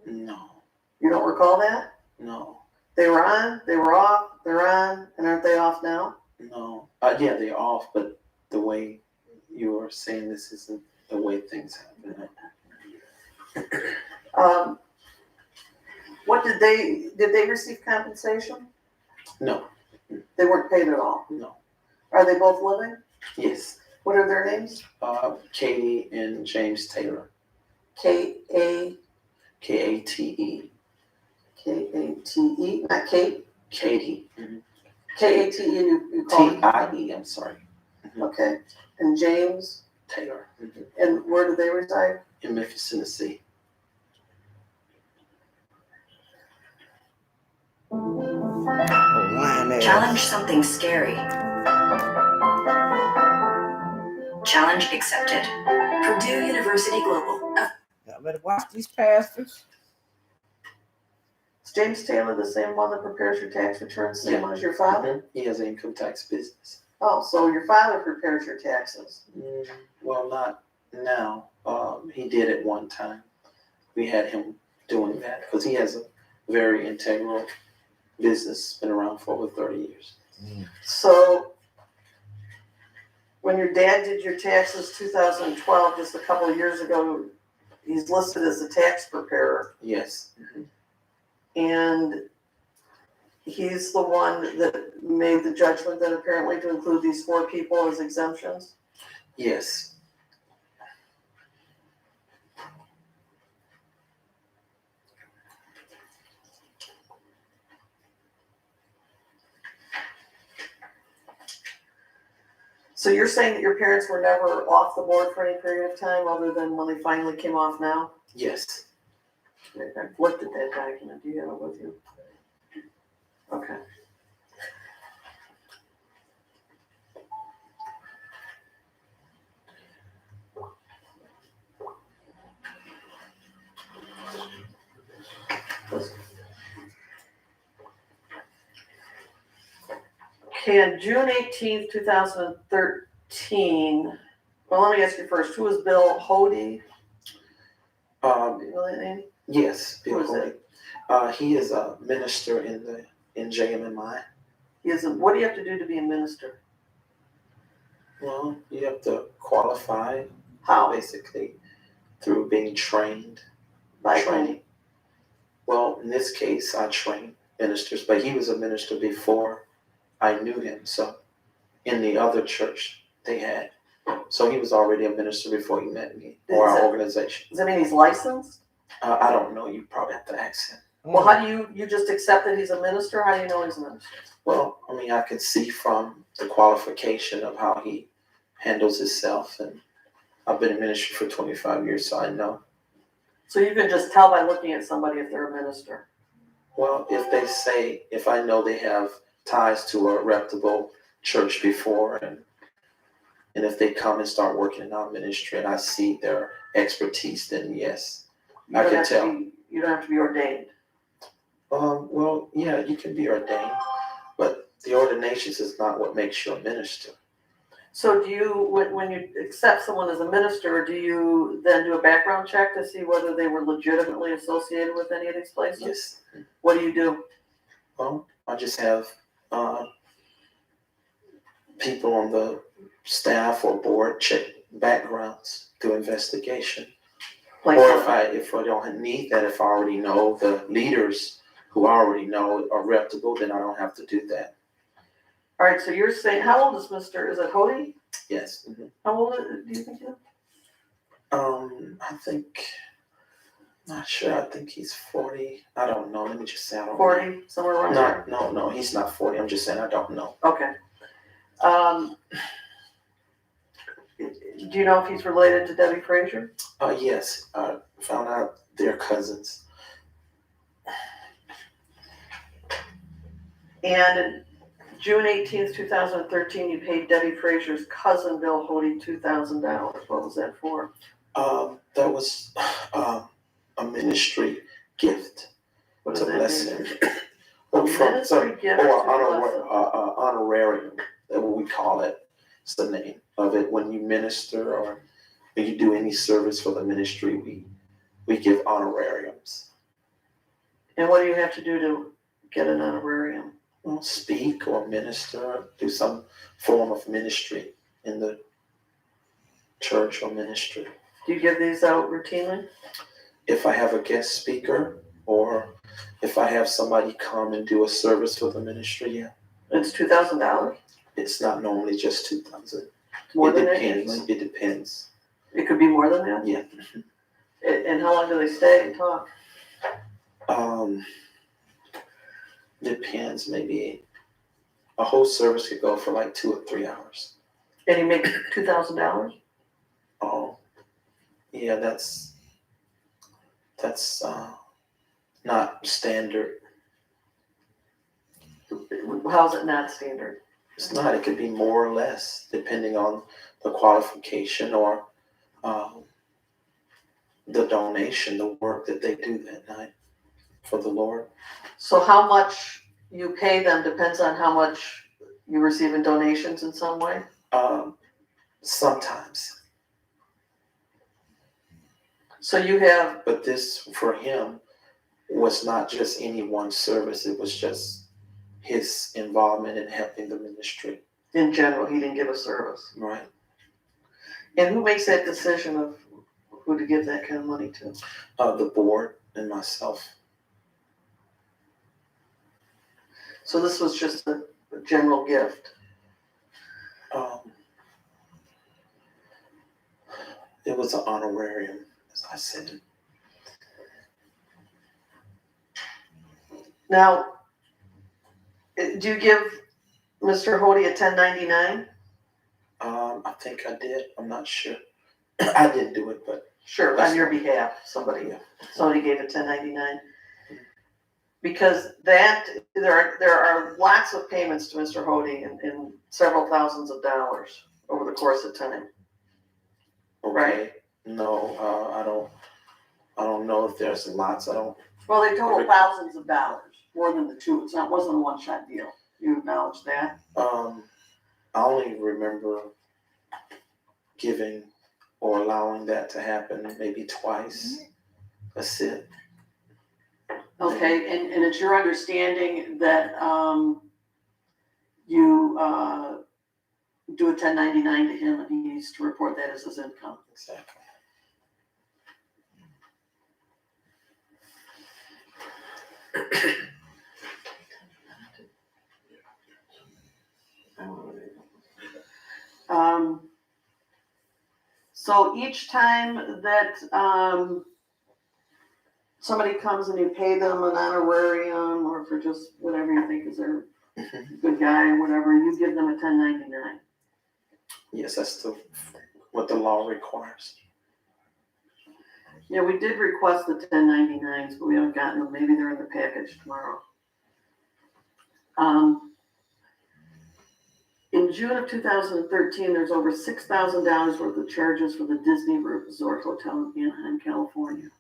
No. You don't recall that? No. They were on, they were off, they're on, and aren't they off now? No. Yeah, they're off, but the way you are saying this isn't the way things happen. What did they receive compensation? No. They weren't paid at all. No. Are they both living? Yes. What are their names? Katie and James Taylor. K-A. K-A-T-E. K-A-T-E, not Kate? Katie. K-A-T-E, you call it? T-I-E, I'm sorry. Okay. And James? Taylor. And where do they reside? In Memphis, Tennessee. Challenge something scary. Challenge accepted. Purdue University Global. Y'all better watch these pastors. Is James Taylor the same one that prepares your tax returns, same Yeah. one as your father? Mhm. He has an income tax business. Oh, so your father prepares your taxes. Well, not now. He did at one time. We had him doing that because he has a very integral business, been around for over 30 years. So when your dad did your taxes 2012, just a couple of years ago, he's listed as a tax preparer. Yes. And he's the one that made the judgment then apparently to include these 4 people as exemptions. Yes. So you're saying that your parents were never off the board for any period of time other than when they finally came off now? Yes. I've looked at that document. Do you have it with you? Okay. Okay, on June 18th, 2013, well, let me ask you first, who is Bill Hody? Do you know that name? Yes, Bill Who is Hody. He is a minister in JMMI. What do you have to do to be a minister? Well, you have to qualify. How? Basically, through being trained. By training. Well, in this case, I trained ministers, but he was a minister before I knew him. So, in the other church they had, so he was already a minister before he met me or our organization. Does that mean he's licensed? I don't know. You probably have to ask him. Well, how do you just accept that he's a minister? How do you know he's a minister? Well, I mean, I can see from the qualification of how he handles himself, and I've been in ministry for 25 years, so I know. So you can just tell by looking at somebody if they're a minister? Well, if I know they have ties to a reputable church before, and if they come and start working in our ministry and I see their expertise, then yes, I can tell. You don't have to be ordained. Well, yeah, you can be ordained, but the ordinations is not what makes you a minister. So do you, when you accept someone as a minister, do you then do a background check to see whether they were legitimately associated with any of these places? Yes. What do you do? Well, I just have people on the staff or board check backgrounds, do investigation. Like or if I don't need that, if I already know the leaders who I already know are reputable, then I don't have to do that. All right, so you're saying, how old is is it Hody? Yes. Mm-hmm. How old do you think he is? I think, not sure, I think he's 40. I don't know, let me just say I don't 40, know. somewhere around there? No, he's not 40, I'm just saying I don't know. Okay. Do you know if he's related to Debbie Frazier? Yes, I found out they're cousins. And June 18th, 2013, you paid Debbie Frazier's cousin, Bill Hody, $2,000. What was that for? That was a ministry gift. What does that mean? Honorarium, that's what we call it. It's the name of it. When you minister or when you do any service for the ministry, we give honorariums. And what do you have to do to get an honorarium? Well, speak or minister, do some form of ministry in the church or ministry. Do you give these out routinely? If I have a guest speaker or if I have somebody come and do a service for the ministry, yeah. It's $2,000? It's not normally just $2,000. More than depends. It depends. It could be more than that? Yeah. And how long do they stay and talk? Depends. Maybe a whole service could go for like 2 or 3 hours. And you make $2,000? Oh, yeah, that's not standard. How's it not standard? It's not. It could be more or less depending on the qualification or the donation, the work that they do that night for the Lord. So how much you pay them depends on how much you receive in donations in some way? Sometimes. So you have... But this, for him, was not just any one service. It was just his involvement in helping the ministry. In general, he didn't give a service. Right. And who makes that decision of who to give that kind of money to? The board and myself. So this was just a general gift? It was an honorarium, as I said. Now, do you give Mr. Hody a 1099? I think I did. I'm not sure. I didn't do it, but sure, on your behalf, somebody gave a 1099. Because there are lots of payments to Mr. Hody in several thousands of dollars over the course of time. Okay. Right? No, I don't know if there's lots. Well, they total thousands of dollars, more than the two. Wasn't a one-shot deal. You acknowledge that? I only remember giving or allowing that to happen maybe twice. That's it. Okay, and it's your understanding that, you, do a 1099 to him and he needs to report that as his income? Exactly. So each time that, somebody comes and you pay them an honorarium or for just whatever you think is their good guy or whatever, you give them a 1099. Yes, that's what the law requires. Yeah, we did request the 1099s, but we haven't gotten them. Maybe they're in the package tomorrow. In June of 2013, there's over $6,000 worth of charges for the Disney Resort Hotel in Anaheim, California.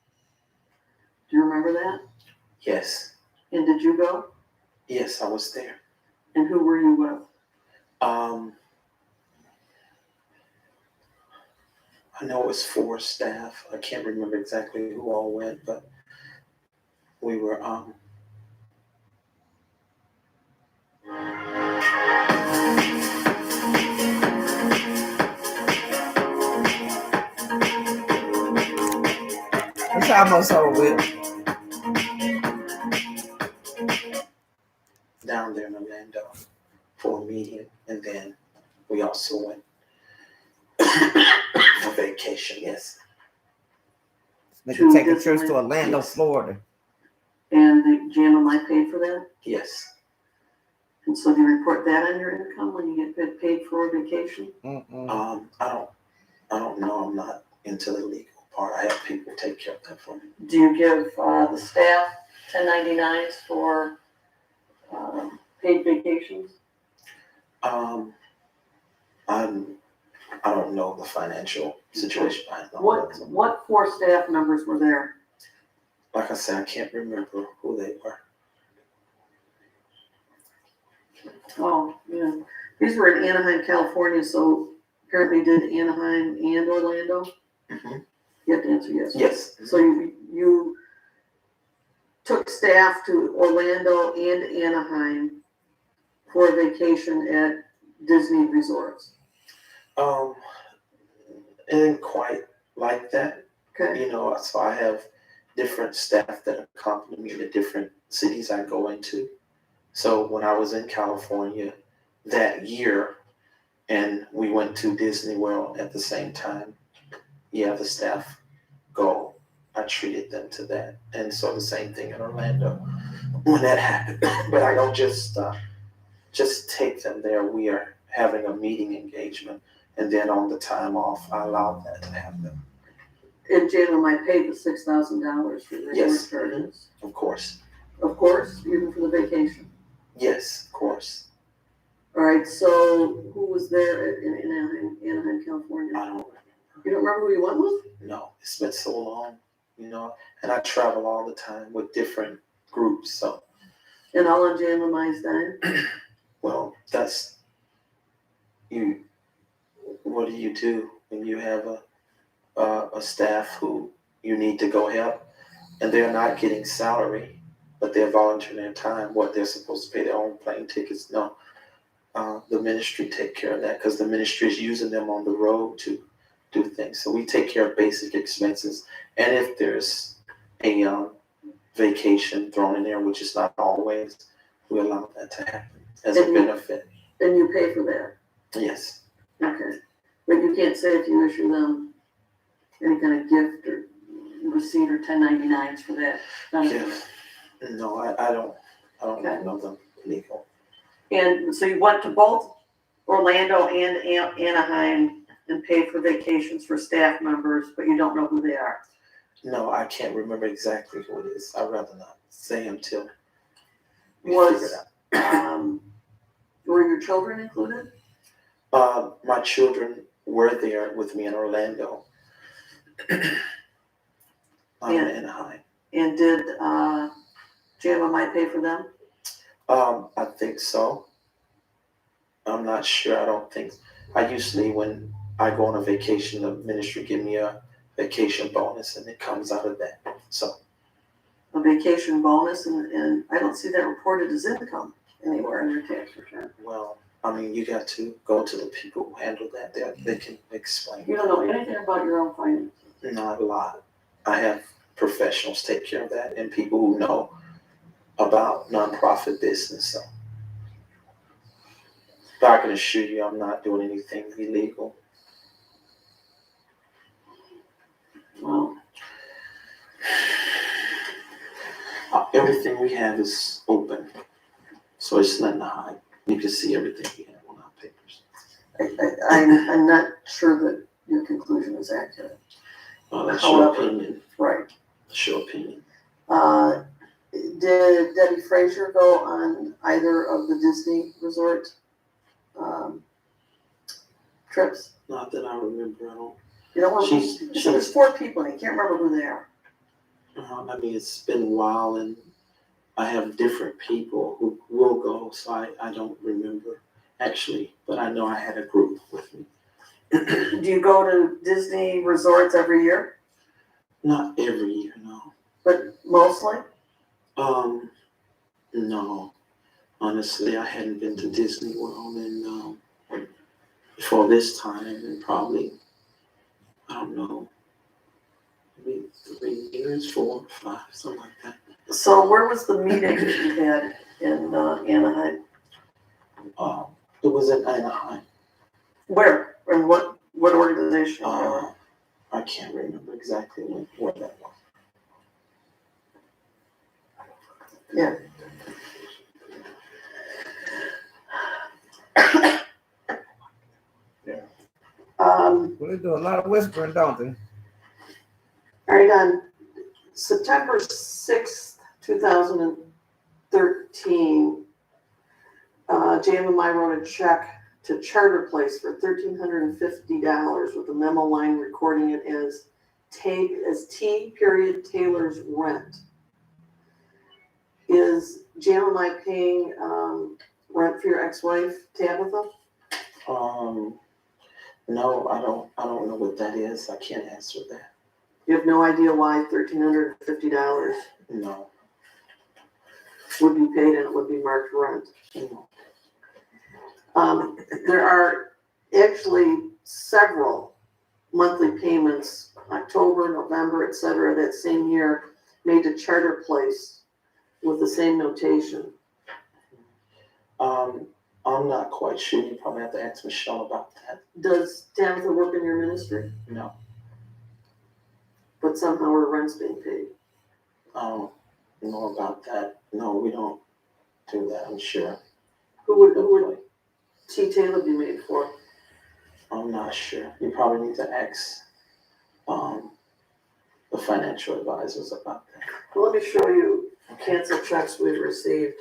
Do you remember that? Yes. And did you go? Yes, I was there. And who were you with? I know it was 4 staff. I can't remember exactly who all went, but we were It's almost over with. down there in Orlando for a meeting, and then we also went for vacation. Yes. They can take a Disneyland? trip to Orlando, Yes. Florida. And the Jmi paid for that? Yes. And so do you report that on your income when you get paid for a vacation? I don't know. I'm not into the legal part. I have people take care of that for me. Do you give the staff 1099s for paid vacations? I don't know the financial situation behind all that. What 4 staff members were there? Like I said, I can't remember who they were. Oh, yeah. These were in Anaheim, California, so apparently did Anaheim and Orlando? Mm-hmm. You have to answer yes. Yes. So you took staff to Orlando and Anaheim for a vacation at Disney resorts? It didn't quite like that. Okay. You know, so I have different staff that accompany me to different cities I go into. So when I was in California that year and we went to Disney World at the same time, yeah, the staff go. I treated them to that. And so the same thing in Orlando when that happened. But I don't just take them there. We are having a meeting engagement. And then on the time off, I allowed that to happen. And Jalen paid the $6,000 for the Yes. charges. Of course. Of course, even for the vacation. Yes, of course. All right, so who was there in Anaheim, California? I don't remember. You don't remember who you went with? No, it's been so long, you know, and I travel all the time with different groups, so. And all on Jalen dime? Well, that's, what do you do when you have a staff who you need to go help and they're not getting salary, but they're volunteering their time, what they're supposed to pay their own plane tickets? No, the ministry take care of that because the ministry is using them on the road to do things. So we take care of basic expenses. And if there's a vacation thrown in there, which is not always, we allow that to happen as a benefit. And you pay for that? Yes. Okay. But you can't say if you issue them any kind of gift or receipt or 1099s for that. Gift? No, I don't Okay. know them legal. And so you went to both Orlando and Anaheim and paid for vacations for staff members, but you don't know who they are? No, I can't remember exactly who it is. I'd rather not say until we figure it out. Were your children included? My children were there with me in Orlando. I'm in Anaheim. And did Jmi pay for them? I think so. I'm not sure. I don't think. I usually, when I go on a vacation, the ministry give me a vacation bonus, and it comes out of that. So A vacation bonus, and I don't see that reported as income anywhere in your tax return. well, I mean, you got to go to the people who handle that. They can explain. You don't know anything about your own finances. Not a lot. I have professionals take care of that, and people who know about nonprofit business. So, but I can assure you, I'm not doing anything illegal. Well, everything we have is open, so it's nothing to hide. You can see everything we have on our papers. I'm not sure that your conclusion is accurate. That's However, your opinion. Right. That's your opinion. Did Debbie Frazier go on either of the Disney resort trips? Not that I remember. I don't. You know what? So there's 4 people, and you can't remember who they are. I mean, it's been a while, and I have different people who will go, so I don't remember actually, but I know I had a group with me. Do you go to Disney resorts every year? Not every year, no. But mostly? No. Honestly, I hadn't been to Disney World in before this time, and probably, I don't know, maybe 3 years, 4, 5, something like that. So where was the meeting that you had in Anaheim? It was in Anaheim. Where? And what organization? I can't remember exactly where that was. Yeah. Well, they do a lot of whispering, don't they? All right, on September 6th, 2013, Jmi wrote a check to Charter Place for $1,350 with a memo line recording it as T. Taylor's rent. Is Jmi paying rent for your ex-wife, Tabitha? No, I don't know what that is. I can't answer that. You have no idea why $1,350 No. would be paid and it would be marked rent. No. There are actually several monthly payments, October, November, etc., that same year, made to Charter Place with the same notation. I'm not quite sure. You probably have to ask Michelle about that. Does Tabitha work in your ministry? No. But somehow her rent's being paid. I don't know about that. No, we don't do that, I'm sure. Who would T. Taylor be made for? I'm not sure. You probably need to ask the financial advisors about that. Well, let me show you canceled checks we've received.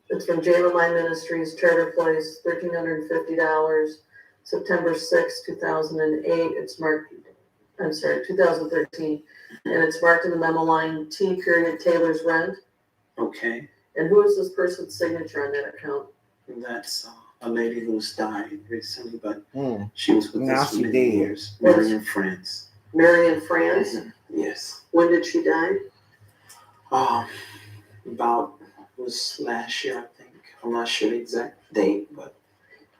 It's from Jmi Ministries, Charter Place, $1,350, September 6, 2008. It's marked, 2013. And it's marked in the memo line, T. Taylor's rent. Okay. And who is this person's signature on that account? That's a lady who's died recently, but she was with Now us for she many dead. years. Marion France. Marion France? Yes. When did she die? Was last year, I think. I'm not sure the exact date, but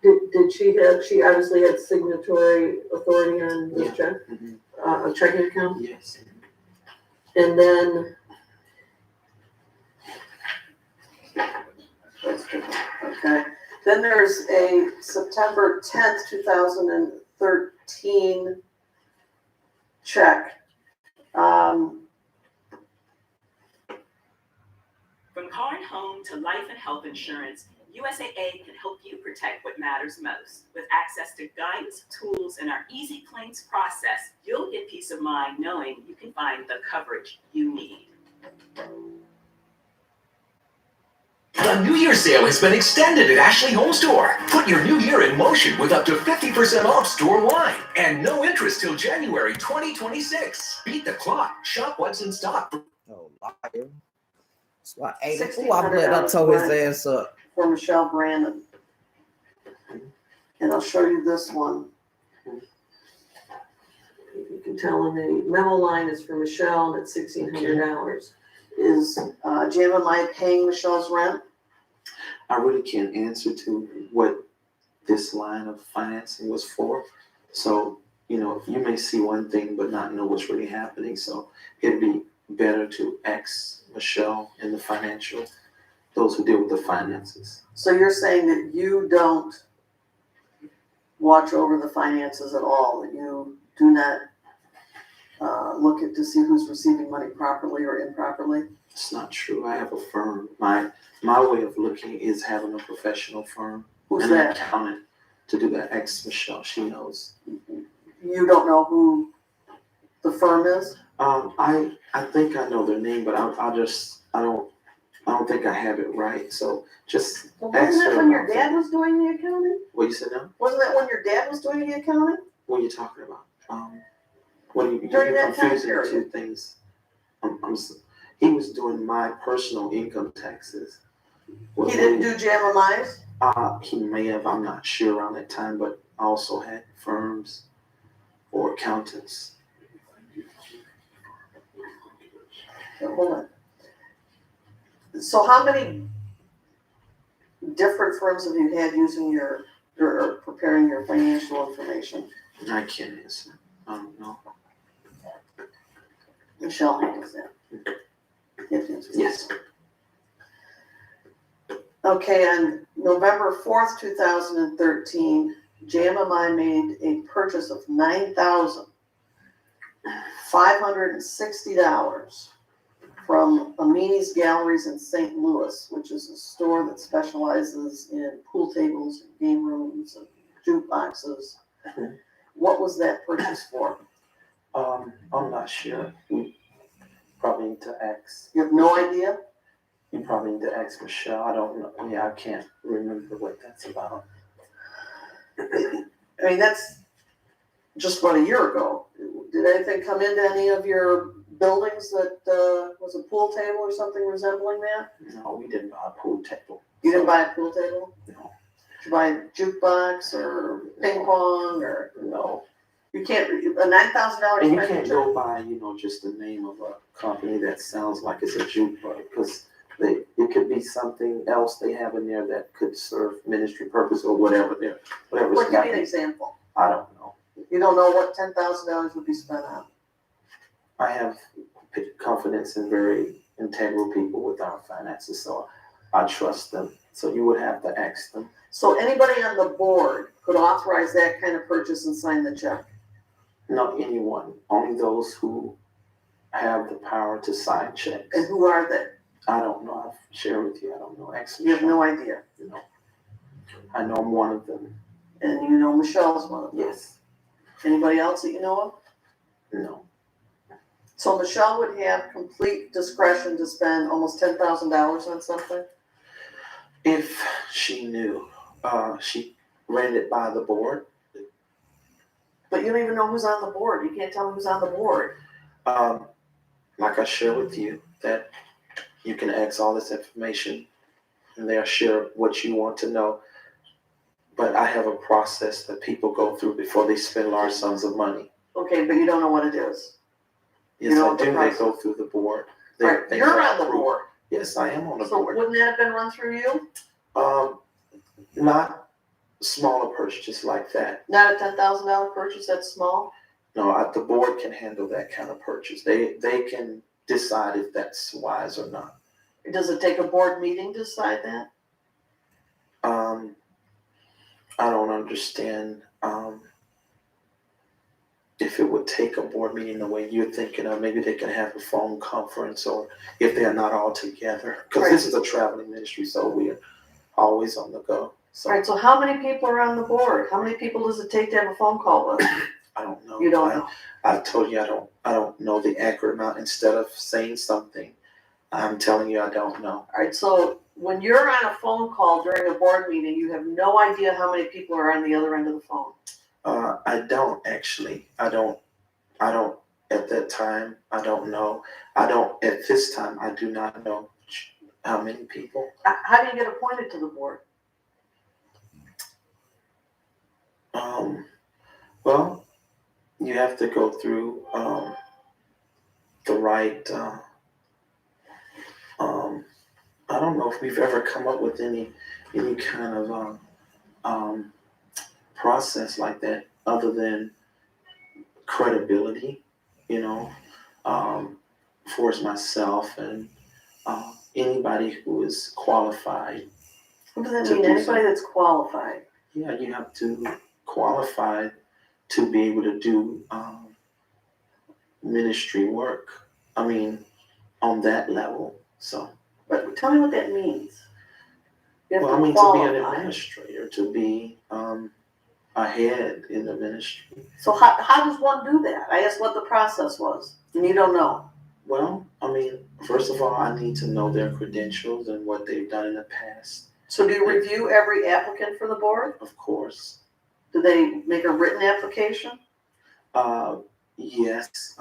Did she obviously had signatory authority on this check? A checking account? Yes. And then, okay, then there's a September 10th, 2013 check. From car and home to life and health insurance, USAA can help you protect what matters most. With access to guidance, tools, and our easy claims process, you'll get peace of mind knowing you can find the coverage you need. The New Year sale has been extended at Ashley Home Store. Put your new year in motion with up to 50% off store-wide and no interest till January 2026. Beat the clock. Shop what's in stock. Oh, liar. That's why I blood up tore his ass up. for Michelle Brandon. And I'll show you this one. You can tell in the memo line is for Michelle and it's $1,600. Is Jmi paying Michelle's rent? I really can't answer to what this line of financing was for. So, you know, you may see one thing but not know what's really happening. So it'd be better to ask Michelle and the financial, those who deal with the finances. So you're saying that you don't watch over the finances at all, that you do not look at to see who's receiving money properly or improperly? It's not true. I have a firm. My way of looking is having a professional firm. Who's and that? an accountant to do that. Ex Michelle, she knows. You don't know who the firm is? I think I know their name, but I don't think I have it right. So just Well, ask wasn't that her when your about dad that. was doing the accounting? What you said now? Wasn't that when your dad was doing the accounting? What are you talking about? What are you During you're that time confusing the period. two things? He was doing my personal income taxes. He didn't do Jami's? He may have, I'm not sure around that time, but I also had firms or accountants. Hold on. So how many different firms have you had using your or preparing your financial information? I can't answer. I don't know. Michelle handles that. Yes. Okay, on November 4th, 2013, Jmi made a purchase of $9,560 from Amini's Galleries in St. Louis, which is a store that specializes in pool tables, and game rooms, and jukeboxes. What was that purchase for? I'm not sure. You probably need to ask. You have no idea? You probably need to ask Michelle. I don't know. Yeah, I can't remember what that's about. I mean, that's just about a year ago. Did anything come into any of your buildings that was a pool table or something resembling that? No, we didn't buy a pool table. You didn't buy a pool table? No. Did you buy a jukebox or ping pong or? No. You can't, a $9,000 And you expenditure? can't go by, just the name of a company that sounds like it's a jukebox, because it could be something else they have in there that could serve ministry purpose or whatever they're, whatever's. Well, give me an example. I don't know. You don't know what $10,000 would be spent on? I have confidence in very integral people with our finances, so I trust them. So you would have to ask them. So anybody on the board could authorize that kind of purchase and sign the check? Not anyone, only those who have the power to sign checks. And who are they? I don't know. I'll share with you. I don't know. Actually, You have no idea? No. I know I'm one of them. And you know Michelle's one of them? Yes. Anybody else that you know of? No. So Michelle would have complete discretion to spend almost $10,000 on something? If she knew, she ran it by the board. But you don't even know who's on the board. You can't tell me who's on the board. Like I share with you, that you can ask all this information and they'll share what you want to know. But I have a process that people go through before they spend large sums of money. Okay, but you don't know what it is. Yes, You know I the do. They process. go through the board. Right, you're on the board. Yes, I am on the So board. wouldn't that have been run through you? Not smaller purchases like that. Not a $10,000 purchase, that's small? No, the board can handle that kind of purchase. They can decide if that's wise or not. Does it take a board meeting to decide that? I don't understand if it would take a board meeting the way you're thinking of. Maybe they can have a phone conference, or if they're not all together. Because this is a traveling ministry, so we're always on the go. So All right, so how many people are on the board? How many people does it take to have a phone call with? I don't know. You don't know? I've told you I don't know the accurate amount. Instead of saying something, I'm telling you I don't know. All right, so when you're on a phone call during a board meeting, you have no idea how many people are on the other end of the phone? I don't actually. I don't at that time. I don't know. At this time, I do not know. How many people? How do you get appointed to the board? Well, you have to go through the right. I don't know if we've ever come up with any kind of process like that, other than credibility, you know, for myself and anybody who is qualified. What does that mean? Anybody that's qualified? Yeah, you have to qualify to be able to do ministry work. I mean, on that level. So, but tell me what that means. To be an administrator, to be a head in the ministry. So how does one do that? I asked what the process was, and you don't know. Well, I mean, first of all, I need to know their credentials and what they've done in the past. So do you review every applicant for the board? Of course. Do they make a written application? Yes.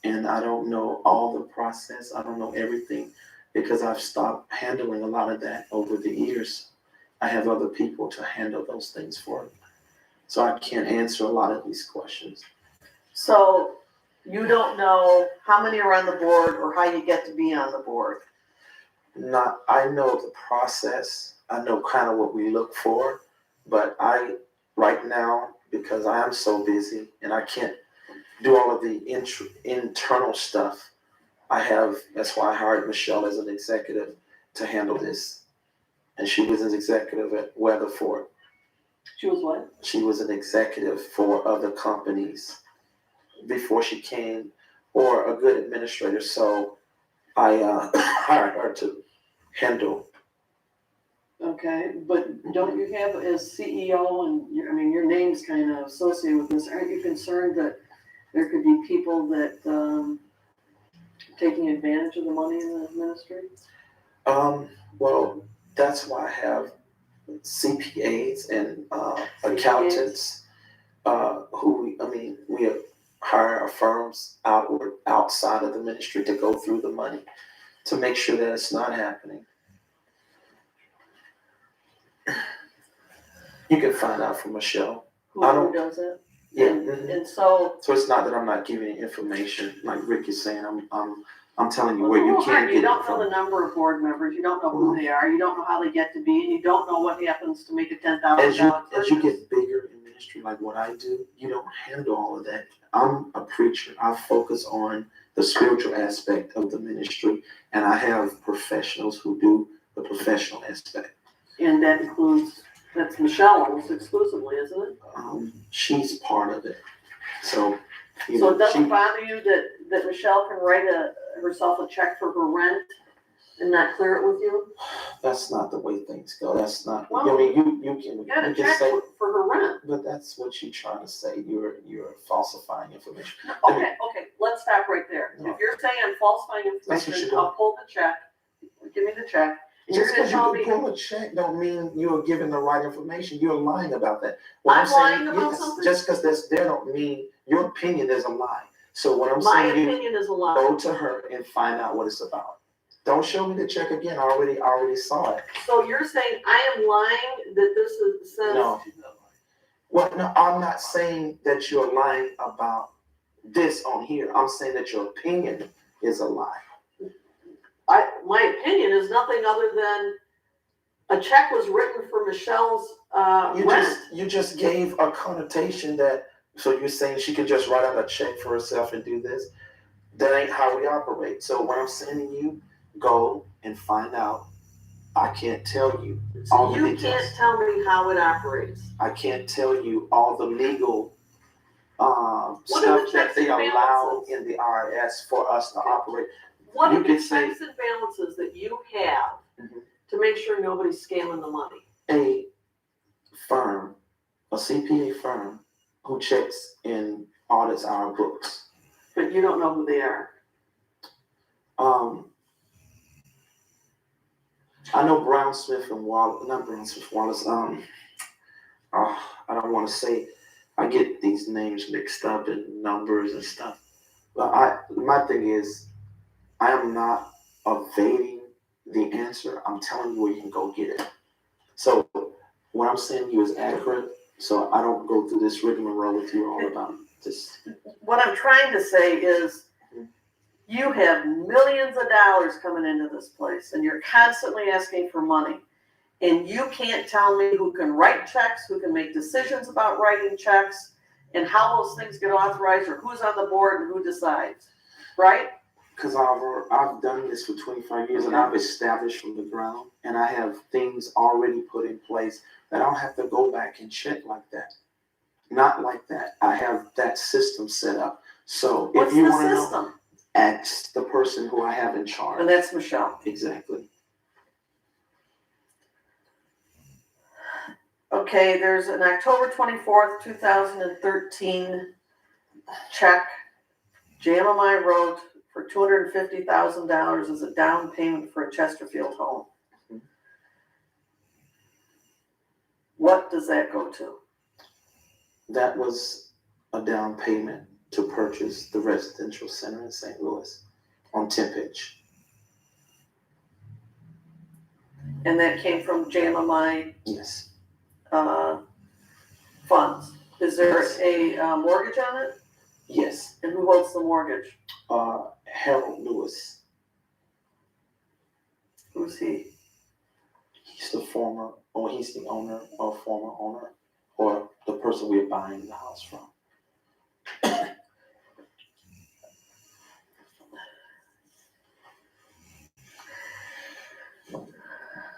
And I don't know all the process. I don't know everything because I've stopped handling a lot of that over the years. I have other people to handle those things for me. So I can't answer a lot of these questions. So you don't know how many are on the board or how you get to be on the board? I know the process. I know kind of what we look for, but right now, because I am so busy and I can't do all of the internal stuff, that's why I hired Michelle as an executive to handle this. And she was an executive at Weatherford. She was what? She was an executive for other companies before she came, or a good administrator. So I hired her to handle. Okay, but don't you have, as CEO, and your name's kind of associated with this, aren't you concerned that there could be people that taking advantage of the money in the ministry? Well, that's why I have CPAs and accountants who we hire firms outside of the ministry to go through the money to make sure that it's not happening. You can find out from Michelle. Who does it? Yeah. And so it's not that I'm not giving you information, like Rick is saying. I'm telling you where you can get it. You don't know the number of board members. You don't know who they are. You don't know how they get to be, and you don't know what happens to make a $10,000. As you get bigger in ministry, like what I do, you don't handle all of that. I'm a preacher. I focus on the spiritual aspect of the ministry, and I have professionals who do the professional aspect. And that includes, that's Michelle almost exclusively, isn't it? She's part of it. So it doesn't bother you that Michelle can write herself a check for her rent and not clear it with you? That's not the way things go. That's not. Well, you got a can check say for her rent. But that's what you're trying to say. You're falsifying information. Okay. Let's stop right there. No. If you're saying I'm falsifying information, I'll pull the check. Give me the check. Just because you can pull a check don't mean you're giving the right information. You're lying about that. I'm lying about something? Just because that's there don't mean your opinion is a lie. So what I'm My saying, opinion is a lie. Go to her and find out what it's about. Don't show me the check again. I already saw it. So you're saying I am lying that this says... No. Well, no, I'm not saying that you're lying about this on here. I'm saying that your opinion is a lie. My opinion is nothing other than a check was written for Michelle's rent. You just gave a connotation that, so you're saying she could just write out a check for herself and do this? That ain't how we operate. So what I'm saying to you, go and find out. I can't tell you all the details. You can't tell me how it operates. I can't tell you all the legal stuff that they allow in the IRS for us to operate. What are the checks and balances that you have to make sure nobody's scamming the money? A firm, a CPA firm, who checks and audits our books. But you don't know who they are. I know Brown Smith and Wallace, not Brown Smith Wallace. I don't want to say. I get these names mixed up and numbers and stuff. But my thing is, I am not evading the answer, I'm telling you where you can go get it. So what I'm saying to you is accurate, so I don't go through this rigmarole with you all about this. What I'm trying to say is, you have millions of dollars coming into this place, and you're constantly asking for money. And you can't tell me who can write checks, who can make decisions about writing checks, and how those things get authorized, or who's on the board and who decides, right? Because I've done this for 25 years, and I've established from the ground, and I have things already put in place that I don't have to go back and check like that. Not like that. I have that system set up. So What's if you the want to know, system? ask the person who I have in charge. And that's Michelle. Exactly. Okay, there's an October 24th, 2013 check Jmi wrote for $250,000 as a down payment for a Chesterfield home. What does that go to? That was a down payment to purchase the residential center in St. Louis on 10th Pitch. And that came from Jmi Yes. funds. Is there a mortgage on it? Yes. And who holds the mortgage? Harold Lewis. Who's he? He's the owner or former owner, or the person we're buying the house from.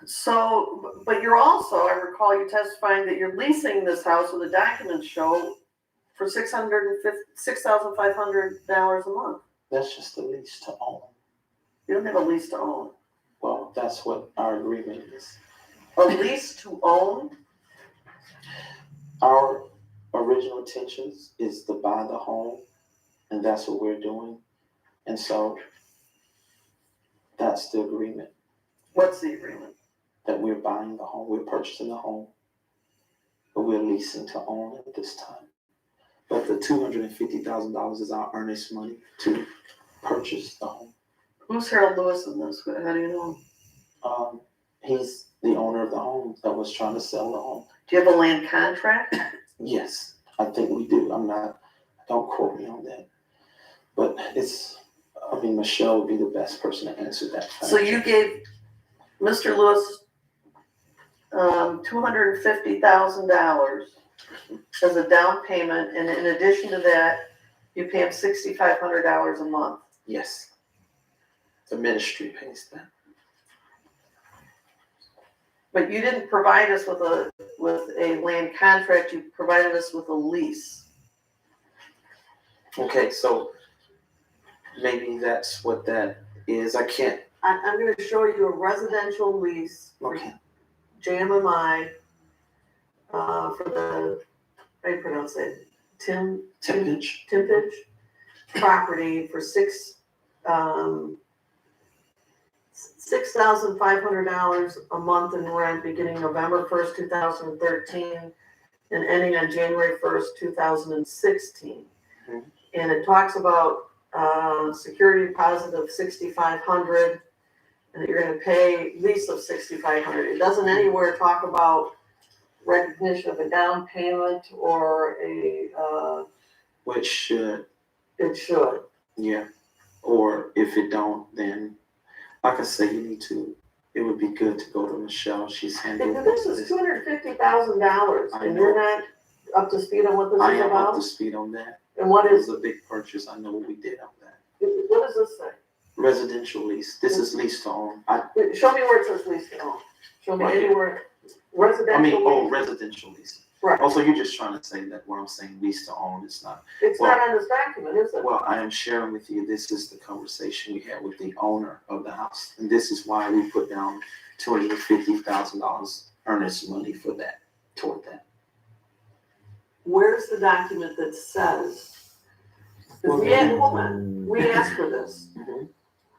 So, but you're also, I recall you testifying that you're leasing this house with the documents show for $6,500 a month. That's just a lease to own. You don't have a lease to own. Well, that's what our agreement is. A lease to own? Our original intentions is to buy the home, and that's what we're doing. And so that's the agreement. What's the agreement? That we're buying the home, we're purchasing the home, but we're leasing to own at this time. But the $250,000 is our earnest money to purchase the home. Who's Harold Lewis in this? How do you know him? He's the owner of the home that was trying to sell the home. Do you have a land contract? Yes, I think we do. Don't quote me on that. But Michelle would be the best person to answer that. So you gave Mr. Lewis $250,000 as a down payment, and in addition to that, you pay him $6,500 a month. Yes. The ministry pays that. But you didn't provide us with a land contract, you provided us with a lease. Okay, so maybe that's what that is. I'm going to show you a residential lease for Jmi for the, how do you pronounce it? Timpage property for $6,500 a month in rent beginning November 1st, 2013 and ending on January 1st, 2016. Mm-hmm. And it talks about security deposit of $6,500 and that you're going to pay lease of $6,500. It doesn't anywhere talk about recognition of a down payment or which should. It should. Yeah. Or if it don't, then like I say, it would be good to go to Michelle. She's handling this is $250,000 and you're not up to speed on what this is about? I am up to speed on that. And what is? It was a big purchase. I know what we did on that. What does this say? Residential lease. This is lease to own. Show me where it says lease to own. Show me anywhere. Residential lease. Residential lease. Right. Also, you're just trying to say that what I'm saying lease to own is not. It's not on this document, is it? Well, I am sharing with you, this is the conversation we had with the owner of the house. And this is why we put down $250,000 earnest money for that, toward that. Where's the document that says, we asked for this. Mm-hmm.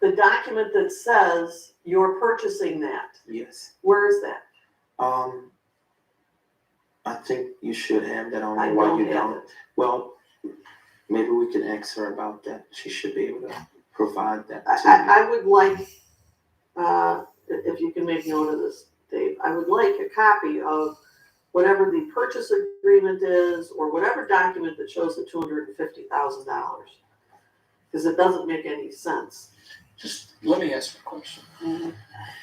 The document that says you're purchasing that. Yes. Where is that? I think you should have that on I you while don't you have don't. it. Well, maybe we can ask her about that. She should be able to provide that to you. I would like if you can make note of this, Dave, I would like a copy of whatever the purchase agreement is, or whatever document that shows the $250,000. Because it doesn't make any sense. Just let me ask you a question. Mm-hmm.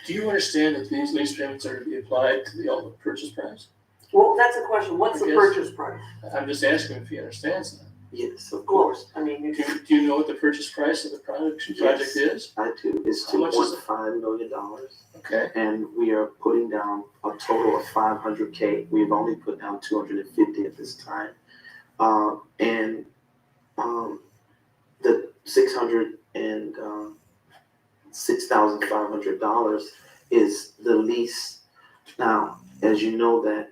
Do you understand that these lease payments are to be applied to the ultimate purchase price? Well, that's a question. What's the purchase price? I'm just asking if he understands that. Yes, of course. I mean, Do you know what the purchase price of the project is? I do. It's How much is it? $2.5 million. Okay. And we are putting down a total of $500K. We've only put down $250 at this time. And the $6,500 is the lease. Now, as you know, that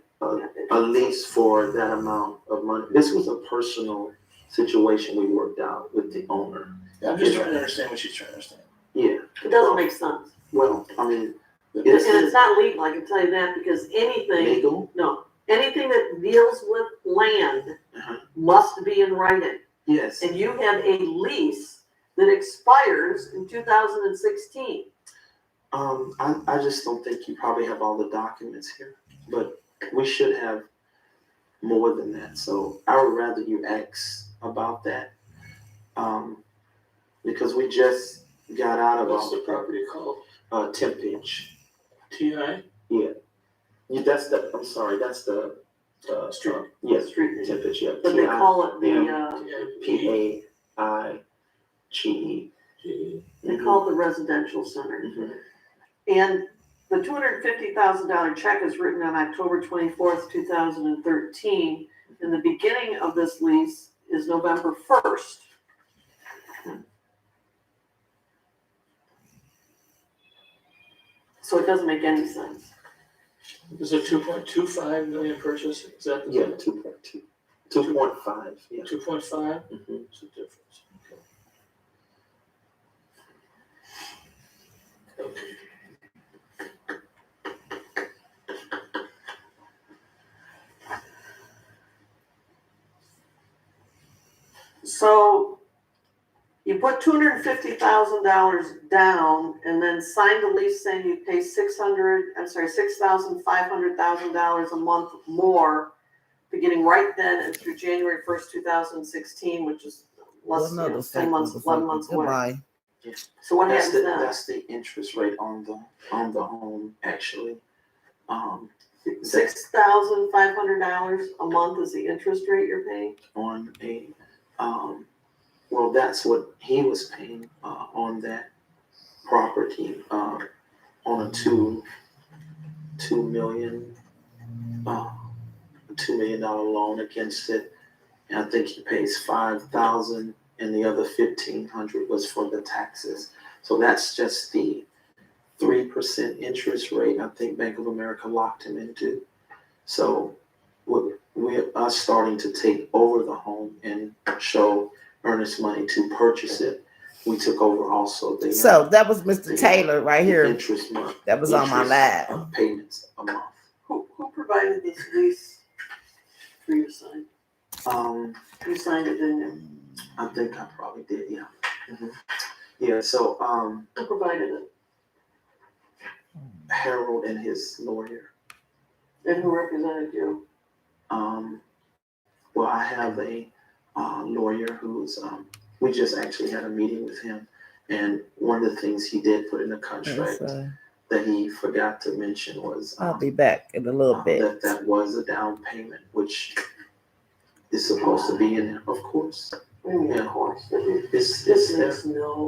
a lease for that amount of money, this was a personal situation we worked out with the owner. Yeah, I'm just trying to understand what she's trying to understand. Yeah. it doesn't make sense. Well, I mean, And it's not legal, I can tell you that, because anything, legal. anything that deals with land must be in writing. Yes. And you have a lease that expires in 2016. I just don't think you probably have all the documents here, but we should have more than that. So I would rather you ask about that, because we just got out of What's the property called? 10 pitch. TI? Yeah. That's the. I'm sorry. That's the Street. Yes, Street. 10 pitch. Yeah. But they call it the, PAIGE. they call it the residential center. And the $250,000 check is written on October 24th, 2013, and the beginning of this lease is November 1st. So it doesn't make any sense. Is it 2.25 million purchase? Is that the 2.2. 2.5. Yeah. 2.5? Mm-hmm. What's the difference? Okay. So you put $250,000 down and then signed a lease saying you pay $6,500,000 a month more, beginning right then and through January 1st, 2016, which is less than 10 months, 11 months away. So what happens then? That's the interest rate on the home, actually. $6,500 a month is the interest rate you're paying? On a, well, that's what he was paying on that property, on a $2 million loan against it. And I think he pays $5,000, and the other $1,500 was for the taxes. So that's just the 3% interest rate I think Bank of America locked him into. So we're us starting to take over the home and show earnest money to purchase it. We took over also the. So that was Mr. Taylor right here. Interest month. That was on my lap. Payments a month. Who provided this lease for you to sign? You signed it, didn't you? I think I probably did, yeah. Mm-hmm. Yeah, so Who provided it? Harold and his lawyer. And who represented you? Well, I have a lawyer who's we just actually had a meeting with him, and one of the things he did put in the contract that he forgot to mention was I'll be back in a little bit. That was a down payment, which is supposed to be in there, of course. Of course. It's This makes no